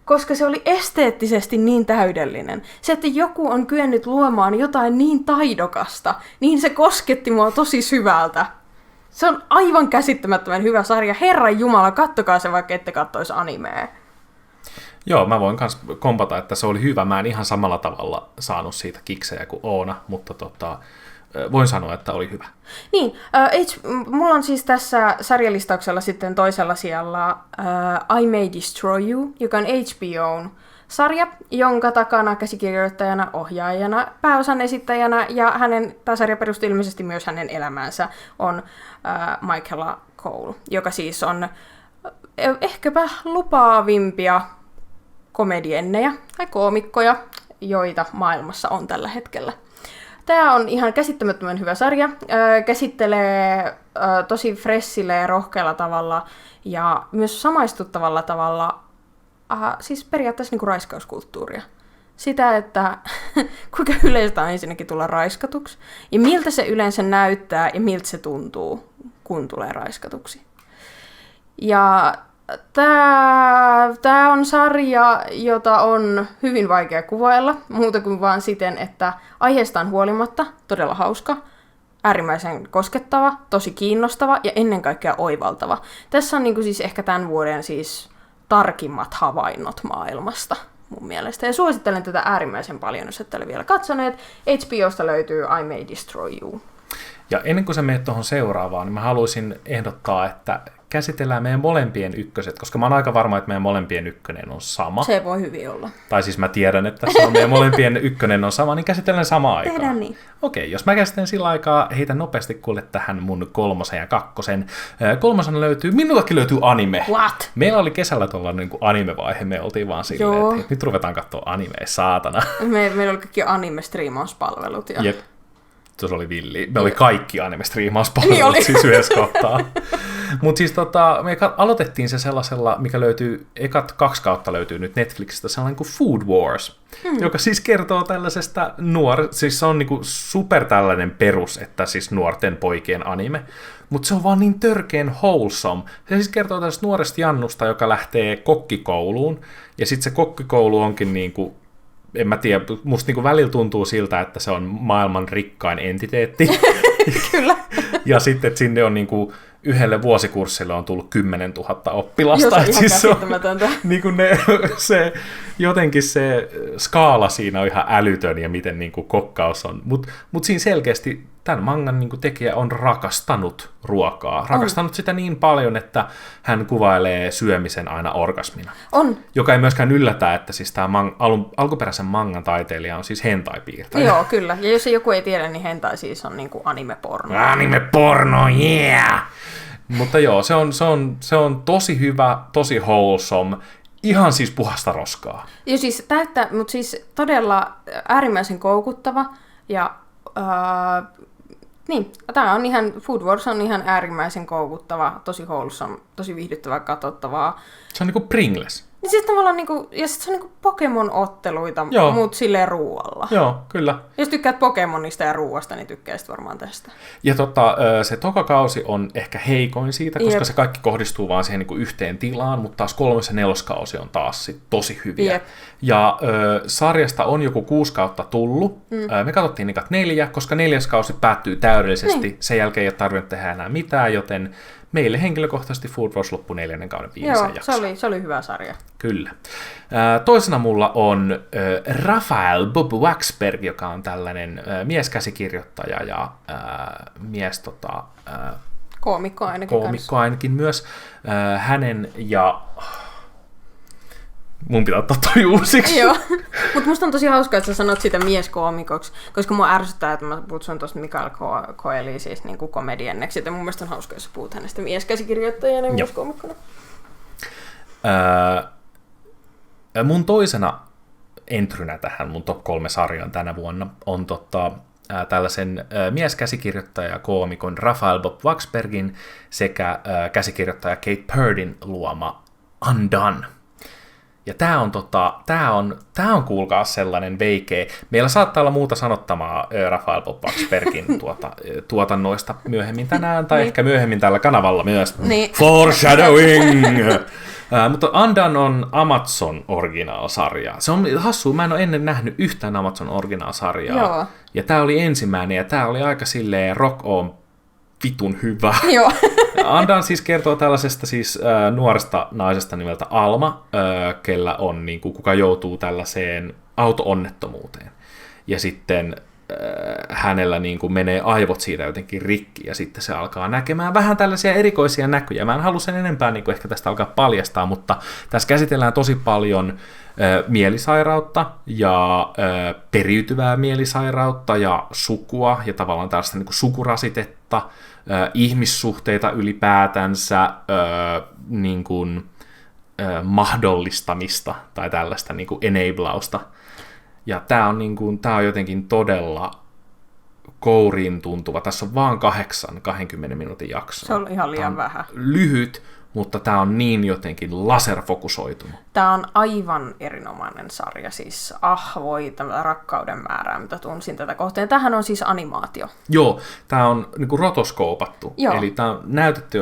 koska se oli esteettisesti niin täydellinen. Se, että joku on kyennyt luomaan jotain niin taidokasta, niin se kosketti mua tosi syvältä. Se on aivan käsittämättömän hyvä sarja. Herran Jumala, kattokaa se, vaikka ette kattoisi animea. Joo, mä voin myös kompata, että se oli hyvä. Mä en ihan samalla tavalla saanut siitä kiksejä kuin Oona, mutta voin sanoa, että oli hyvä. Niin, mulla on siis tässä sarjalistauksella sitten toisella sijalla I May Destroy You, joka on HBOn sarja, jonka takana käsikirjoittajana, ohjaajana, pääosan esittäjänä ja tämä sarja perustuu ilmeisesti myös hänen elämäänsä on Michaela Cole, joka siis on ehkäpä lupaavimpia komedienneja tai koomikkoja, joita maailmassa on tällä hetkellä. Tämä on ihan käsittämättömän hyvä sarja. Käsittelee tosi freshillä ja rohkealla tavalla ja myös samaistuttavalla tavalla siis periaatteessa niin kuin raiskauskulttuuria. Sitä, että kuinka yleistä on ensinnäkin tulla raiskatuksi ja miltä se yleensä näyttää ja miltä se tuntuu, kun tulee raiskatuksi. Ja tämä on sarja, jota on hyvin vaikea kuvailla, muuta kuin vaan siten, että aiheestaan huolimatta todella hauska, äärimmäisen koskettava, tosi kiinnostava ja ennen kaikkea oivaltava. Tässä on niinku siis ehkä tämän vuoden siis tarkimmat havainnot maailmasta mun mielestä. Ja suosittelen tätä äärimmäisen paljon, jos ette ole vielä katsoneet. HBOsta löytyy I May Destroy You. Ja ennen kuin sä menet tuohon seuraavaan, niin mä haluaisin ehdottaa, että käsitellään meidän molempien ykköset, koska mä oon aika varma, että meidän molempien ykkönen on sama. Se voi hyvin olla. Tai siis mä tiedän, että se on meidän molempien ykkönen on sama, niin käsitellään samaan aikaan. Tehdään niin. Okei, jos mä käsittelen sillä aikaa, heitän nopeasti kuule tähän mun 3. ja 2. 3. minultakin löytyy anime. What? Meillä oli kesällä tuolla niin kuin anime-vaihe, me oltiin vaan silleen, että nyt ruvetaan katsoa animea, saatana. Meillä oli kaikki anime-striimauspalvelut. Ja... Jep. Se oli villi. Me oli kaikki anime-striimauspalvelut niin siis yhdessä kohtaa. Mutta siis me aloitettiin se sellaisella, mikä löytyy, ekat 2 kautta löytyy nyt Netflixistä, sellainen kuin Food Wars, joka siis kertoo tällaisesta siis se on niinku super tällainen perus, että siis nuorten poikien anime, mutta se on vaan niin törkeen wholesome. Se siis kertoo tällaisesta nuoresta Jannusta, joka lähtee kokkikouluun, ja sitten se kokkikoulu onkin niinku, en mä tiedä, musta niinku välillä tuntuu siltä, että se on maailman rikkain entiteetti. Kyllä. Ja sitten, että sinne on niinku yhdelle vuosikurssille on tullut 10 000 oppilasta. Joo, se on ihan siis käsittämätöntä. Niin jotenkin se skaala siinä on ihan älytön ja miten niin kuin kokkaus on. Mut siinä selkeästi tämän mangan niin kuin tekijä on rakastanut ruokaa. Rakastanut sitä niin paljon, että hän kuvailee syömisen aina orgasmina. On. Joka ei myöskään yllätä, että siis tämä alkuperäisen mangan taiteilija on siis hentai-piirtäjä. Joo, kyllä. Ja jos joku ei tiedä, niin hentai siis on niin kuin anime-porno. Anime-porno, yeah! Mutta joo, se on tosi hyvä, tosi wholesome, ihan siis puhasta roskaa. Joo, siis mutta siis todella äärimmäisen koukuttava ja niin, tämä on ihan, Food Wars on ihan äärimmäisen koukuttava, tosi wholesome, tosi viihdyttävää, katsottavaa. Se on niinku Pringles. Niin siis tavallaan niinku, ja sit se on niinku Pokemon-otteluita, mut silleen ruualla. Joo, kyllä. Jos tykkäät Pokemonista ja ruuasta, niin tykkäisit varmaan tästä. Ja se toka kausi on ehkä heikoin siitä, koska se kaikki kohdistuu vaan siihen niinku yhteen tilaan, mutta taas 3. ja 4. kausi on taas sit tosi hyviä. Jep. Ja sarjasta on joku 6 kautta tullut. Me katsottiin niitä 4, koska 4. kausi päättyy täydellisesti. Niin. Sen jälkeen ei ole tarvinnut tehdä enää mitään, joten meille henkilökohtaisesti Food Wars loppui 4. kauden viimeisen jakson. Se oli hyvä sarja. Kyllä. Toisena mulla on Rafael Bob Waxberg, joka on tällainen mieskäsikirjoittaja ja mies koomikko ainakin myös. Hänen ja... Mun pitää ottaa toi uusiksi. Joo, mutta musta on tosi hauskaa, että sä sanot sitä mieskoomikoksi, koska mua ärsyttää, että mä kutsun tuosta Mikael Coeli siis niin kuin komedienneksi, ja mun mielestä on hauskaa, jos sä puhut hänestä mieskäsikirjoittajana ja mieskoomikona. Mun toisena entrynä tähän mun top 3 sarjaan tänä vuonna on tällaisen mieskäsikirjoittaja ja koomikon Rafael Bob Waxbergin sekä käsikirjoittaja Kate Purdyn luoma Undone. Ja tää on kuulkaa sellainen veikeä. Meillä saattaa olla muuta sanottamaa Rafael Bob Waksbergin tuotannoista myöhemmin tänään, tai ehkä myöhemmin tällä kanavalla myös. Foreshadowing! Mutta Undone on Amazon Original-sarja. Se on hassua, mä en ole ennen nähnyt yhtään Amazon Original-sarjaa. Joo. Ja tää oli ensimmäinen, ja tää oli aika silleen rock on vitun hyvä. Joo. Undone siis kertoo tällaisesta siis nuoresta naisesta nimeltä Alma, kellä on, niin kuin, kuka joutuu tällaiseen auto-onnettomuuteen. Ja sitten hänellä niin kuin menee aivot siitä jotenkin rikki, ja sitten se alkaa näkemään vähän tällaisia erikoisia näkyjä. Mä en halua sen enempää niin kuin ehkä tästä alkaa paljastaa, mutta tässä käsitellään tosi paljon mielisairautta ja periytyvää mielisairautta ja sukua ja tavallaan tällaista niin kuin sukurasitetta, ihmissuhteita ylipäätänsä, niin kuin, mahdollistamista tai tällaista niin kuin enablausta. Ja tämä on, niin kuin, tää on jotenkin todella kouriin tuntuva. Tässä on vaan 20 minuutin jakso. Se on ihan liian vähän. Lyhyt, mutta tämä on niin jotenkin laserfokusoitunut. Tämä on aivan erinomainen sarja, siis voi tämä rakkauden määrää, mitä tunsin tätä kohteen. Tämähän on siis animaatio. Joo, tämä on niinku rotoskoopattu. Joo. Eli tämä on näytelty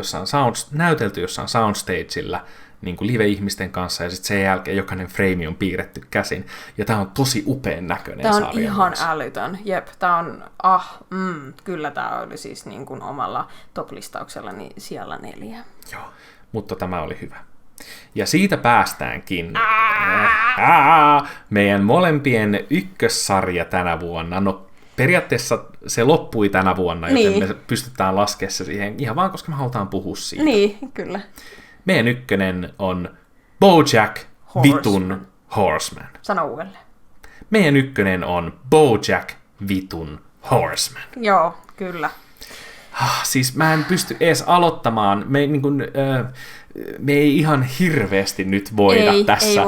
jossain soundstageillä niin kuin live-ihmisten kanssa, ja sitten sen jälkeen jokainen frame on piirretty käsin. Ja tämä on tosi upean näköinen sarja. Tämä on ihan myös älytön. Jep, tämä on, kyllä tämä oli siis niin kuin omalla top-listauksellani siellä 4. Joo, mutta tämä oli hyvä. Ja siitä päästäänkin meidän molempien ykkössarja tänä vuonna. No periaatteessa se loppui tänä vuonna, joten niin. me pystytään laskemaan se siihen ihan vaan, koska me halutaan puhua siitä. Niin, kyllä. Meidän ykkönen on BoJack vitun Horseman. Sano uudelleen. Meidän ykkönen on BoJack vitun Horseman. Joo, kyllä. Siis mä en pysty edes aloittamaan. Me ei ihan hirveästi nyt voida tässä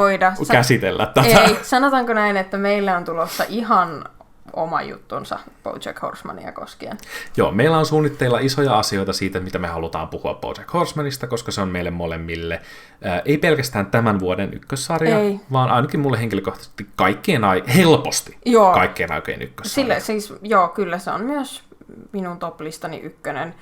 käsitellä tätä. Ei, sanotaanko näin, että meillä on tulossa ihan oma juttunsa BoJack Horsemania koskien. Joo, meillä on suunnitteilla isoja asioita siitä, mitä me halutaan puhua BoJack Horsemanista, koska se on meille molemmille ei pelkästään tämän vuoden ykkössarja, vaan ainakin mulle henkilökohtaisesti helposti kaikkien aikojen ykkössarja. Kyllä se on myös minun top-listani ykkönen,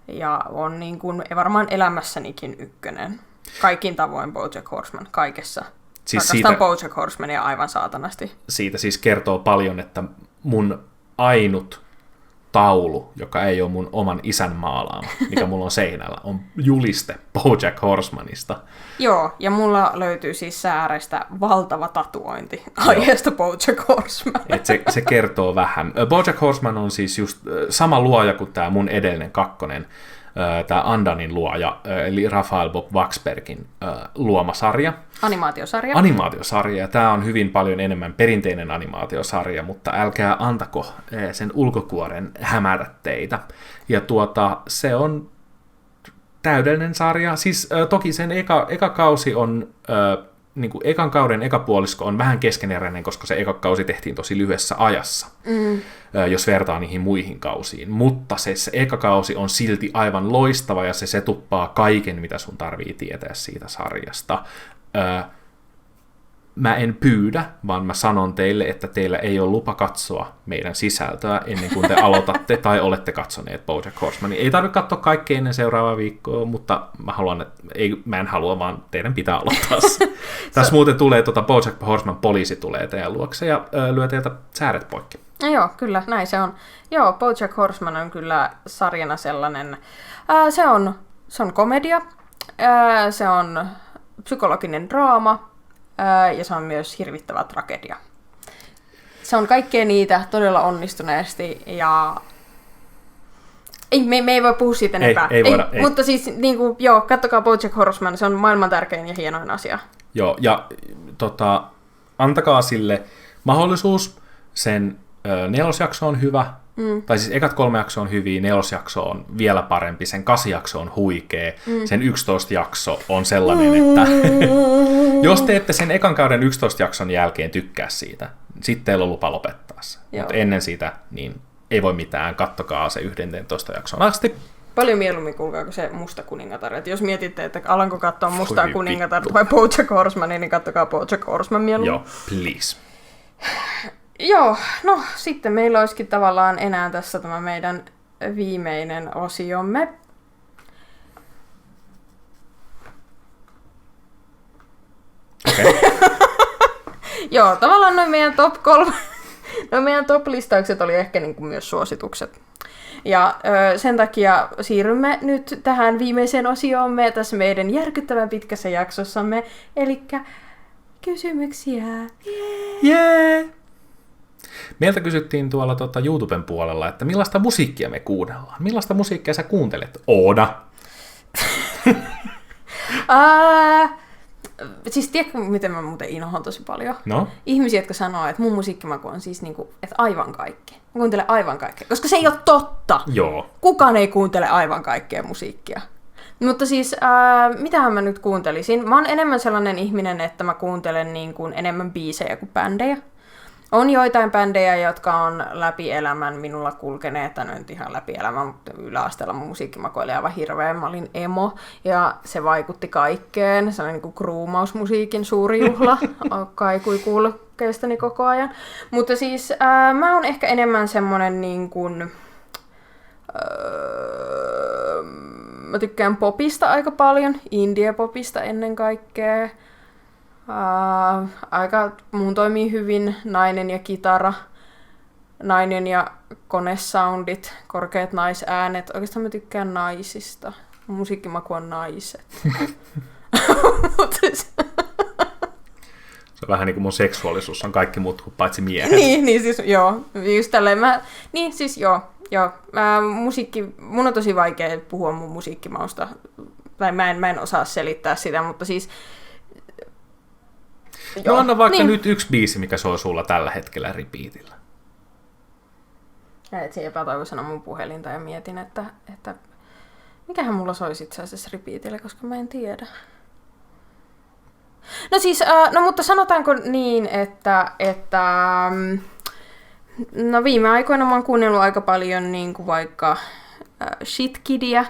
ja on niin kuin varmaan elämässänikin ykkönen. Kaikin tavoin BoJack Horseman, kaikessa. Siis rakastan BoJack Horsemania aivan saatanasti. Siitä siis kertoo paljon, että mun ainut taulu, joka ei ole mun oman isän maalaama, mikä mulla on seinällä, on juliste BoJack Horsemanista. Joo, ja mulla löytyy siis säärestä valtava tatuointi aiheesta BoJack Horseman. Se kertoo vähän. BoJack Horseman on siis just sama luoja kuin tämä mun edellinen kakkonen, tämä Undonen luoja, eli Rafael Bob Waksbergin luoma sarja. Animaatiosarja, ja tämä on hyvin paljon enemmän perinteinen animaatiosarja, mutta älkää antako sen ulkokuoren hämätä teitä. Ja se on täydellinen sarja. Siis toki sen eka kausi on, niin kuin ekan kauden eka puolisko on vähän keskeneräinen, koska se eka kausi tehtiin tosi lyhyessä ajassa, jos vertaa niihin muihin kausiin. Mutta se eka kausi on silti aivan loistava, ja se tuppaa kaiken, mitä sun tarvii tietää siitä sarjasta. Mä en pyydä, vaan mä sanon teille, että teillä ei ole lupa katsoa meidän sisältöä ennen kuin te aloitatte tai olette katsoneet BoJack Horsemania. Ei tarvitse katsoa kaikkea ennen seuraavaa viikkoa, mutta mä en halua, vaan teidän pitää aloittaa se. Tässä muuten tulee BoJack Horseman poliisi tulee teidän luokse ja lyö teiltä sääret poikki. Joo, kyllä, näin se on. Joo, BoJack Horseman on kyllä sarjana sellainen, se on komedia, se on psykologinen draama, ja se on myös hirvittävä tragedia. Se on kaikkea niitä todella onnistuneesti, ja me ei voi puhua siitä enempää. Ei voida. Mutta siis, kattokaa BoJack Horseman, se on maailman tärkein ja hienoin asia. Joo, ja antakaa sille mahdollisuus. Sen 4. jakso on hyvä, tai siis ekat 3 jakso on hyviä, 4. jakso on vielä parempi, sen 8 jakso on huikea, sen 11 jakso on sellainen, että jos te ette sen ekan kauden 11 jakson jälkeen tykkää siitä, sitten teillä on lupa lopettaa se. Mutta ennen sitä, niin ei voi mitään, kattokaa se 11 jakson asti. Paljon mieluummin kuulkaa kuin se Musta kuningatar. Et jos mietitte, että alanko katsoa Mustaa kuningatarta vai BoJack Horsemania, niin katsokaa BoJack Horseman mieluummin. Joo, please. Joo, no sitten meillä olisikin tavallaan enää tässä tämä meidän viimeinen osiomme. Okay. Joo, tavallaan noin meidän top 3, noin meidän top-listaukset oli ehkä niin kuin myös suositukset. Ja sen takia siirrymme nyt tähän viimeiseen osioomme tässä meidän järkyttävän pitkässä jaksossamme, elikkä kysymyksiä. Yeah! Meiltä kysyttiin tuolla YouTuben puolella, että millaista musiikkia me kuunnellaan. Millaista musiikkia sä kuuntelet, Ooda? Siis tiedätkö, miten mä muuten inhoan tosi paljon? No? Ihmisiä, jotka sanoo, että mun musiikkimaku on siis niinku, että aivan kaikki. Mä kuuntelen aivan kaikkea, koska se ei ole totta. Joo. Kukaan ei kuuntele aivan kaikkea musiikkia. Mutta siis, mitähän mä nyt kuuntelisin? Mä oon enemmän sellainen ihminen, että mä kuuntelen niin kuin enemmän biisejä kuin bändejä. On joitain bändejä, jotka on läpi elämän minulla kulkeneet, tai nyt ihan läpi elämän, mutta yläasteella mun musiikkimaku oli aivan hirveä. Mä olin emo, ja se vaikutti kaikkeen. Se oli niin kuin kruumausmusiikin suuri juhla. Kaikui kuulokkeistani koko ajan. Mutta siis mä oon ehkä enemmän semmonen niin kuin... mä tykkään popista aika paljon, indie-popista ennen kaikkea. Aika mun toimii hyvin nainen ja kitara, nainen ja konesoundit, korkeat naisäänet. Oikeastaan mä tykkään naisista. Mun musiikkimaku on naiset. Se on vähän niin kuin mun seksuaalisuus on kaikki muut kuin paitsi miehet. niin siis joo. Just tälleen joo. Mun on tosi vaikea puhua mun musiikkimausta. Tai mä en osaa selittää sitä, mutta siis... No anna vaikka nyt yksi biisi, mikä soi sulla tällä hetkellä repeatillä. Ja etsin epätoivoisena mun puhelinta ja mietin, että mikähän mulla soisi itse asiassa repeatillä, koska mä en tiedä. No siis, mutta sanotaanko niin, että no viime aikoina mä oon kuunnellut aika paljon niin kuin vaikka Shit Kidia.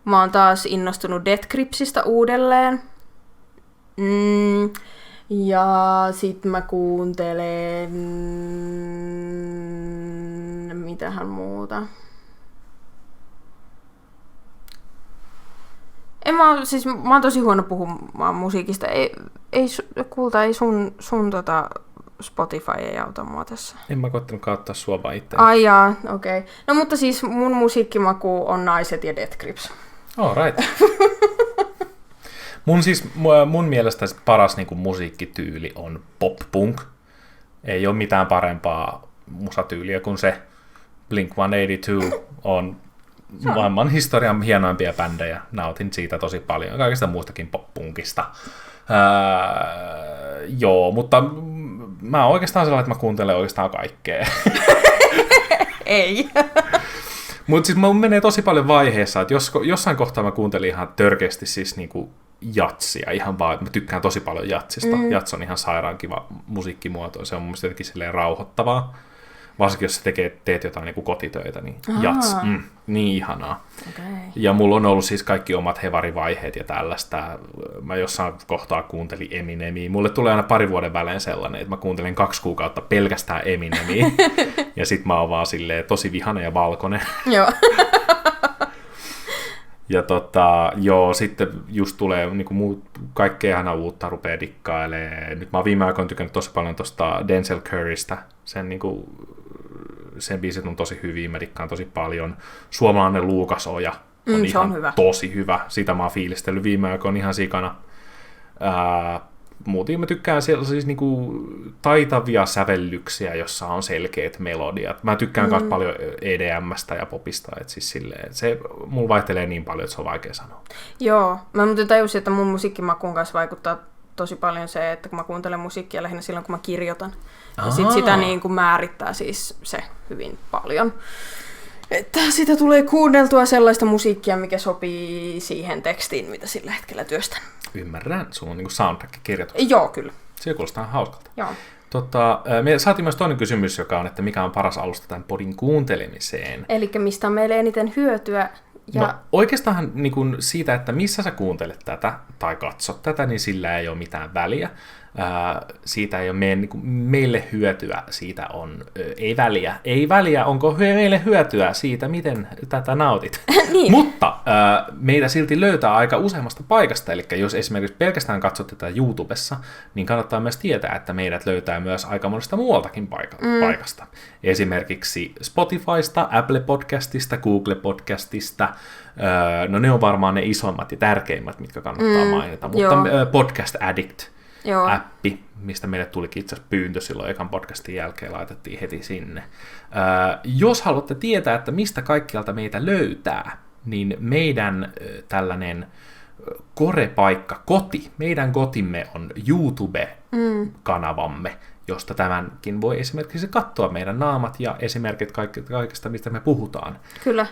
Mä oon taas innostunut Death Gripsistä uudelleen. Ja sit mä kuuntelen... mitähän muuta? Mä oon tosi huono puhumaan musiikista. Ei sun Spotify ei auta mua tässä. En mä koittanut kauttaa sua vaan itse. Ai jaa, okei. Okay. No mutta siis mun musiikkimaku on naiset ja Death Grips. All right. Mun mielestä paras niin kuin musiikkityyli on pop-punk. Ei ole mitään parempaa musatyyliä kuin se. Blink-182 on maailman historian hienoimpia bändejä. Nautin siitä tosi paljon. Kaikista muistakin pop-punkista. Joo, mutta mä oon oikeastaan sellainen, että mä kuuntelen oikeastaan kaikkea. Ei. Mutta siis mun menee tosi paljon vaiheessa, että jossain kohtaa mä kuuntelin ihan törkeästi siis niinku jatsia, ihan vaan, että mä tykkään tosi paljon jatsista. Jats on ihan sairaan kiva musiikkimuoto, se on mun mielestä jotenkin silleen rauhoittavaa. Varsinkin jos sä teet jotain niin kuin kotitöitä, niin jats, niin ihanaa. Okay. Ja mulla on ollut siis kaikki omat hevarivaiheet ja tällaista. Mä jossain kohtaa kuuntelin Eminemiä. Mulle tulee aina 2 vuoden välein sellainen, että mä kuuntelen 2 kuukautta pelkästään Eminemiä. Ja sit mä oon vaan silleen tosi vihana ja valkoinen. Joo. Ja joo, sitten just tulee niinku kaikkea aina uutta rupeaa dikkailemaan. Nyt mä oon viime aikoina tykännyt tosi paljon tosta Denzel Currystä. Sen biisit on tosi hyviä, mä dikkaan tosi paljon. Suomalainen Luukas Oja on ihan hyvä. Tosi hyvä. Sitä mä oon fiilistellyt viime aikoina ihan sikana. Muuten mä tykkään siellä siis niinku taitavia sävellyksiä, jossa on selkeät melodiat. Mä tykkään myös paljon EDM:stä ja popista, että siis silleen, se mulla vaihtelee niin paljon, että se on vaikea sanoa. Joo, mä muuten tajusin, että mun musiikkimakuun kanssa vaikuttaa tosi paljon se, että kun mä kuuntelen musiikkia lähinnä silloin, kun mä kirjoitan. Ja sit sitä niin kuin määrittää siis se hyvin paljon. Että sitä tulee kuunneltua sellaista musiikkia, mikä sopii siihen tekstiin, mitä sillä hetkellä työstän. Ymmärrän, sulla on niin kuin soundtrack-kirjoitus. Joo, kyllä. Se kuulostaa hauskalta. Joo. Me saatiin myös toinen kysymys, joka on, että mikä on paras alusta tämän podin kuuntelemiseen. Elikkä mistä on meille eniten hyötyä Ja... No oikeastaan niin kun siitä, että missä sä kuuntelet tätä tai katsot tätä, niin sillä ei ole mitään väliä. Siitä ei ole meille hyötyä, siitä on, ei väliä, onko meille hyötyä siitä, miten tätä nautit. Niin. Mutta meitä silti löytää aika useammasta paikasta, eli jos esimerkiksi pelkästään katsot tätä YouTubessa, niin kannattaa myös tietää, että meidät löytää myös aika monesta muualtakin paikasta. Esimerkiksi Spotifysta, Apple Podcastista, Google Podcastista, no ne on varmaan ne isommat ja tärkeimmät, mitkä kannattaa mainita, mutta Podcast Addict, appi, mistä meille tulikin itse asiassa pyyntö silloin ekan podcastin jälkeen, laitettiin heti sinne. Jos haluatte tietää, että mistä kaikkialta meitä löytää, niin meidän tällainen korepaikka, meidän kotimme on YouTube-kanavamme, josta tämänkin voi esimerkiksi katsoa meidän naamat ja esimerkit kaikesta, mistä me puhutaan. Kyllä.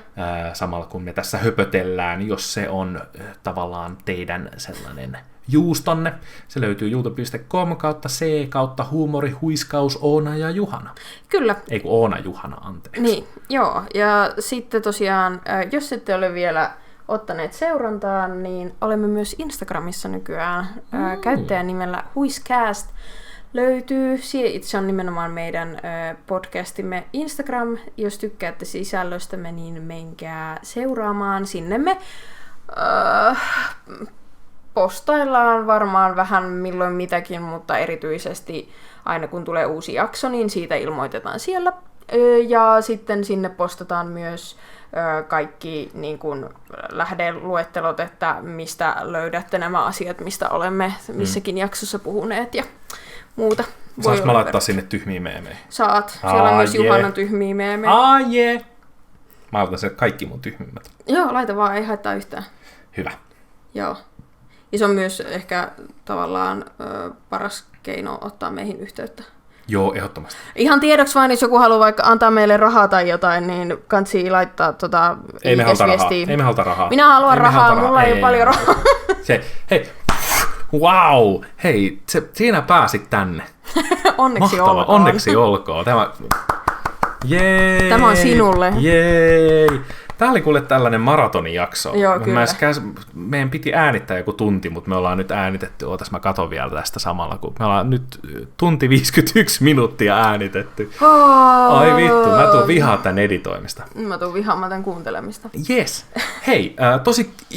Samalla kun me tässä höpötellään, jos se on tavallaan teidän sellainen juustonne. Se löytyy youtube.com/c/huumori, huiskaus, Oona ja Juhana. Kyllä. Ei kun Oona Juhana, anteeksi. Niin, joo. Ja sitten tosiaan, jos ette ole vielä ottaneet seurantaan, niin olemme myös Instagramissa nykyään käyttäjän nimellä Huiscast. Löytyy, se on nimenomaan meidän podcastimme Instagram. Jos tykkäätte sisällöstämme, niin menkää seuraamaan. Sinne me postaillaan varmaan vähän milloin mitäkin, mutta erityisesti aina kun tulee uusi jakso, niin siitä ilmoitetaan siellä. Ja sitten sinne postataan myös kaikki niin kuin lähdeluettelot, että mistä löydätte nämä asiat, mistä olemme missäkin jaksossa puhuneet ja muuta. Saanko mä laittaa sinne tyhmiä meemejä? Saat. Siellä on myös Juhanan tyhmiä meemejä. Mä laitan sen kaikki mun tyhmimmät. Joo, laita vaan, ei haittaa yhtään. Hyvä. Joo. Ja se on myös ehkä tavallaan paras keino ottaa meihin yhteyttä. Joo, ehdottomasti. Ihan tiedoksi vain, jos joku haluaa vaikka antaa meille rahaa tai jotain, niin kansi laittaa Ei me haluta rahaa. Minä haluan rahaa, mulla ei ole paljon rahaa. Hei, siinä pääsit tänne. Onneksi Mahtava, olkoon. onneksi olkoon. Jee! Tämä on sinulle. Jee! Tämä oli kuule tällainen maratonijakso. Joo, kyllä. Meidän piti äänittää joku tunti, mutta me ollaan nyt äänitetty. Mä katon vielä tästä samalla, kun me ollaan nyt tunti 51 minuuttia äänitetty. Ai vittu, mä tuun vihaa tän editoimista. Mä tuun vihaamaan tän kuuntelemista. Yes. Hei,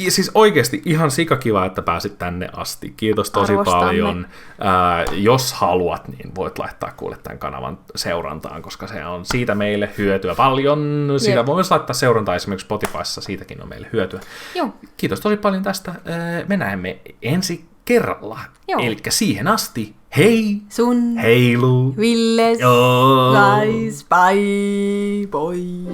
siis oikeasti ihan sikakiva, että pääsit tänne asti. Kiitos tosi paljon. Jos haluat, niin voit laittaa kuule tämän kanavan seurantaan, koska se on siitä meille hyötyä paljon. Siitä voi myös laittaa seurantaa esimerkiksi Spotifyssa, siitäkin on meille hyötyä. Joo. Kiitos tosi paljon tästä. Me näemme ensi kerralla. Elikkä siihen asti, hei! Sun! Heilu! Villes! Joo! Guys! Bye! Bye!